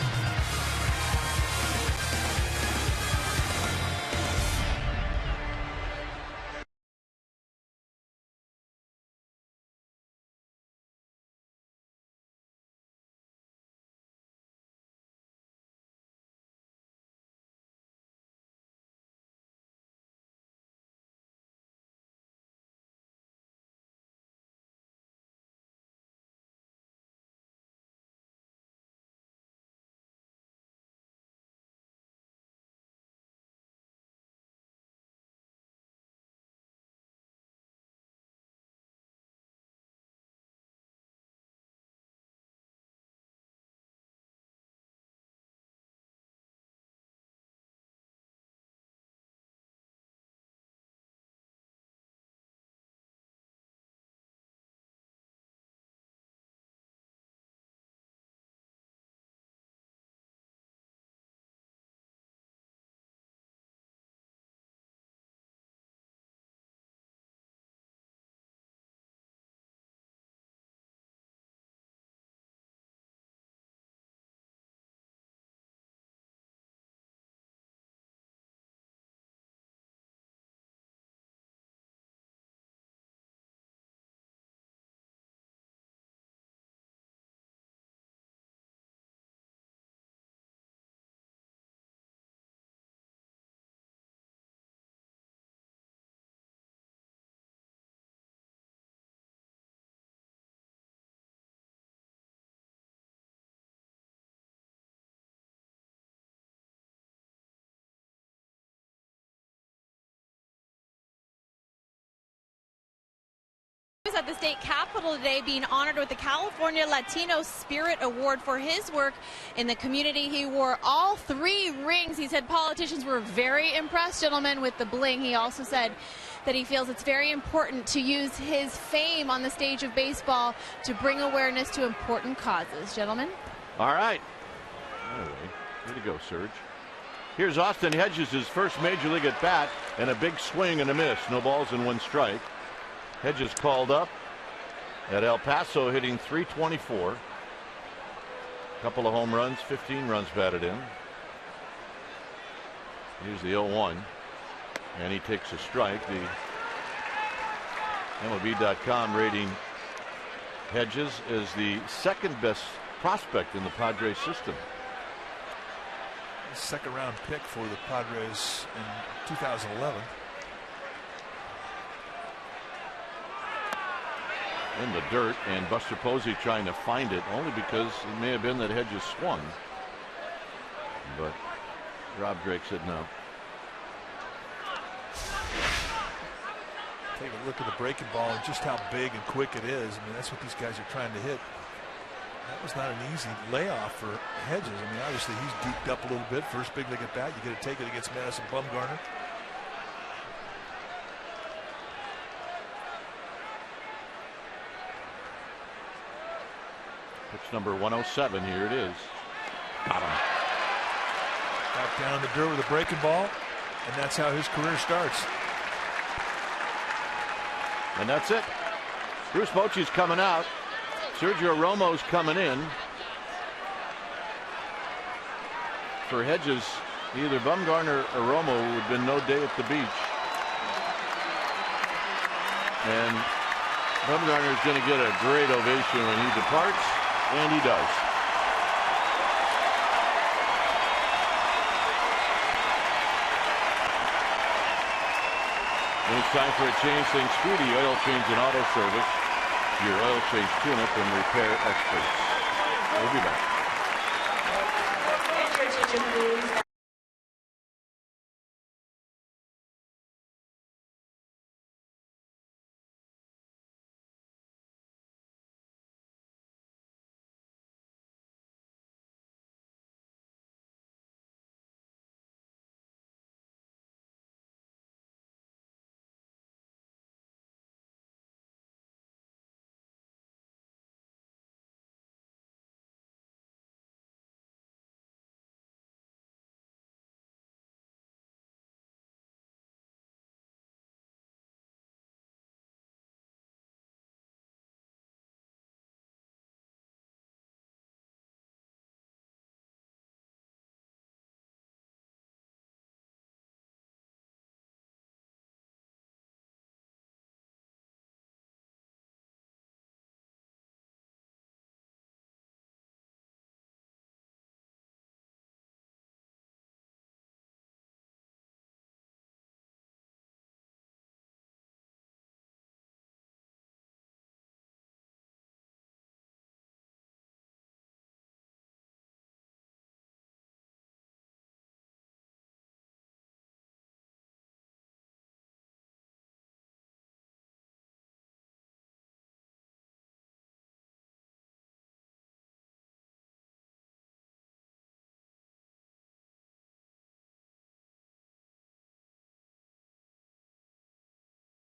at the state capitol today, being honored with the California Latino Spirit Award for his work in the community. He wore all 3 rings. He said politicians were very impressed, gentlemen, with the bling. He also said that he feels it's very important to use his fame on the stage of baseball to bring awareness to important causes. Gentlemen. All right. Anyway, way to go, Serge. Here's Austin Hedges, his first major league at bat, and a big swing and a miss. No balls and 1 strike. Hedges called up at El Paso, hitting .324. Couple of home runs, 15 runs batted in. Here's the 0-1, and he takes a strike. The MLB.com rating Hedges as the 2nd best prospect in the Padres system. Second round pick for the Padres in 2011. In the dirt, and Buster Posey trying to find it, only because it may have been that Hedges swung. But Rob Drake said no. Take a look at the breaking ball and just how big and quick it is. I mean, that's what these guys are trying to hit. That was not an easy layoff for Hedges. I mean, obviously he's geeked up a little bit. First big league at bat, you got to take it against Madison Bumgarner. Pitch number 107. Here it is. Got him. Back down in the dirt with a breaking ball, and that's how his career starts. And that's it. Bruce Bochy's coming out. Sergio Romo's coming in. For Hedges, either Bumgarner or Romo would have been no day at the beach. And Bumgarner is going to get a great ovation when he departs, and he does. When it's time for a change, think Speedy Oil Change and Auto Service. Your oil change tune-up and repair experts. We'll be back.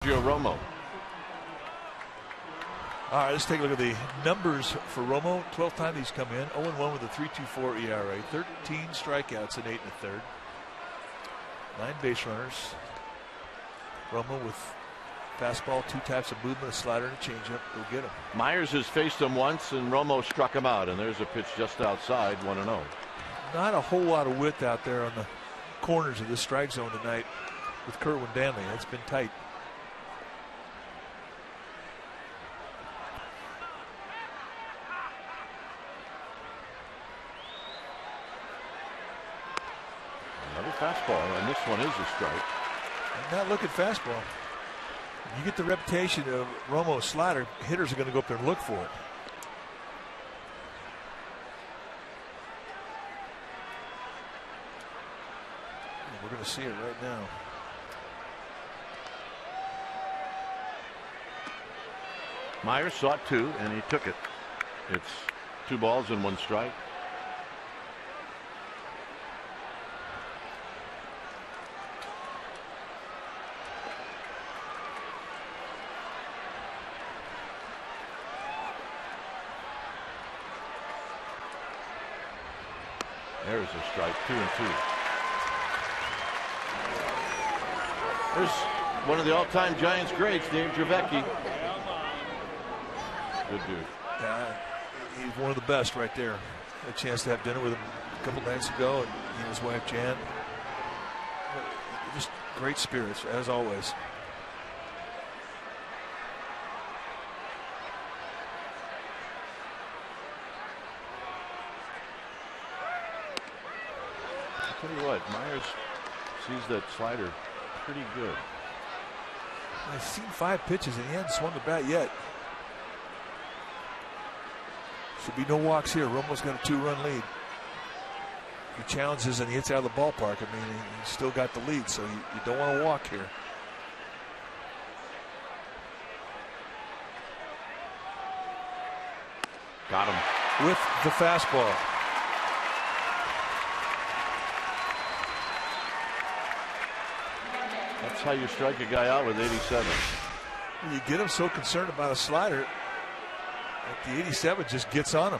Sergio Romo. All right, let's take a look at the numbers for Romo. 12th time he's come in. 0-1 with a 3.24 ERA. 13 strikeouts in 8 1/3. 9 base runners. Romo with fastball, 2 types of movement, a slider and a changeup. Go get him. Myers has faced him once, and Romo struck him out. And there's a pitch just outside, 1-0. Not a whole lot of width out there on the corners of this strike zone tonight with Kerwin Danley. That's been tight. Another fastball, and this one is a strike. And not looking fastball. You get the reputation of Romo's slider, hitters are going to go up there and look for it. And we're going to see it right now. Myers saw it too, and he took it. It's 2 balls and 1 strike. There's a strike, 2 and 2. There's one of the all-time Giants greats, Dave Dravecky. Good dude. Yeah, he's one of the best right there. Had a chance to have dinner with him a couple nights ago, and he and his wife Jan. Just great spirits, as always. I'll tell you what, Myers sees that slider pretty good. I've seen 5 pitches, and he hasn't swung the bat yet. Should be no walks here. Romo's got a 2-run lead. He challenges and he hits out of the ballpark. I mean, he's still got the lead, so you don't want to walk here. Got him. With the fastball. That's how you strike a guy out with 87. You get him so concerned about a slider, the 87 just gets on him.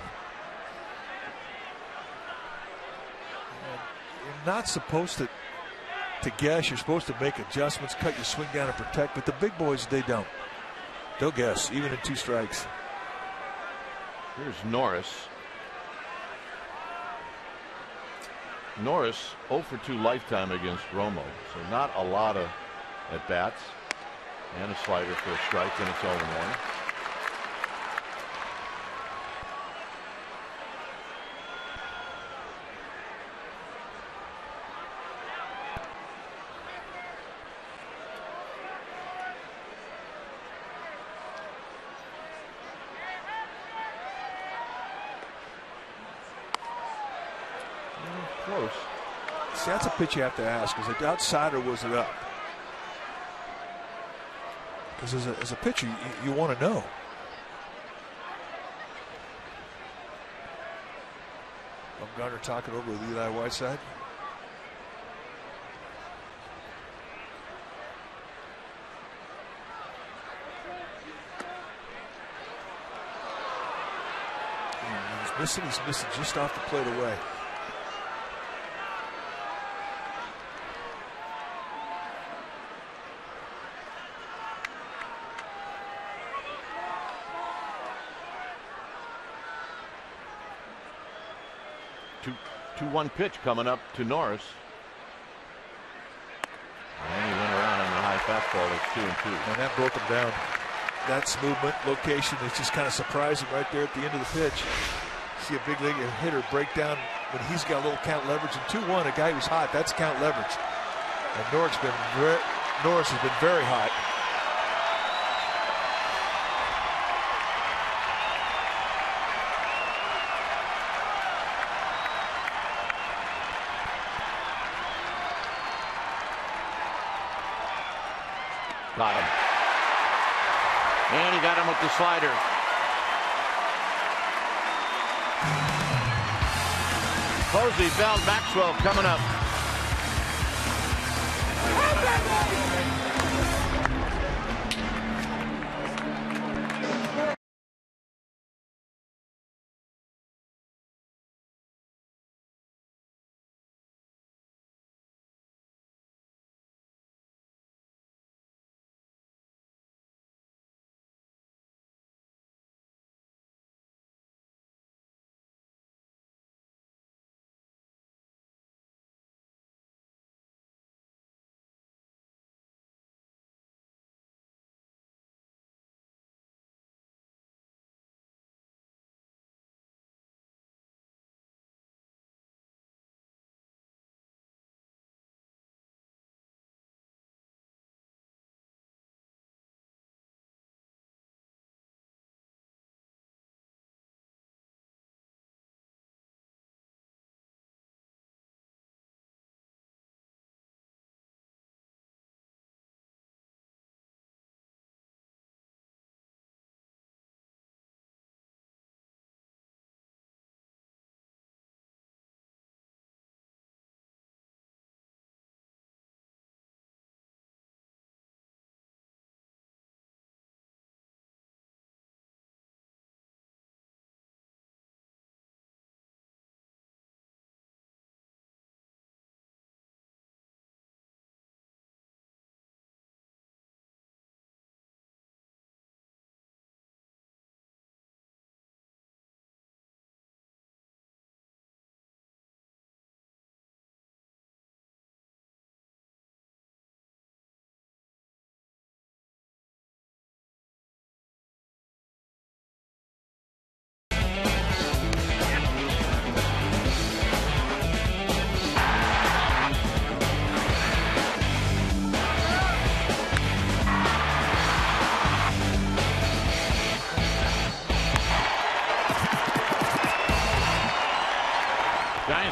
And you're not supposed to guess. You're supposed to make adjustments, cut your swing down and protect. But the big boys, they don't. They'll guess, even in 2 strikes. Here's Norris. Norris 0 for 2 lifetime against Romo. So not a lot of at-bats. And a slider for a strike, and it's 0-1. Close. See, that's a pitch you have to ask. Is it outside or was it up? Because as a pitcher, you want to know. Bumgarner talking over with Eli Whiteside. He's missing just off the plate away. Two-one pitch coming up to Norris. And he went around on the high fastball. It's 2 and 2. And that broke him down. That's movement, location is just kind of surprising right there at the end of the pitch. See a big league hitter break down when he's got a little count leverage. And 2-1, a guy who's hot, that's count leverage. And Norris has been very hot. Got him. And he got him with the slider. Posey found Maxwell coming up.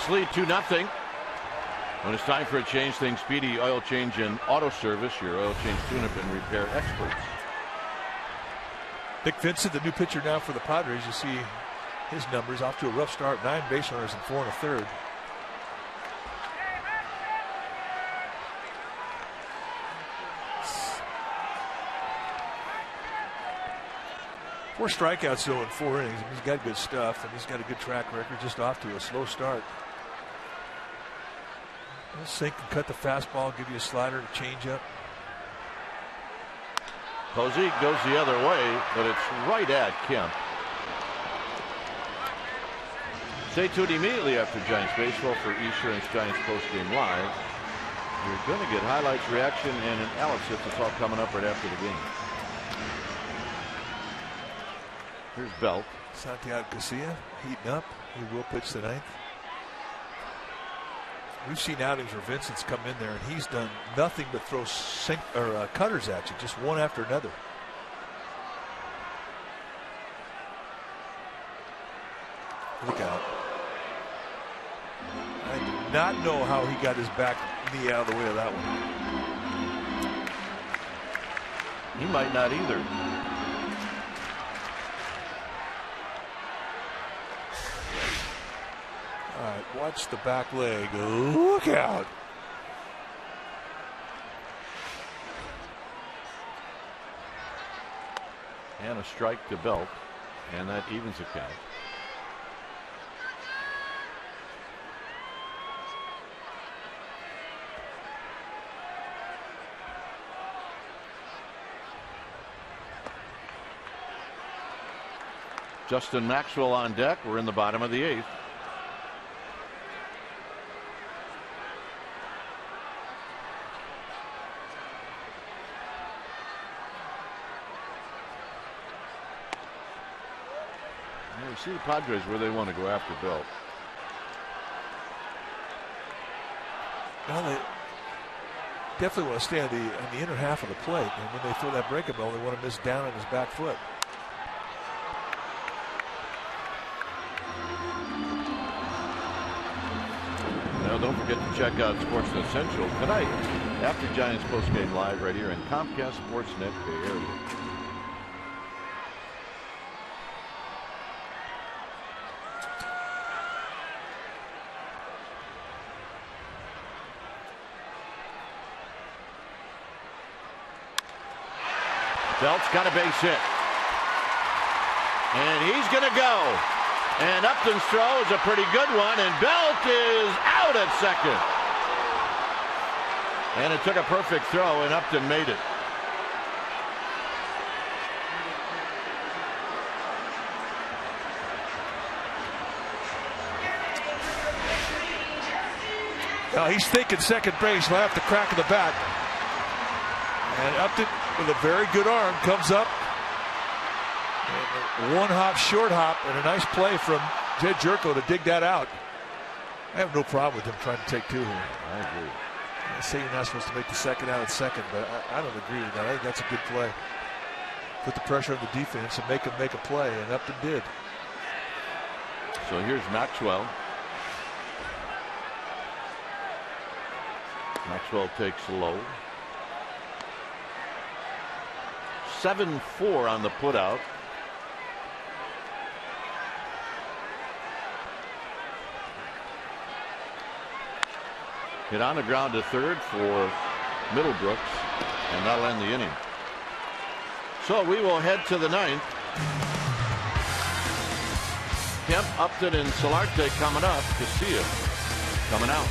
Padres lead 2-0. When it's time for a change, think Speedy Oil Change and Auto Service, your oil change tune-up and repair experts. Nick Vincent, the new pitcher now for the Padres. You see his numbers off to a rough start. 9 base runners and 4 1/3. Four strikeouts though in 4 innings. He's got good stuff, and he's got a good track record. Just off to a slow start. He'll sink and cut the fastball, give you a slider, a changeup. Posey goes the other way, but it's right at Kemp. Stay tuned immediately after Giants Baseball for Esurance Giants postgame live. You're going to get highlights, reaction, and analysis. It's all coming up right after the game. Here's Belt. Santiago Garcia heating up. He will pitch the 9th. We've seen outings where Vincent's come in there and he's done nothing but throw cutters at you, just one after another. Look out. I do not know how he got his back knee out of the way of that one. He might not either. All right, watch the back leg. Look out. And a strike to Belt, and that evens the count. Justin Maxwell on deck. We're in the bottom of the 8th. You see the Padres where they want to go after Belt. Well, they definitely want to stay on the inner half of the plate, and when they throw that breaking ball, they want to miss down on his back foot. Now, don't forget to check out Sportsnet Central tonight after Giants postgame live right here in Comcast Sportsnet Bay Area. Belt's got a base hit. And he's going to go. And Upton's throw is a pretty good one. And Belt is out at second. And it took a perfect throw, and Upton made it. Now he's thinking second base. He'll have to crack in the bat. And Upton, with a very good arm, comes up. And one hop, short hop, and a nice play from Jed Jerko to dig that out. I have no problem with him trying to take 2 here. I agree. I say you're not supposed to make the second out at second, but I don't agree with that. I think that's a good play. Put the pressure on the defense and make them make a play, and Upton did. So here's Maxwell. Maxwell takes low. 7-4 on the putout. Hit on the ground to third for Middlebrooks, and that'll end the inning. So we will head to the 9th. Kemp, Upton, and Solarte coming up. Casilla coming out.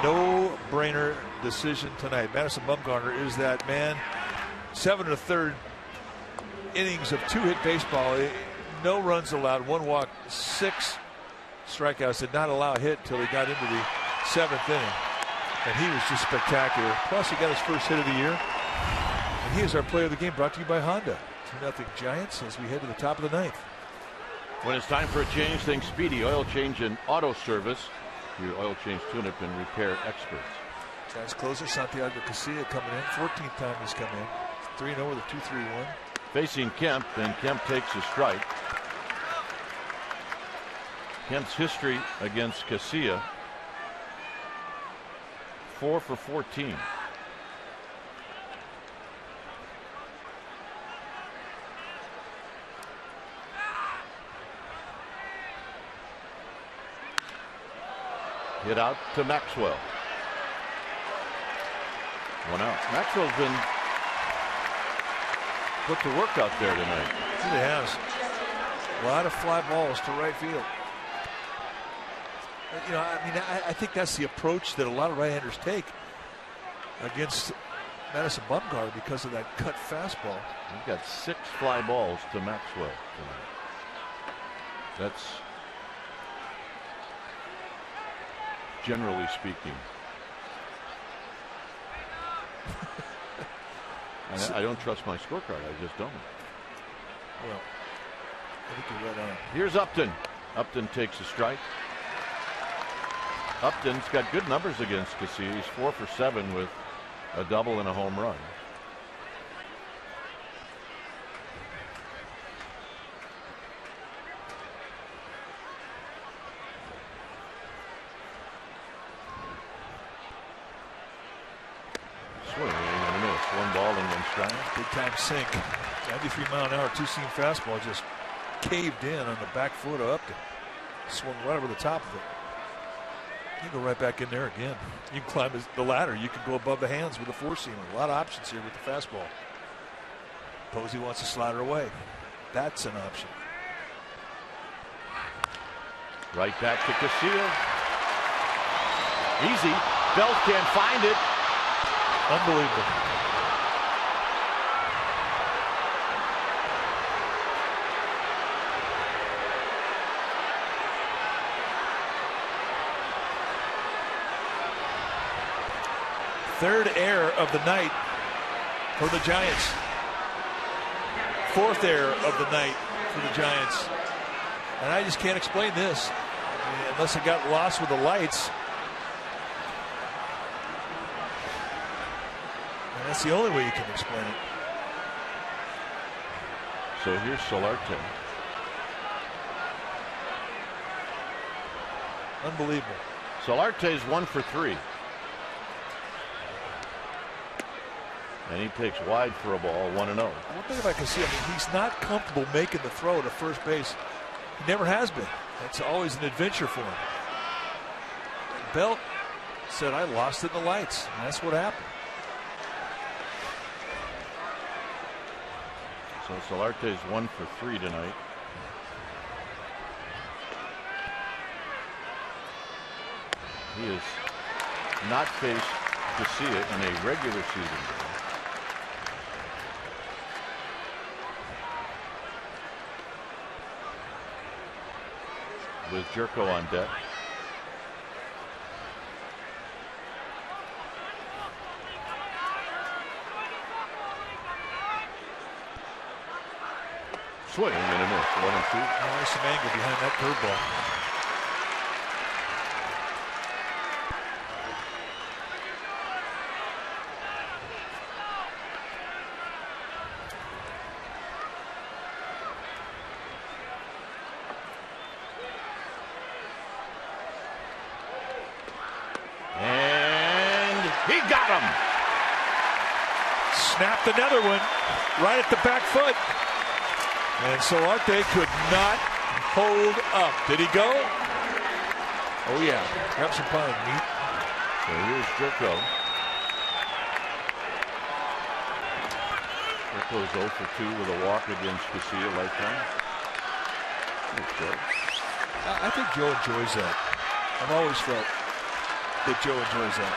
no-brainer decision tonight. Madison Bumgarner is that man. 7 1/3 innings of 2-hit baseball. No runs allowed, 1 walk, 6 strikeouts. Did not allow a hit until he got into the 7th inning. And he was just spectacular. Plus, he got his first hit of the year. And he is our player of the game, brought to you by Honda. 2-0 Giants as we head to the top of the 9th. When it's time for a change, think Speedy Oil Change and Auto Service. Your oil change tune-up and repair experts. Giants closer Santiago Casilla coming in. 14th time he's come in. 3-0 with a 2-3-1. Facing Kemp, and Kemp takes a strike. Kemp's history against Casilla: 4 for 14. Hit out to Maxwell. 1 out. Maxwell's been put to work out there tonight. He has. A lot of fly balls to right field. You know, I mean, I think that's the approach that a lot of right-handers take against Madison Bumgarner because of that cut fastball. We've got 6 fly balls to Maxwell tonight. That's generally speaking. I don't trust my scorecard. I just don't. Well, I think you're right on. Here's Upton. Upton takes a strike. Upton's got good numbers against Casilla. He's 4 for 7 with a double and a home run. Swing and a miss. 1 ball and 1 strike. Big time sink. 93-mile-an-hour two-seam fastball just caved in on the back foot of Upton. Swung right over the top of it. You can go right back in there again. You can climb the ladder. You can go above the hands with a 4-seamer. A lot of options here with the fastball. Posey wants to slide her away. That's an option. Right back to Casilla. Easy. Belt can't find it. Unbelievable. Third error of the night for the Giants. 4th error of the night for the Giants. And I just can't explain this. I mean, unless it got lost with the lights. And that's the only way you can explain it. So here's Solarte. Unbelievable. Solarte's 1 for 3. And he takes wide for a ball, 1-0. One thing about Casilla, I mean, he's not comfortable making the throw to first base. He never has been. It's always an adventure for him. Belt said, I lost it in the lights. And that's what happened. So Solarte's 1 for 3 tonight. He has not faced Casilla in a regular season game. With Jerko on deck. Swing and a miss. 1-2. There's some angle behind that curveball. Snapped another one right at the back foot. And Solarte could not hold up. Did he go? Oh, yeah. Grab some pine, meat. So here's Jerko. Jerko's 0 for 2 with a walk against Casilla lifetime. I think Joe enjoys that. I've always felt that Joe enjoys that.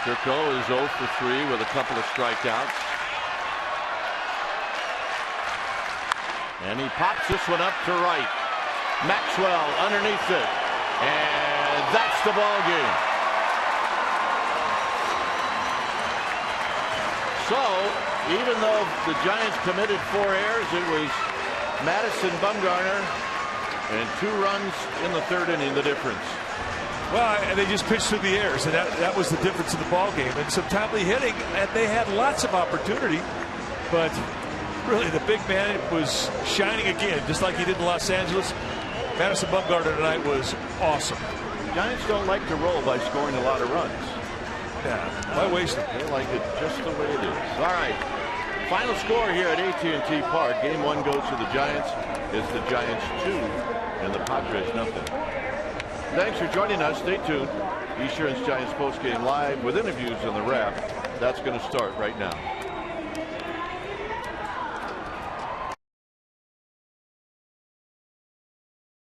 Turco is 0 for 3 with a couple of strikeouts. And he pops this one up to right. Maxwell underneath it. And that's the ball game. So, even though the Giants committed 4 errors, it was Madison Bumgarner and 2 runs in the 3rd inning, the difference. Well, and they just pitched through the errors, and that was the difference in the ball game. And some timely hitting, and they had lots of opportunity, but really the big man was shining again, just like he did in Los Angeles. Madison Bumgarner tonight was awesome. Giants don't like to roll by scoring a lot of runs. Yeah, why waste it? They like it just the way it is. All right. Final score here at AT&T Park. Game 1 goes to the Giants. It's the Giants 2 and the Padres nothing. Thanks for joining us. Stay tuned. Esurance Giants postgame live with interviews on the wrap. That's going to start right now.